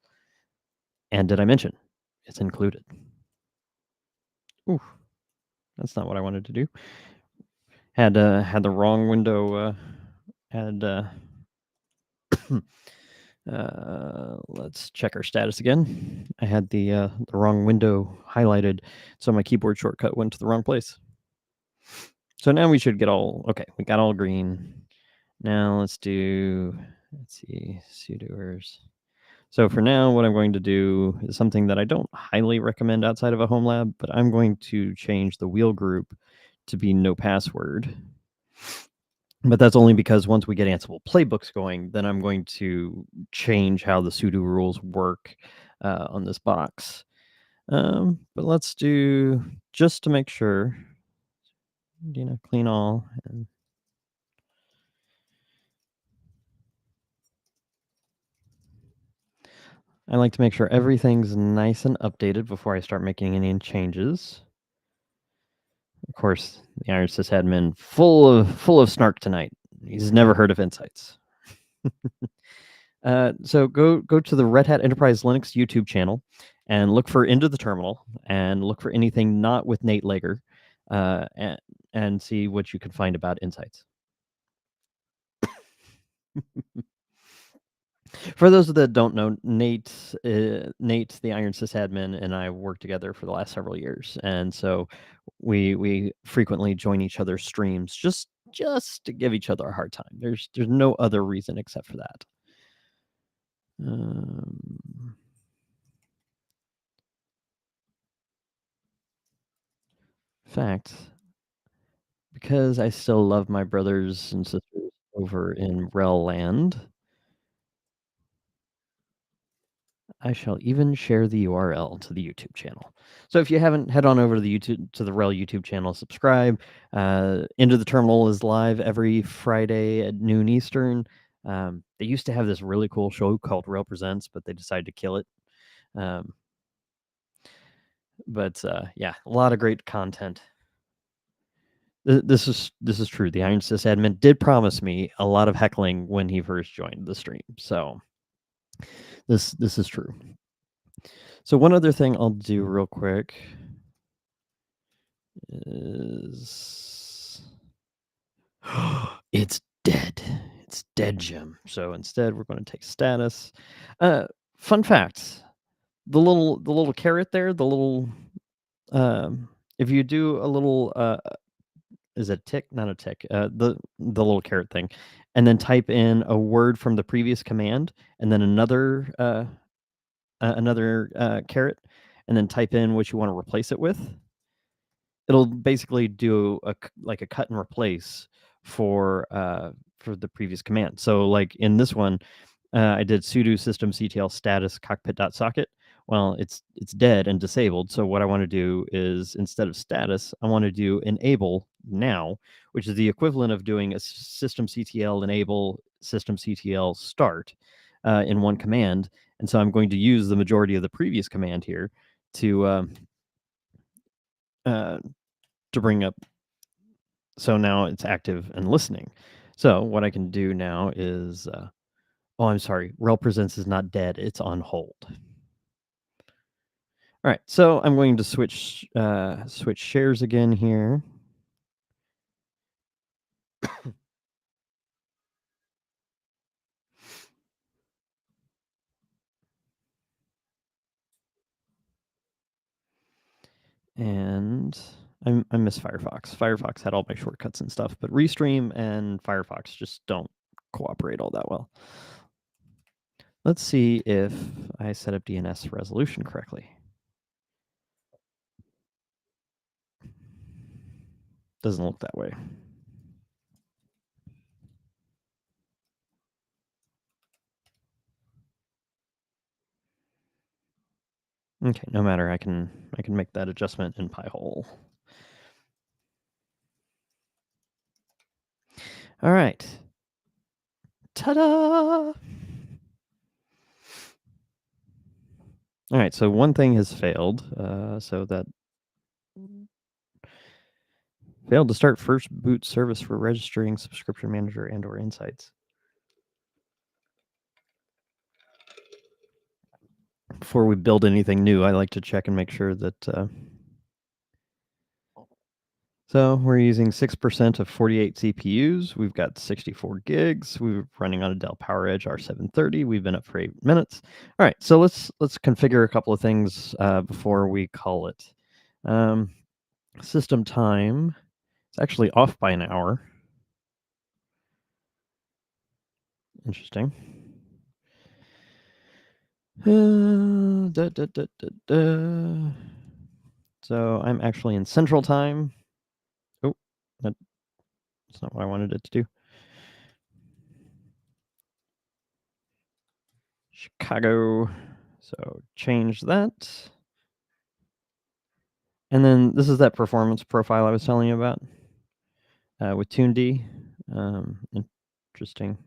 And did I mention it's included? Ooh, that's not what I wanted to do. Had the wrong window. Let's check our status again. I had the wrong window highlighted, so my keyboard shortcut went to the wrong place. So now we should get all, okay, we got all green. Now let's see, sudoers. So for now, what I'm going to do is something that I don't highly recommend outside of a home lab, but I'm going to change the wheel group to be no password. But that's only because once we get Ansible playbooks going, then I'm going to change how the sudo rules work on this box. But let's do, just to make sure, clean all. And I like to make sure everything's nice and updated before I start making any changes. Of course, the Iron sysadmin full of snark tonight. He's never heard of Insights. So go to the Red Hat Enterprise Linux YouTube channel and look for Into the Terminal and look for anything not with Nate Lager, uh, and, and see what you can find about insights. For those that don't know, Nate, the Iron Sysadmin, and I worked together for the last several years, and so we frequently join each other's streams just to give each other a hard time. There's no other reason except for that. Um, fact, because I still love my brothers and sisters over in RHEL land, I shall even share the URL to the YouTube channel. So if you haven't, head on over to the RHEL YouTube channel, subscribe. Into the Terminal is live every Friday at noon Eastern. They used to have this really cool show called RHEL Presents, but they decided to kill it. Um, but yeah, a lot of great content. This is true. The Iron Sys admin did promise me a lot of heckling when he first joined the stream. So this is true. So one other thing I'll do real quick is it's dead. It's dead, Jim. So instead, we're going to take status. Fun fact: the little caret there, the little if you do a little is it a tick? Not a tick. The little caret thing, and then type in a word from the previous command, and then another caret, and then type in what you want to replace it with. It'll basically do like a cut and replace for the previous command. So like in this one, I did sudo systemctl status cockpit.socket. Well, it's dead and disabled. So what I want to do is instead of status, I want to do enable now, which is the equivalent of doing a systemctl enable systemctl start in one command. And so I'm going to use the majority of the previous command here to bring up. So now it's active and listening. So what I can do now is, oh, I'm sorry, RHEL Presents is not dead. It's on hold. All right, so I'm going to switch shares again here. And I miss Firefox. Firefox had all my shortcuts and stuff, but Restream and Firefox just don't cooperate all that well. Let's see if I set up DNS resolution correctly. Doesn't look that way. Okay, no matter. I can make that adjustment in Pi-hole. All right. Ta-da! All right, so one thing has failed. So that failed to start first boot service for registering subscription manager and/or insights. Before we build anything new, I like to check and make sure that. So we're using 6% of 48 CPUs. We've got 64 gigs. We're running on a Dell PowerEdge R730. We've been up for 8 minutes. All right, so let's configure a couple of things before we call it. System time is actually off by an hour. Interesting. So I'm actually in Central Time. Oh, that's not what I wanted it to do. Chicago. So change that. And then this is that performance profile I was telling you about with TuneD. Interesting.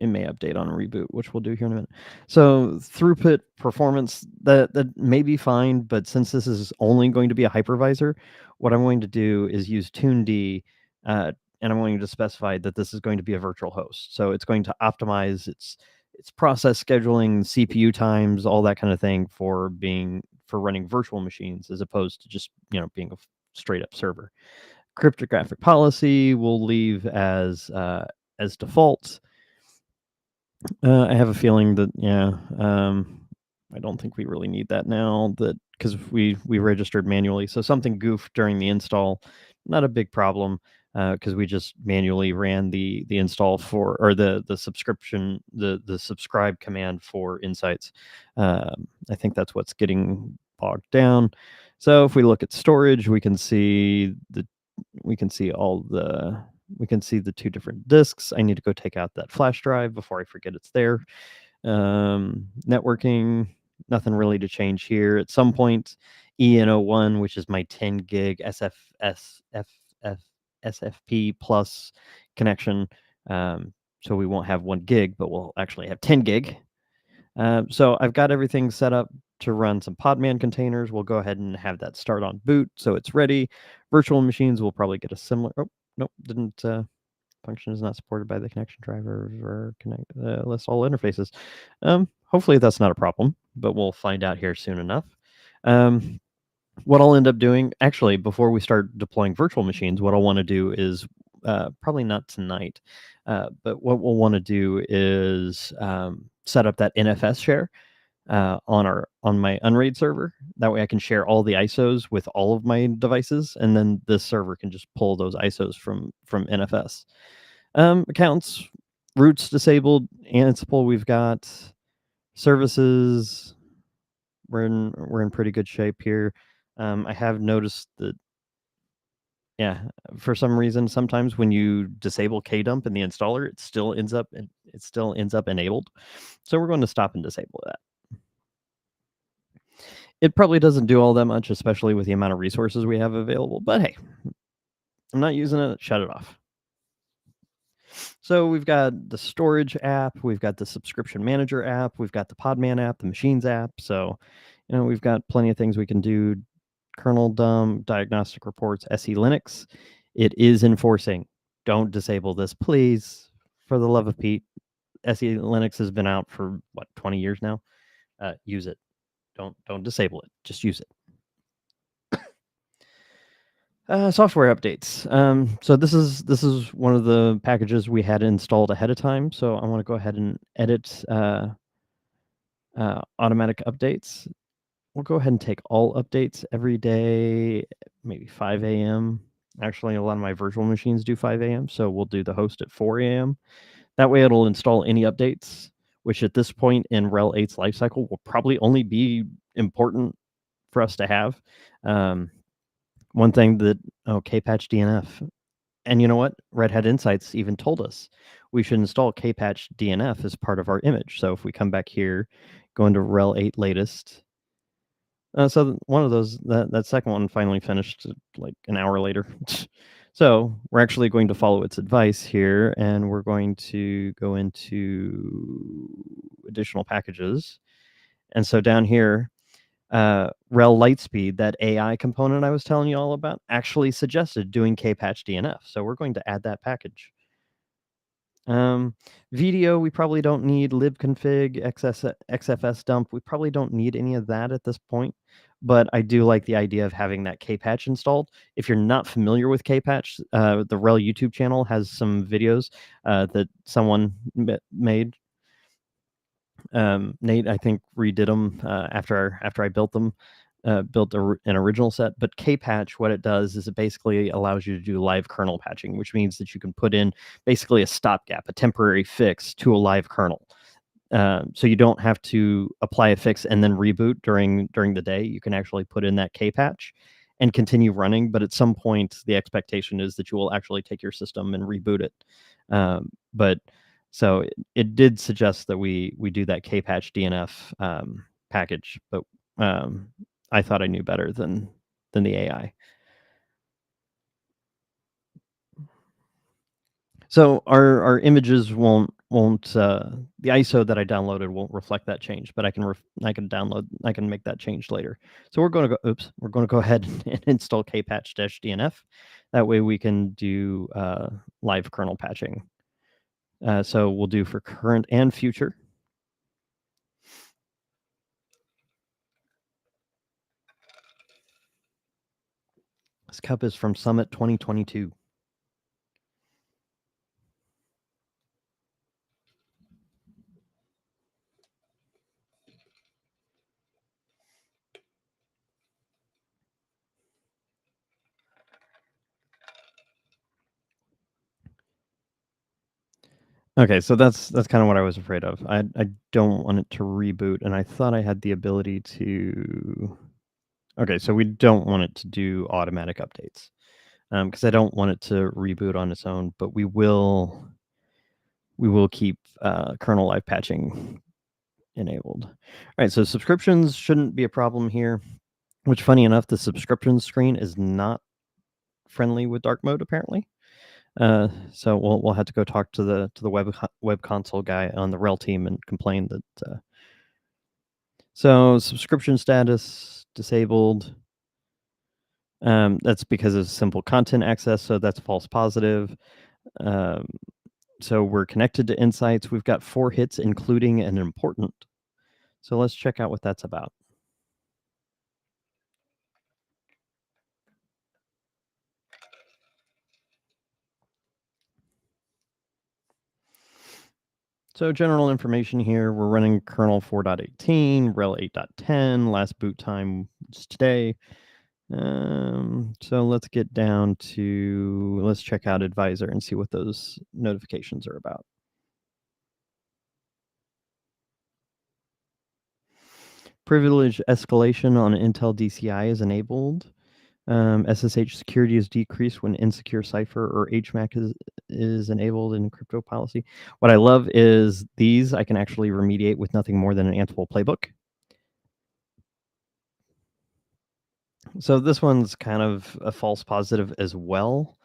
It may update on reboot, which we'll do here in a minute. So throughput performance, that may be fine, but since this is only going to be a hypervisor, what I'm going to do is use TuneD, and I'm going to specify that this is going to be a virtual host. So it's going to optimize it's process scheduling, CPU times, all that kind of thing for running virtual machines as opposed to just being a straight up server. Cryptographic policy we'll leave as default. I have a feeling that I don't think we really need that now, that because we registered manually, so something goofed during the install, not a big problem, because we just manually ran the install for, or the subscription, the subscribe command for Insights. I think that's what's getting bogged down. So if we look at storage, we can see all the we can see the two different disks. I need to go take out that flash drive before I forget it's there. Networking, nothing really to change here. At some point, EN01, which is my 10 gig SFP plus connection. So we won't have 1 gig, but we'll actually have 10 gig. So I've got everything set up to run some Podman containers. We'll go ahead and have that start on boot, so it's ready. Virtual machines will probably get a similar. Oh, nope, didn't. Function is not supported by the connection driver or connect list all interfaces. Hopefully that's not a problem, but we'll find out here soon enough. What I'll end up doing, actually, before we start deploying virtual machines, what I'll want to do is probably not tonight, but what we'll want to do is set up that NFS share on my Unraid server. That way I can share all the ISOs with all of my devices, and then this server can just pull those ISOs from NFS. Accounts, roots disabled, Ansible we've got, services, we're in pretty good shape here. I have noticed that, for some reason, sometimes when you disable kdump in the installer, it still ends up enabled. So we're going to stop and disable that. It probably doesn't do all that much, especially with the amount of resources we have available, but hey, I'm not using it, shut it off. So we've got the storage app, we've got the subscription manager app, we've got the Podman app, the machines app. So, we've got plenty of things we can do. Kernel dump, diagnostic reports, SE Linux. It is enforcing. Don't disable this, please. For the love of Pete. SE Linux has been out for 20 years now. Use it. Don't disable it. Just use it. Software updates. So this is one of the packages we had installed ahead of time. So I want to go ahead and edit automatic updates. We'll go ahead and take all updates every day, maybe 5 a.m. Actually, a lot of my virtual machines do 5 a.m. So we'll do the host at 4 a.m. That way it'll install any updates, which at this point in RHEL 8's lifecycle will probably only be important for us to have. One thing that, Kpatch DNF. And you know what? Red Hat Insights even told us we should install Kpatch DNF as part of our image. So if we come back here, go into RHEL 8 latest. So one of those, that second one finally finished like an hour later. So we're actually going to follow its advice here, and we're going to go into additional packages. And so down here, RHEL Lightspeed, that AI component I was telling you all about, actually suggested doing Kpatch DNF. So we're going to add that package. VDO, we probably don't need. libconfig, XFS dump, we probably don't need any of that at this point. But I do like the idea of having that Kpatch installed. If you're not familiar with Kpatch, the RHEL YouTube channel has some videos that someone made. Nate, I think, redid them after I built them. Built an original set, but Kpatch, what it does is it basically allows you to do live kernel patching, which means that you can put in basically a stopgap, a temporary fix to a live kernel. So you don't have to apply a fix and then reboot during the day. You can actually put in that Kpatch and continue running, but at some point the expectation is that you will actually take your system and reboot it. But so it did suggest that we do that Kpatch DNF package, but I thought I knew better than the AI. So our images won't the ISO that I downloaded won't reflect that change, but I can make that change later. So we're going to go ahead and install Kpatch-DNF. That way we can do live kernel patching. So we'll do for current and future. This cup is from Summit 2022. Okay, so that's kind of what I was afraid of. I don't want it to reboot, and I thought I had the ability to. Okay, so we don't want it to do automatic updates, because I don't want it to reboot on its own. But we will keep kernel live patching enabled. All right, so subscriptions shouldn't be a problem here. Which, funny enough, the subscription screen is not friendly with dark mode apparently. So we'll have to go talk to the web console guy on the RHEL team and complain that. So subscription status disabled. That's because of simple content access, so that's false positive. So we're connected to insights. We've got 4 hits, including an important. So let's check out what that's about. So general information here, we're running kernel 4.18, RHEL 8.10, last boot time is today. So let's get down to, let's check out Advisor and see what those notifications are about. Privilege escalation on Intel DCI is enabled. SSH security is decreased when insecure cipher or HMAC is enabled in crypto policy. What I love is these I can actually remediate with nothing more than an Ansible playbook. So this one's kind of a false positive as well,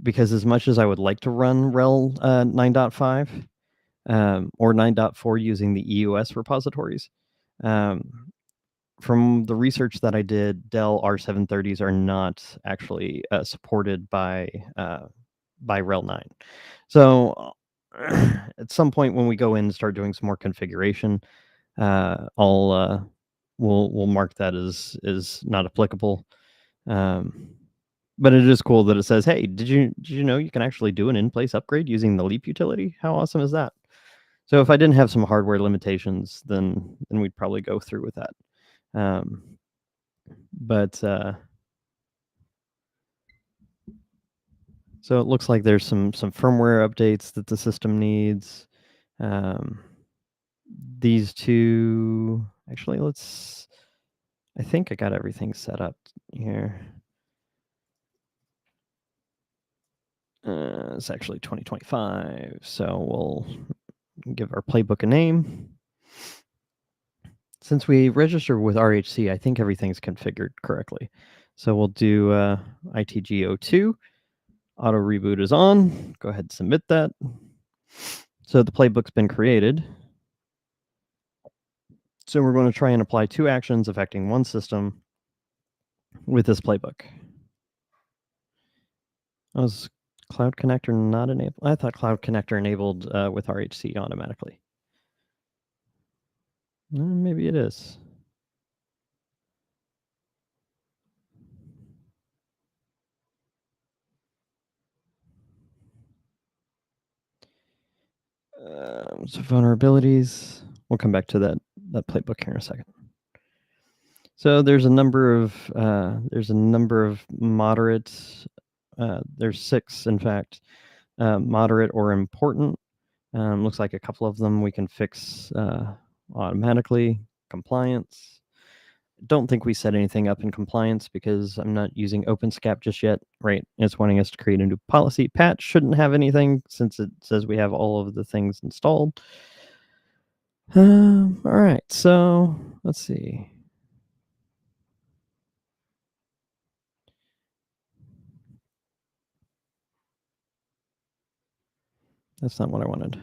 because as much as I would like to run RHEL 9.5 or 9.4 using the EUS repositories, from the research that I did, Dell R730s are not actually supported by RHEL 9. So at some point when we go in and start doing some more configuration, we'll mark that as not applicable. But it is cool that it says, "Hey, did you know you can actually do an in-place upgrade using the Leap utility? How awesome is that?" So if I didn't have some hardware limitations, then we'd probably go through with that. But so it looks like there's some firmware updates that the system needs. These two, actually, I think I got everything set up here. It's actually 2025, so we'll give our playbook a name. Since we registered with RHC, I think everything's configured correctly. So we'll do ITG02. Auto reboot is on. Go ahead and submit that. So the playbook's been created. So we're going to try and apply 2 actions affecting one system with this playbook. Was Cloud Connector not enabled? I thought Cloud Connector enabled with RHC automatically. Maybe it is. So vulnerabilities. We'll come back to that playbook here in a second. So there's a number of moderate. There's 6, in fact, moderate or important. Looks like a couple of them we can fix automatically. Compliance. Don't think we set anything up in compliance because I'm not using OpenSCAP just yet. Right, it's wanting us to create a new policy. Patch shouldn't have anything since it says we have all of the things installed. All right, so let's see. That's not what I wanted.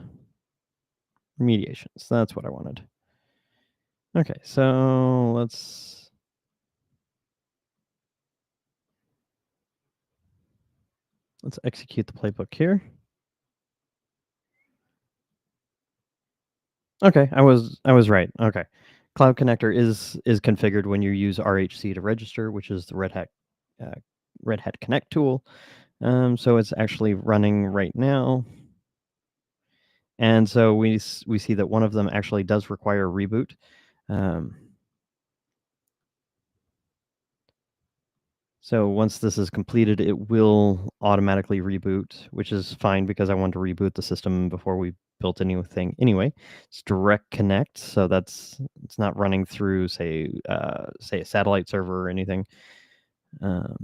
Remediations, that's what I wanted. Okay, so let's execute the playbook here. Okay, I was right. Okay. Cloud Connector is configured when you use RHC to register, which is the Red Hat Red Hat Connect tool. So it's actually running right now. And so we see that one of them actually does require a reboot. So once this is completed, it will automatically reboot, which is fine because I want to reboot the system before we built anything anyway. It's direct connect, so it's not running through, say a satellite server or anything. So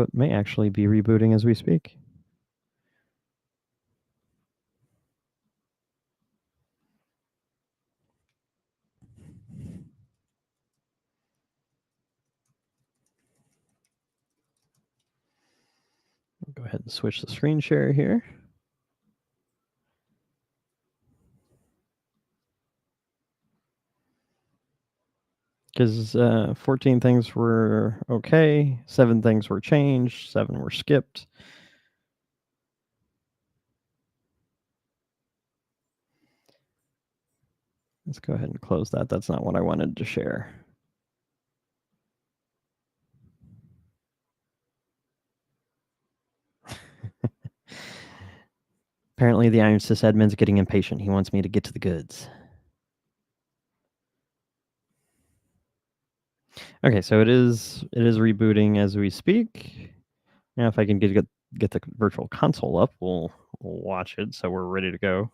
it may actually be rebooting as we speak. Go ahead and switch the screen share here. Because 14 things were okay, 7 things were changed, 7 were skipped. Let's go ahead and close that. That's not what I wanted to share. Apparently the Iron sysadmin's getting impatient. He wants me to get to the goods. Okay, so it is rebooting as we speak. Now if I can get the virtual console up, we'll watch it so we're ready to go.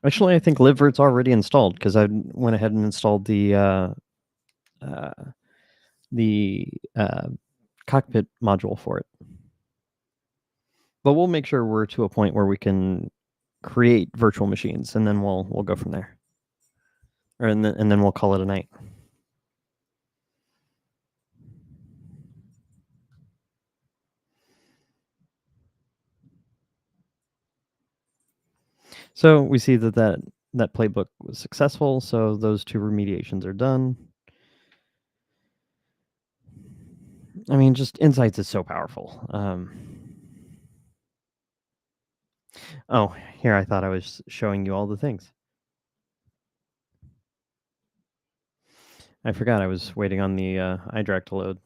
Actually, I think libvirt's already installed because I went ahead and installed the cockpit module for it. But we'll make sure we're to a point where we can create virtual machines, and then we'll go from there. And then we'll call it a night. So we see that playbook was successful, so those 2 remediations are done. I mean, just Insights is so powerful. Oh, here I thought I was showing you all the things. I forgot I was waiting on the iDRAC to load.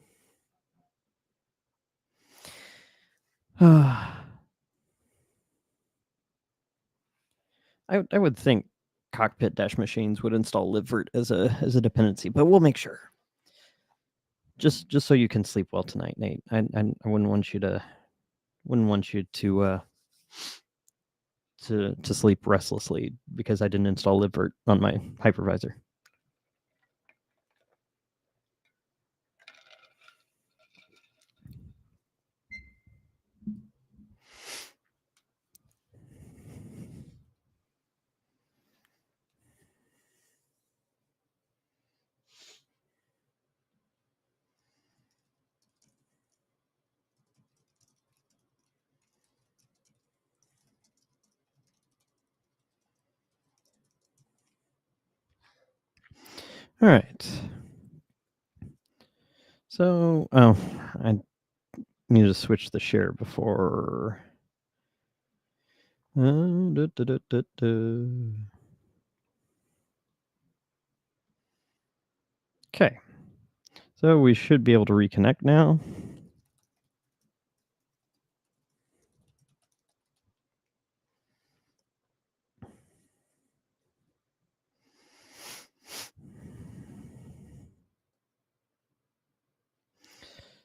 I would think cockpit dash machines would install libvirt as a dependency, but we'll make sure. Just so you can sleep well tonight, Nate. I wouldn't want you to sleep restlessly because I didn't install libvirt on my hypervisor. All right. So, I need to switch the share before. Okay. So we should be able to reconnect now.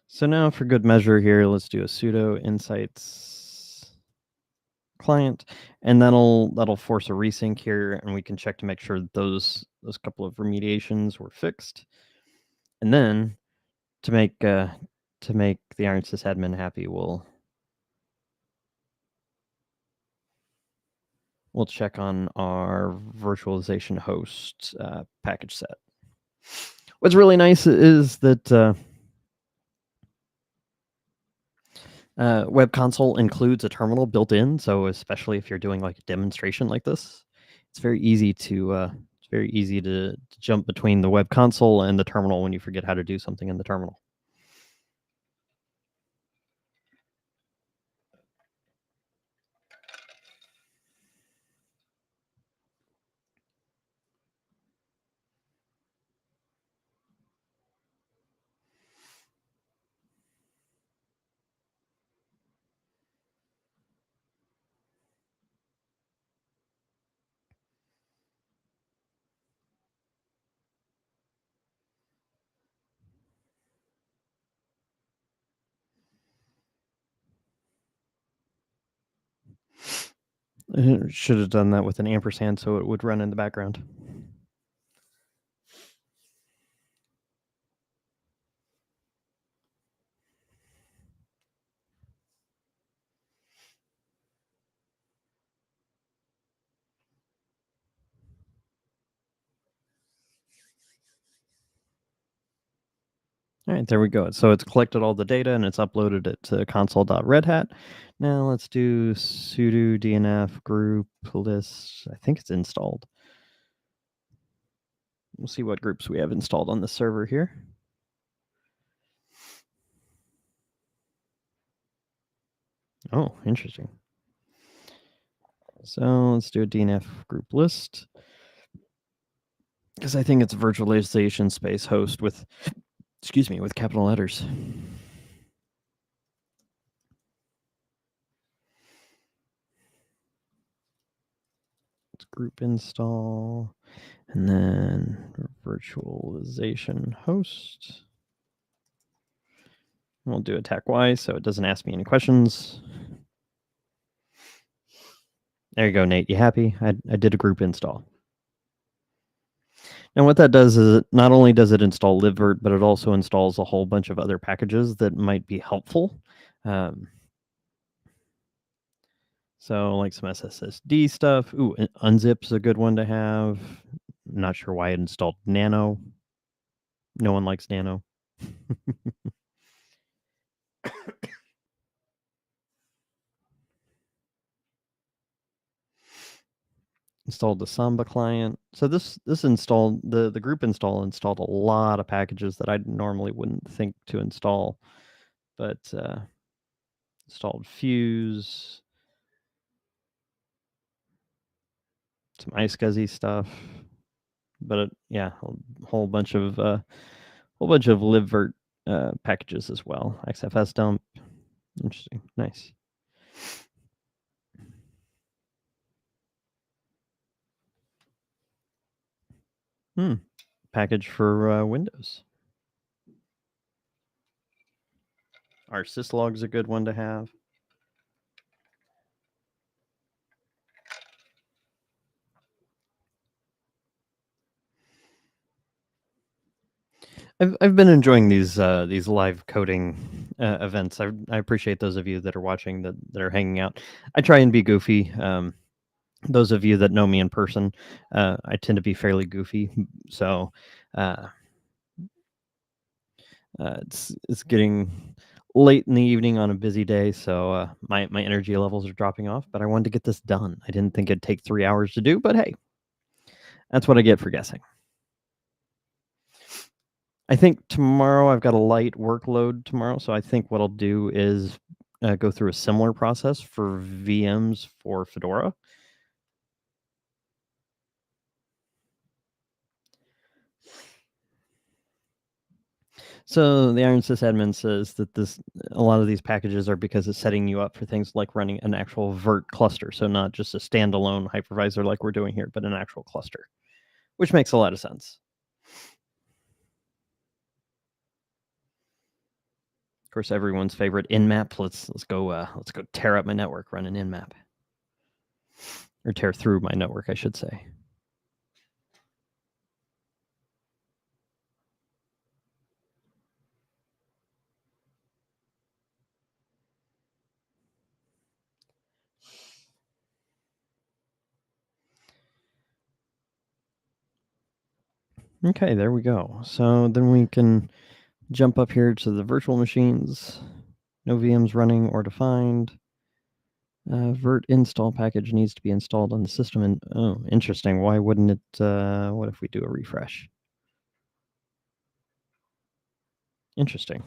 So now for good measure here, let's do a sudo insights client, and that'll force a resync here, and we can check to make sure that those couple of remediations were fixed. And then to make the Iron sysadmin happy, we'll check on our virtualization host package set. What's really nice is that Web Console includes a terminal built in, so especially if you're doing like a demonstration like this, it's very easy to jump between the Web Console and the terminal when you forget how to do something in the terminal. Should have done that with an ampersand so it would run in the background. All right, there we go. So it's collected all the data and it's uploaded it to console.redhat. Now let's do sudo dnf group list. I think it's installed. We'll see what groups we have installed on the server here. Oh, interesting. So let's do a DNF group list. Because I think it's virtualization space host with, with capital letters. Let's group install. And then virtualization host. We'll do attack Y so it doesn't ask me any questions. There you go, Nate. You happy? I did a group install. And what that does is it not only does it install libvirt, but it also installs a whole bunch of other packages that might be helpful. So like some SSD stuff. Ooh, unzip's a good one to have. Not sure why it installed nano. No one likes nano. Installed the Samba client. So this installed the group installed a lot of packages that I normally wouldn't think to install, but installed Fuse, some iSCSI stuff, but yeah, a whole bunch of libvirt packages as well. XFS dump. Interesting. Nice. Package for Windows. Our syslog is a good one to have. I've been enjoying these live coding events. I appreciate those of you that are watching that are hanging out. I try and be goofy. Those of you that know me in person, I tend to be fairly goofy. So it's getting late in the evening on a busy day, so my energy levels are dropping off. But I wanted to get this done. I didn't think it'd take 3 hours to do, but hey, that's what I get for guessing. I think tomorrow I've got a light workload tomorrow, so I think what I'll do is go through a similar process for VMs for Fedora. So the Iron sysadmin says that a lot of these packages are because it's setting you up for things like running an actual virt cluster, so not just a standalone hypervisor like we're doing here, but an actual cluster, which makes a lot of sense. Of course, everyone's favorite nmap. Let's go tear up my network, run an nmap, or tear through my network, I should say. Okay, there we go. So then we can jump up here to the virtual machines. No VMs running or defined. Virt install package needs to be installed on the system. And oh, interesting. Why wouldn't it? What if we do a refresh? Interesting.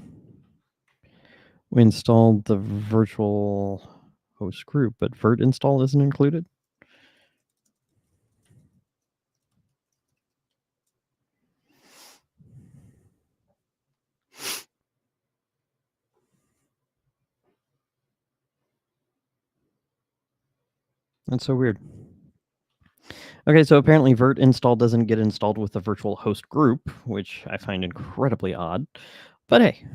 We installed the virtual host group, but virt install isn't included. That's so weird. Okay, so apparently virt install doesn't get installed with the virtual host group, which I find incredibly odd. But hey,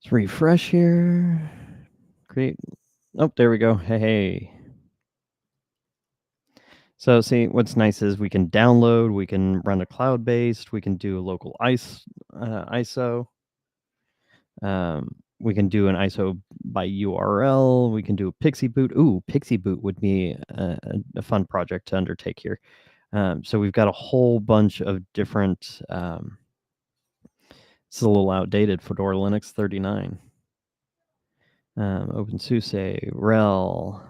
let's refresh here. create. Oh, there we go. Hey. So see, what's nice is we can download, we can run a cloud-based, we can do a local ISO. We can do an ISO by URL. We can do a Pixie boot. Ooh, Pixie boot would be a fun project to undertake here. So we've got a whole bunch of different. It's a little outdated. Fedora Linux 39. OpenSUSE, RHEL,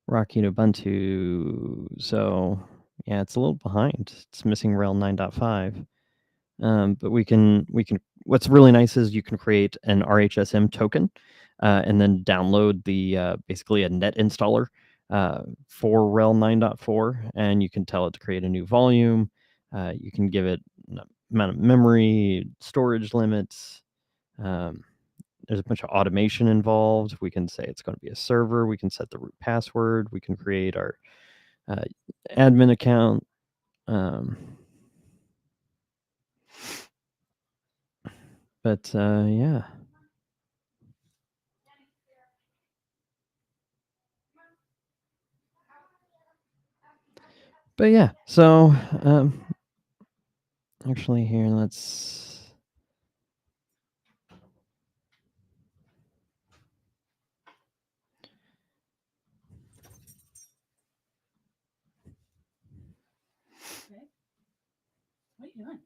Rocky Ubuntu. So yeah, it's a little behind. It's missing RHEL 9.5. But we can. What's really nice is you can create an RHSM token, and then download the basically a net installer for RHEL 9.4, and you can tell it to create a new volume. You can give it an amount of memory, storage limits. There's a bunch of automation involved. We can say it's going to be a server. We can set the root password. We can create our admin account. But yeah. But yeah, so actually here, let's. Okay. What are you doing?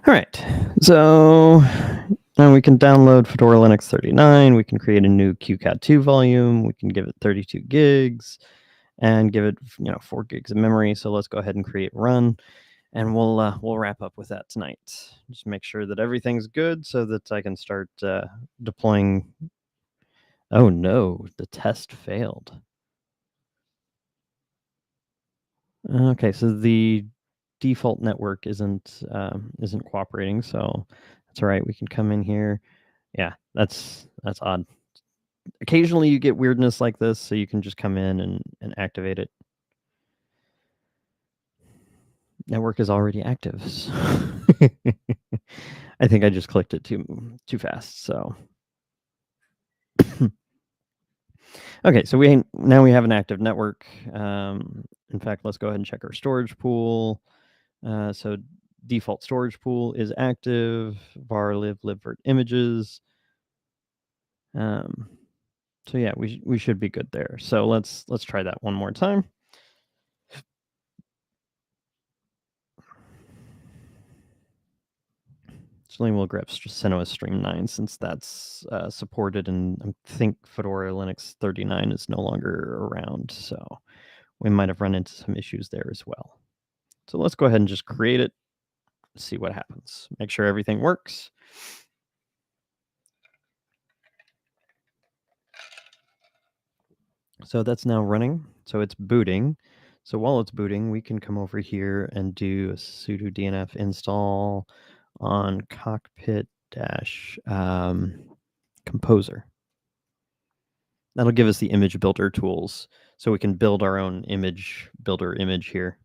All right, so now we can download Fedora Linux 39. We can create a new QCAD2 volume. We can give it 32 gigs and give it 4 gigs of memory. So let's go ahead and create run, and we'll wrap up with that tonight. Just make sure that everything's good so that I can start deploying. Oh no, the test failed. Okay, so the default network isn't cooperating, so that's all right. We can come in here. Yeah, that's odd. Occasionally you get weirdness like this, so you can just come in and activate it. Network is already active. I think I just clicked it too fast, so. Okay, so now we have an active network. In fact, let's go ahead and check our storage pool. So default storage pool is active, var libvirt images. So yeah, we should be good there. So let's try that one more time. Certainly we'll grab CentOS Stream 9 since that's supported, and I think Fedora Linux 39 is no longer around, so we might have run into some issues there as well. So let's go ahead and just create it, see what happens. Make sure everything works. So that's now running. So it's booting. So while it's booting, we can come over here and do a sudo dnf install on cockpit composer. That'll give us the image builder tools, so we can build our own image builder image here.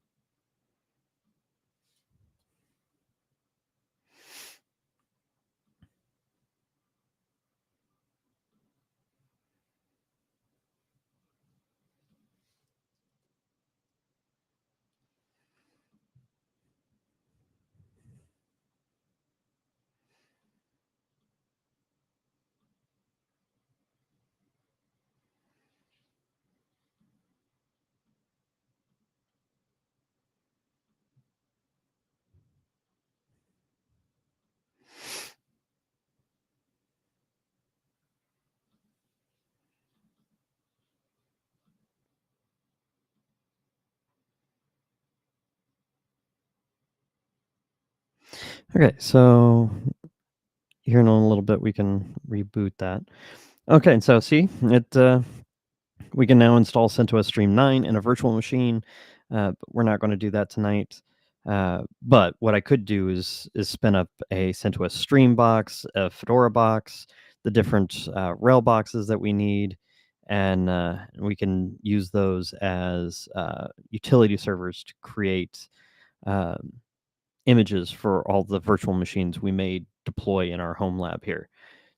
Okay, so here in a little bit we can reboot that. Okay, so see, we can now install CentOS Stream 9 in a virtual machine, but we're not going to do that tonight. But what I could do is spin up a CentOS Stream box, a Fedora box, the different RHEL boxes that we need, and we can use those as utility servers to create images for all the virtual machines we may deploy in our home lab here.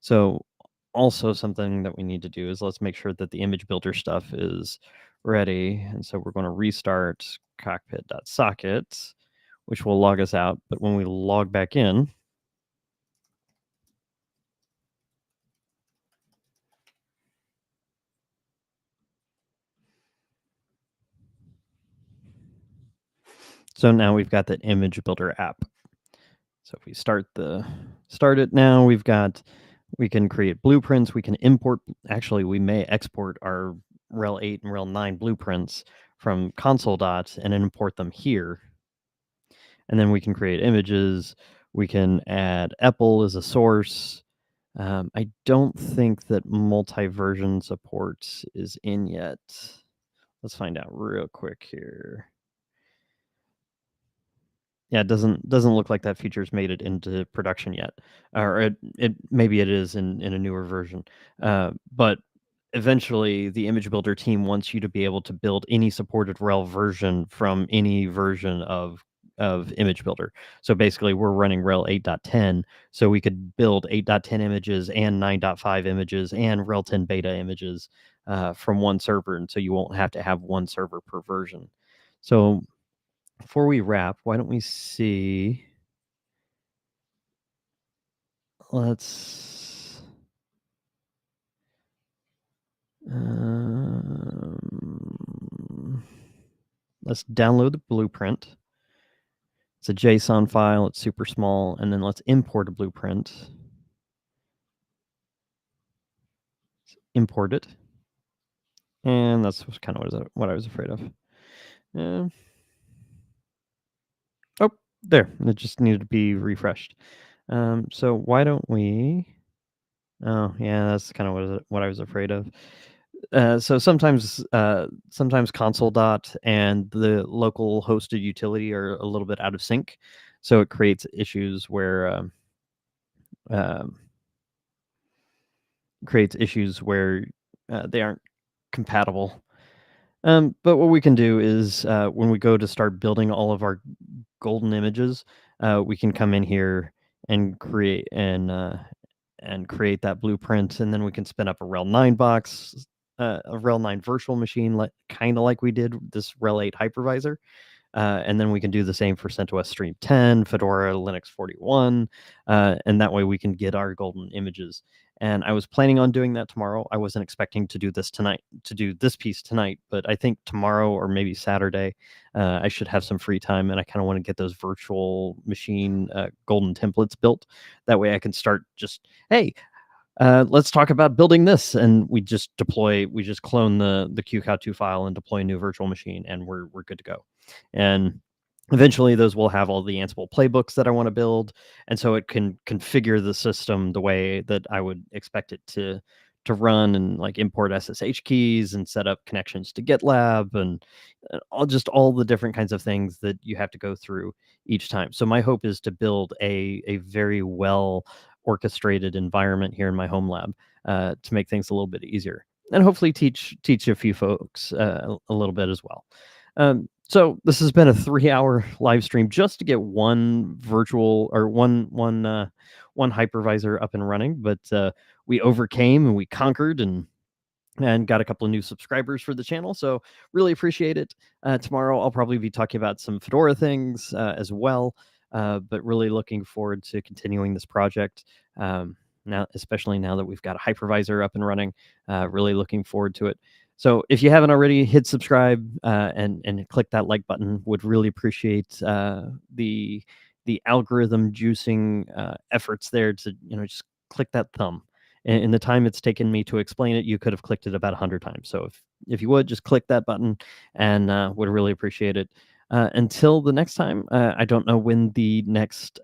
So also something that we need to do is let's make sure that the image builder stuff is ready. And so we're going to restart cockpit.socket, which will log us out. But when we log back in, so now we've got that image builder app. So if we start it now, we can create blueprints. We can import, actually, we may export our RHEL 8 and RHEL 9 blueprints from console.dot and import them here. And then we can create images. We can add EPEL as a source. I don't think that multi-version support is in yet. Let's find out real quick here. Yeah, it doesn't look like that feature's made it into production yet, or it maybe it is in a newer version. But eventually, the image builder team wants you to be able to build any supported RHEL version from any version of image builder. So basically, we're running RHEL 8.10, so we could build 8.10 images and 9.5 images and RHEL 10 beta images from one server, and so you won't have to have one server per version. So before we wrap, why don't we see? Let's download the blueprint. It's a JSON file. It's super small, and then let's import a blueprint. Import it, and that's kind of what I was afraid of. Oh, there. It just needed to be refreshed. So why don't we? Oh, yeah, that's kind of what I was afraid of. So sometimes console dot and the local hosted utility are a little bit out of sync, so it um, creates issues where they aren't compatible. But what we can do is when we go to start building all of our golden images, we can come in here and create that blueprint, and then we can spin up a RHEL 9 box, a RHEL 9 virtual machine, like kind of like we did this RHEL 8 hypervisor. And then we can do the same for CentOS Stream 10, Fedora, Linux 41, and that way we can get our golden images. And I was planning on doing that tomorrow. I wasn't expecting to do this piece tonight, but I think tomorrow or maybe Saturday, I should have some free time, and I kind of want to get those virtual machine golden templates built. That way I can start just, hey, let's talk about building this, and we just clone the QCOW2 file and deploy a new virtual machine, and we're good to go. And eventually those will have all the Ansible playbooks that I want to build, and so it can configure the system the way that I would expect it to run, and like import SSH keys and set up connections to GitLab, and all the different kinds of things that you have to go through each time. So my hope is to build a very well orchestrated environment here in my home lab to make things a little bit easier, and hopefully teach a few folks a little bit as well. So this has been a 3-hour live stream just to get one virtual or one hypervisor up and running, but we overcame and we conquered and got a couple of new subscribers for the channel, so really appreciate it. Tomorrow I'll probably be talking about some Fedora things as well, but really looking forward to continuing this project. Now, especially now that we've got a hypervisor up and running, really looking forward to it. So if you haven't already, hit subscribe and click that like button. Would really appreciate the algorithm juicing efforts there to just click that thumb. In the time it's taken me to explain it, you could have clicked it about 100 times. So if you would, just click that button, and would really appreciate it. Until the next time, I don't know when the next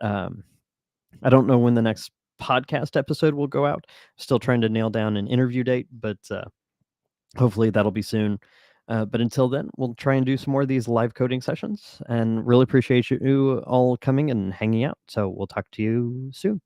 podcast episode will go out. Still trying to nail down an interview date, but hopefully that'll be soon. But until then, we'll try and do some more of these live coding sessions, and really appreciate you all coming and hanging out. So we'll talk to you soon.